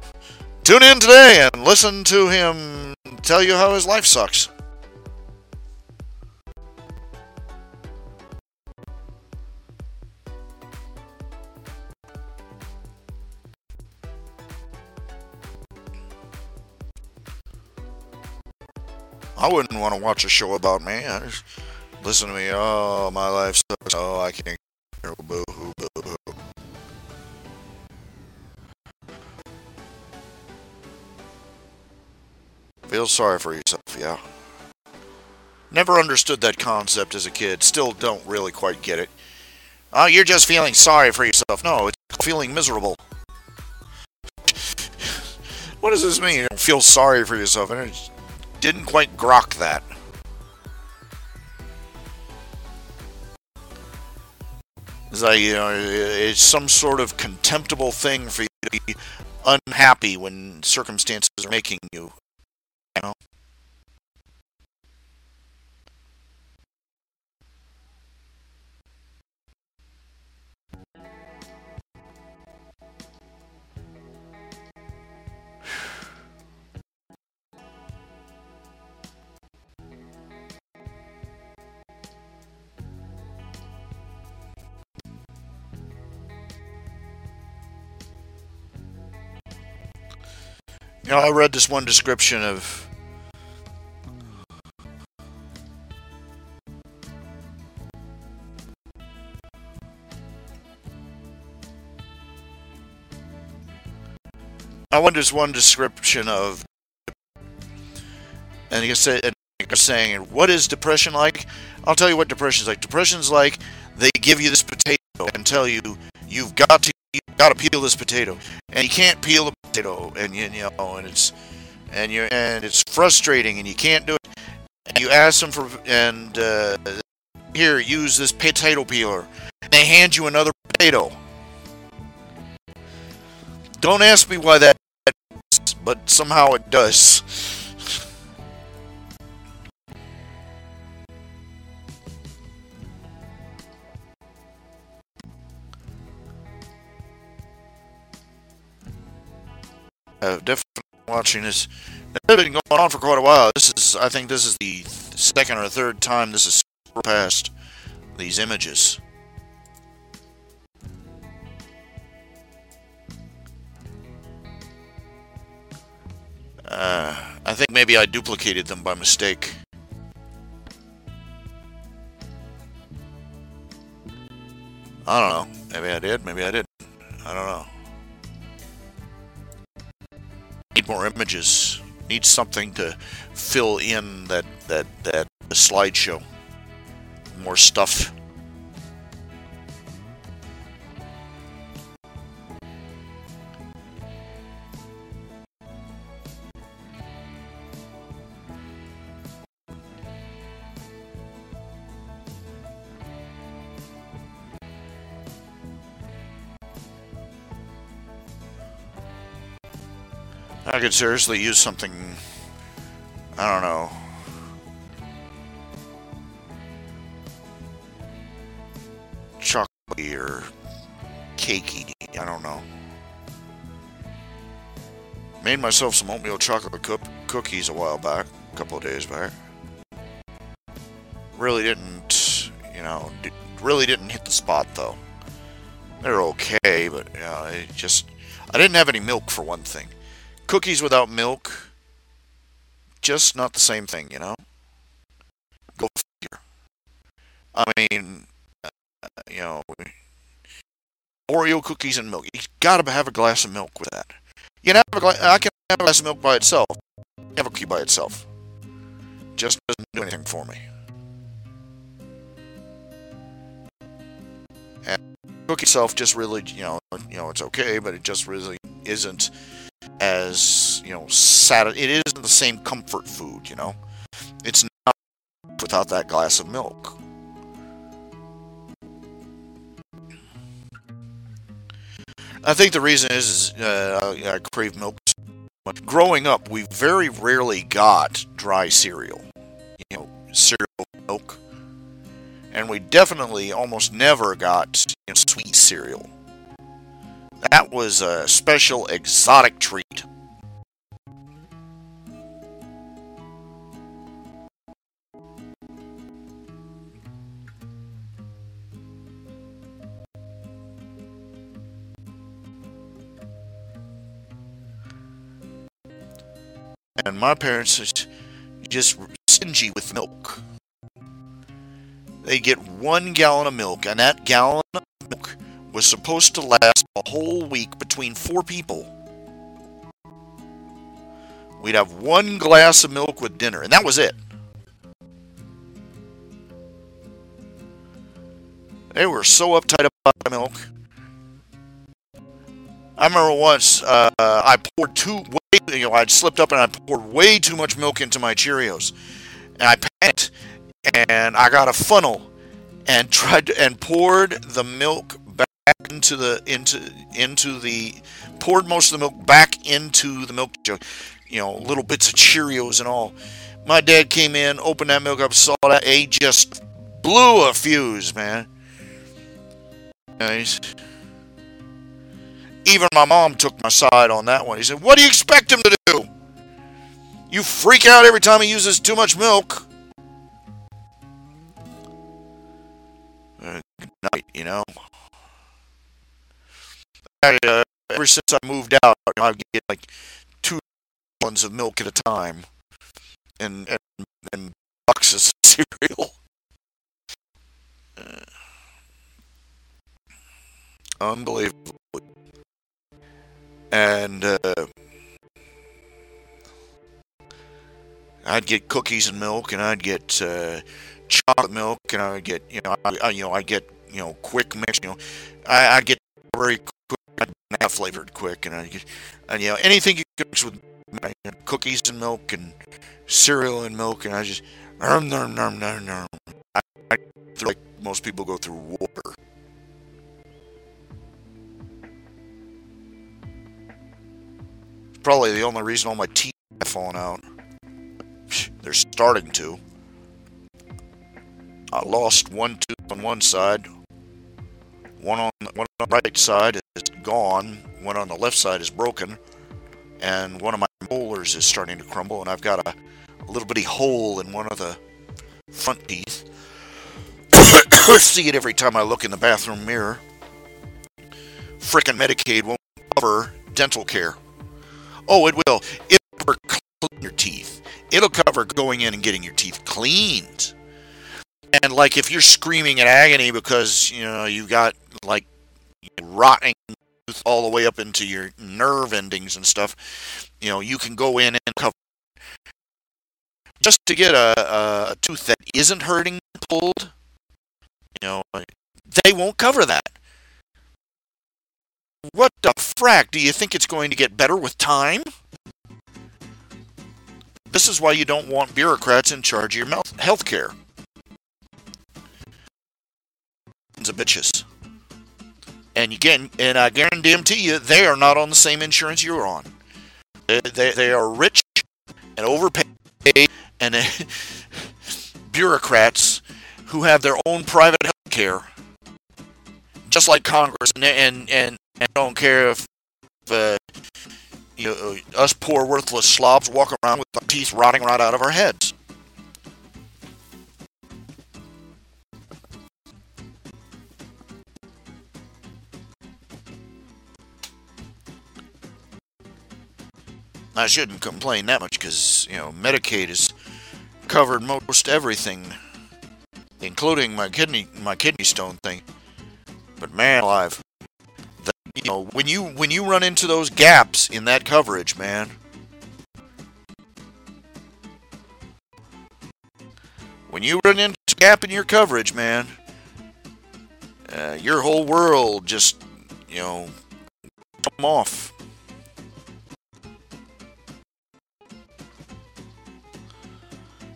tune in today and listen to him tell you how his life sucks. I wouldn't want to watch a show about me. I just listen to me. Oh, my life sucks. Oh, I can't. Boo hoo, boo hoo. Feel sorry for yourself, yeah. Never understood that concept as a kid. Still don't really quite get it. Oh, you're just feeling sorry for yourself. No, it's feeling miserable. What does this mean? You don't feel sorry for yourself. I didn't quite grok that. It's like, it's some sort of contemptible thing for you to be unhappy when circumstances are making you, you know? I read this one description of and he said, saying, "What is depression like?" I'll tell you what depression's like. Depression's like they give you this potato and tell you you've got to peel this potato, and you can't peel the potato, and and it's frustrating, and you can't do it. And you ask them here, use this potato peeler, and they hand you another potato. Don't ask me why that is, but somehow it does. Definitely watching this. It's been going on for quite a while. I think this is the second or third time this has surpassed these images. I think maybe I duplicated them by mistake. I don't know. Maybe I did. Maybe I didn't. I don't know. Need more images. Need something to fill in that slideshow. More stuff. I could seriously use something, I don't know, chocolatey or cakey, I don't know. Made myself some oatmeal chocolate cookies a while back, a couple of days back. Really didn't, really didn't hit the spot though. They're okay, but I didn't have any milk for one thing. Cookies without milk, just not the same thing, Go figure. I mean, Oreo cookies and milk. You gotta have a glass of milk with that. I can have a glass of milk by itself. Have a cookie by itself. Just doesn't do anything for me. And cookie itself just really, it's okay, but it just really isn't as it isn't the same comfort food. It's not without that glass of milk. I think the reason is I crave milk so much. Growing up, we very rarely got dry cereal. Cereal milk, and we definitely almost never got sweet cereal. That was a special exotic treat. And my parents are just stingy with milk. They get 1 gallon of milk, and that gallon of milk was supposed to last a whole week between 4 people. We'd have 1 glass of milk with dinner, and that was it. They were so uptight about the milk. I remember once I poured I'd slipped up and I poured way too much milk into my Cheerios, and I panicked, and I got a funnel and poured the milk back poured most of the milk back into the milk jug. Little bits of Cheerios and all. My dad came in, opened that milk up, saw that, he just blew a fuse, man. Nice. Even my mom took my side on that one. He said, "What do you expect him to do? You freak out every time he uses too much milk." Good night. Ever since I moved out, I get like 2 gallons of milk at a time, and boxes of cereal. Unbelievable. And I'd get cookies and milk, and I'd get chocolate milk, and I'd get I get quick mix. I'd get very quick, banana flavored quick, and anything you can mix with cookies and milk and cereal and milk, and I just nom nom nom nom nom. I feel like most people go through water. It's probably the only reason all my teeth have fallen out. They're starting to. I lost one tooth on one side. One on the right side is gone. One on the left side is broken. And one of my molars is starting to crumble. And I've got a little bitty hole in one of the front teeth. I see it every time I look in the bathroom mirror. Frickin' Medicaid won't cover dental care. Oh, it will. It'll cover cleaning your teeth. It'll cover going in and getting your teeth cleaned. And like if you're screaming in agony because you got like rotting tooth all the way up into your nerve endings and stuff, you can go in and cover. Just to get a tooth that isn't hurting pulled, they won't cover that. What the frack? Do you think it's going to get better with time? This is why you don't want bureaucrats in charge of your health care. Of bitches. And I guarantee you, they are not on the same insurance you're on. They are rich and overpaid and bureaucrats who have their own private health care, just like Congress, and don't care if us poor worthless slobs walk around with our teeth rotting right out of our heads. I shouldn't complain that much because Medicaid has covered most everything, including my kidney stone thing. But man alive, when you run into those gaps in that coverage, man, when you run into a gap in your coverage, man, your whole world just come off.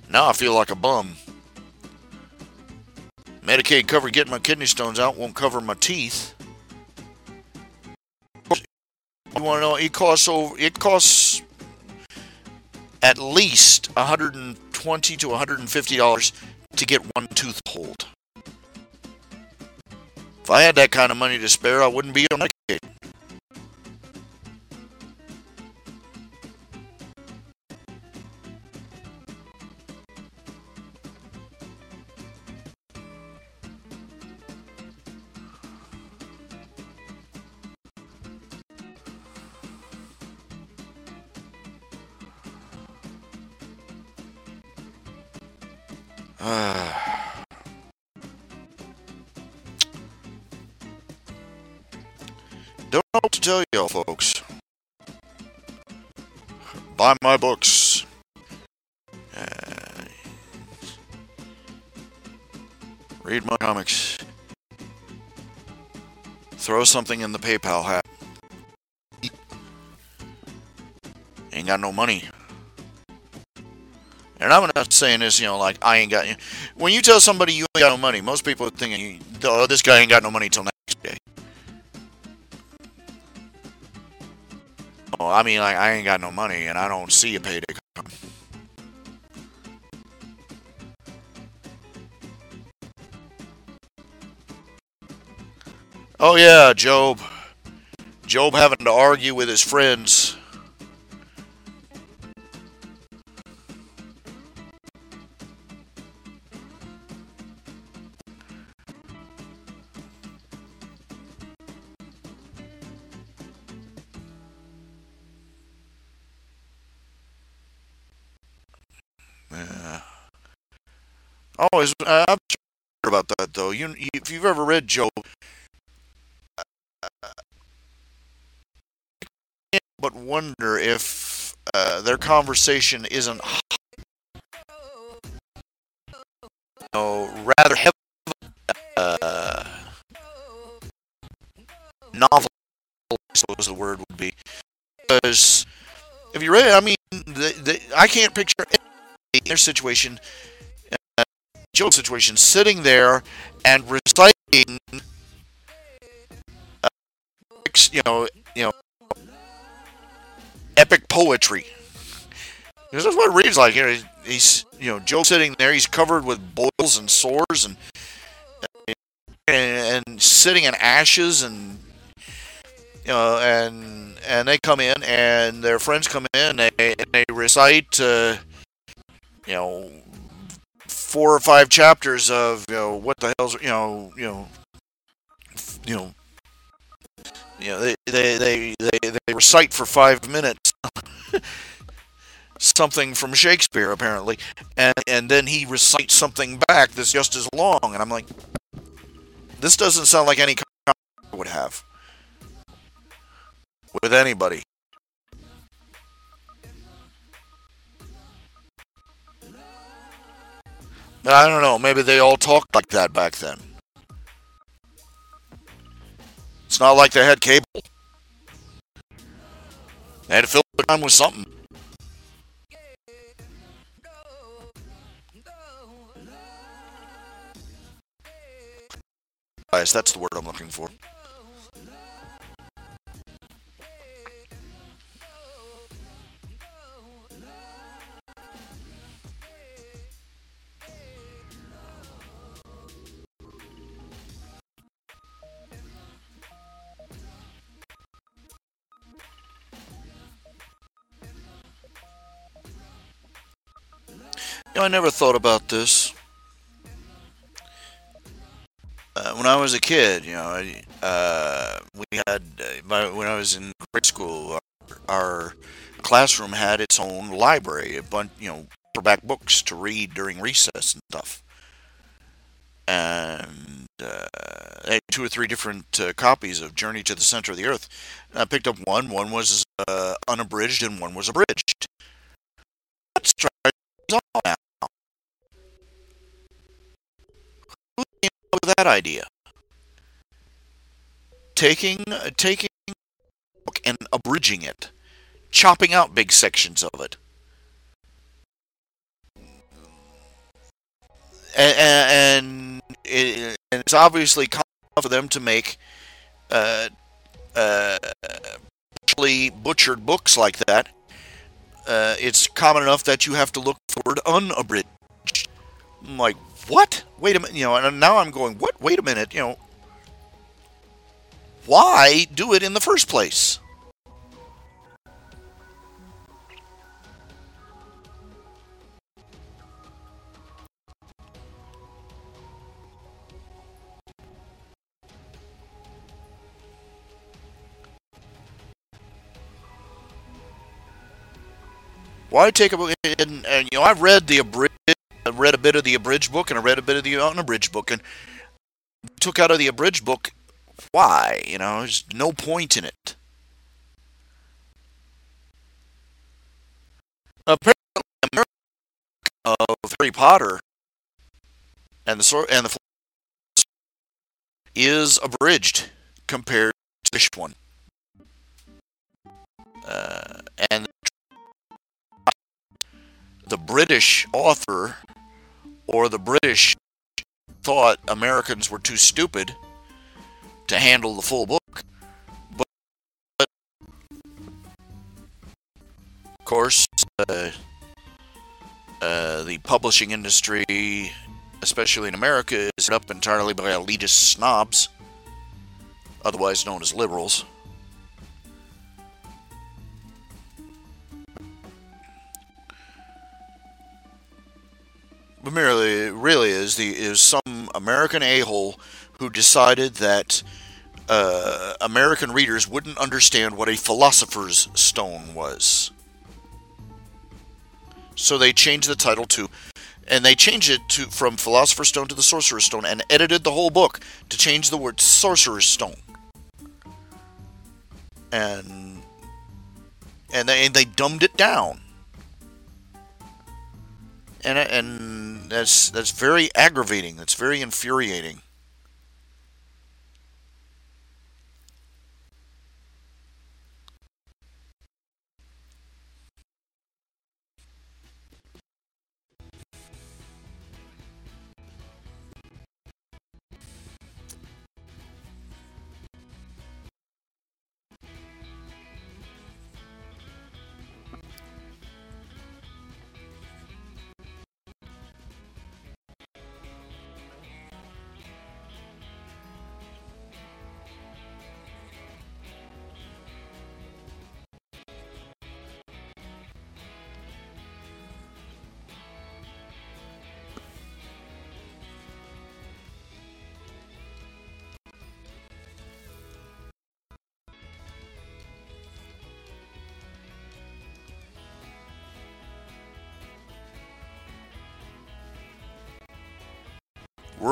Now I feel like a bum. Medicaid cover getting my kidney stones out, won't cover my teeth. want to know? It costs at least $120 to $150 to get one tooth pulled. If I had that kind of money to spare, I wouldn't be on Medicaid. Don't know what to tell y'all, folks. Buy my books. Read my comics. Throw something in the PayPal hat. Ain't got no money. And I'm not saying this, like I ain't got. When you tell somebody you ain't got no money, most people are thinking, "Oh, this guy ain't got no money till next day." Oh, I mean, like I ain't got no money, and I don't see a payday come. Oh yeah, Job. Job having to argue with his friends. Always, I'm sure about that though. If you've ever read Job, can't but wonder if their conversation isn't, rather heavy, novel. I suppose the word would be, because if you read it, I mean, I can't picture their situation, Job's situation, sitting there and reciting, you know, you know, epic poetry. This is what it reads like. He's Job sitting there. He's covered with boils and sores and sitting in ashes, and and they come in, and their friends come in, and they recite, 4 or 5 chapters of what the hell's they recite for 5 minutes something from Shakespeare apparently, and then he recites something back that's just as long, and I'm like, this doesn't sound like any conversation I would have with anybody. I don't know. Maybe they all talked like that back then. It's not like they had cable. They had to fill the time with something. Yes, that's the word I'm looking for. I never thought about this. When I was a kid, we had when I was in grade school, our classroom had its own library, a bunch, paperback books to read during recess and stuff. And they had 2 or 3 different copies of Journey to the Center of the Earth. And I picked up one. One was unabridged, and one was abridged. Let's try it all now. Who came up with that idea? Taking a book and abridging it, chopping out big sections of it, and it's obviously common for them to make uh, racially butchered books like that, it's common enough that you have to look for the word unabridged. I'm like, what? Wait a minute, and now I'm going, what? Wait a minute, why do it in the first place? Why take a book? And I've read the abridged, I read a bit of the abridged book, and I read a bit of the unabridged book, and took out of the abridged book. Why? There's no point in it. Apparently, America of Harry Potter and the is abridged compared to this one, and the British author or the British thought Americans were too stupid to handle the full book. But of course, the publishing industry, especially in America, is set up entirely by elitist snobs, otherwise known as liberals. But really is some American a-hole who decided that American readers wouldn't understand what a philosopher's stone was. So they changed the title and they changed it from Philosopher's Stone to the Sorcerer's Stone, and edited the whole book to change the word Sorcerer's Stone. And they dumbed it down. And that's very aggravating. That's very infuriating.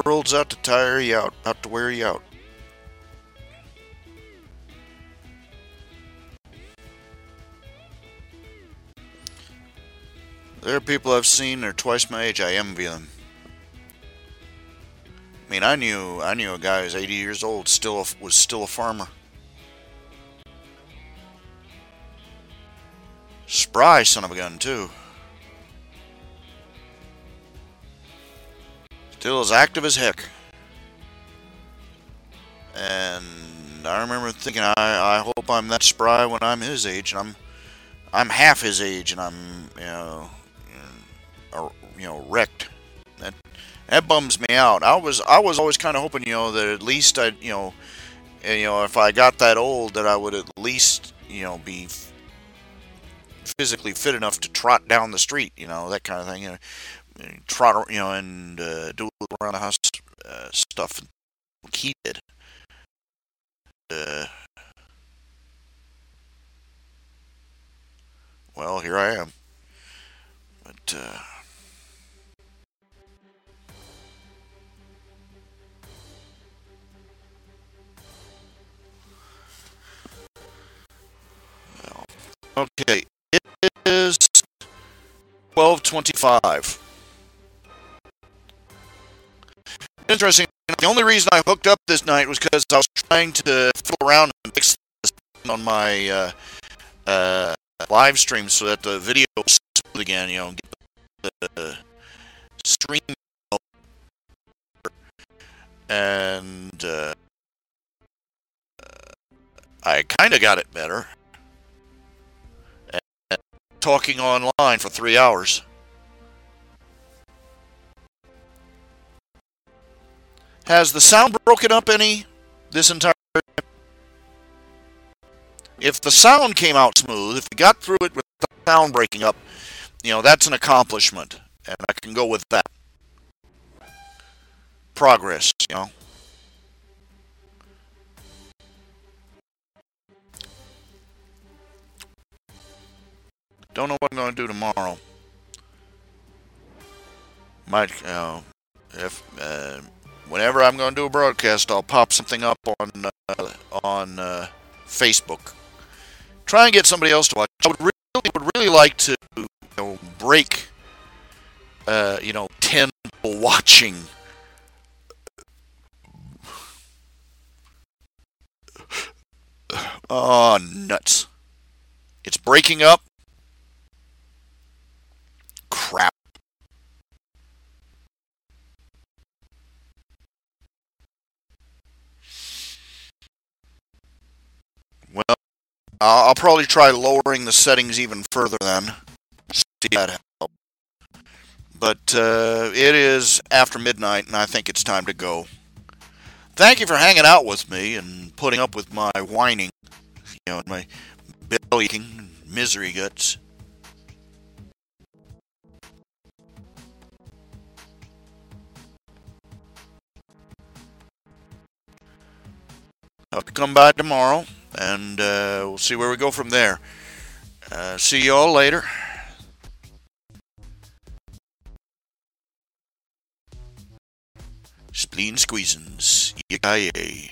World's out to tire you out to wear you out. There are people I've seen, they're twice my age. I envy them. I mean, I knew a guy who's 80 years old, was still a farmer. Spry son of a gun, too. Still as active as heck. And I remember thinking, I hope I'm that spry when I'm his age, and I'm half his age, and I'm wrecked. That bums me out. I was always kind of hoping, that at least if I got that old, that I would at least, be physically fit enough to trot down the street, that kind of thing, trot, and do around the house stuff like he did. Well, here I am. But okay, it is 12:25. Interesting. The only reason I hooked up this night was because I was trying to fiddle around and fix this on my live stream so that the video was smooth again. Get the stream, and I kind of got it better. talking online for 3 hours. Has the sound broken up any this entire time? If the sound came out smooth, if we got through it with the sound breaking up, that's an accomplishment. And I can go with that. Progress. Don't know what I'm going to do tomorrow. Might, if whenever I'm going to do a broadcast, I'll pop something up on Facebook. Try and get somebody else to watch. I would really like to break 10 people watching. Oh, nuts. It's breaking up. Crap. Well, I'll probably try lowering the settings even further then. See if that helps. But it is after midnight, and I think it's time to go. Thank you for hanging out with me and putting up with my whining, my belly aching, misery guts. I'll come by tomorrow, and we'll see where we go from there. See you all later. Spleen squeezins. Yippee.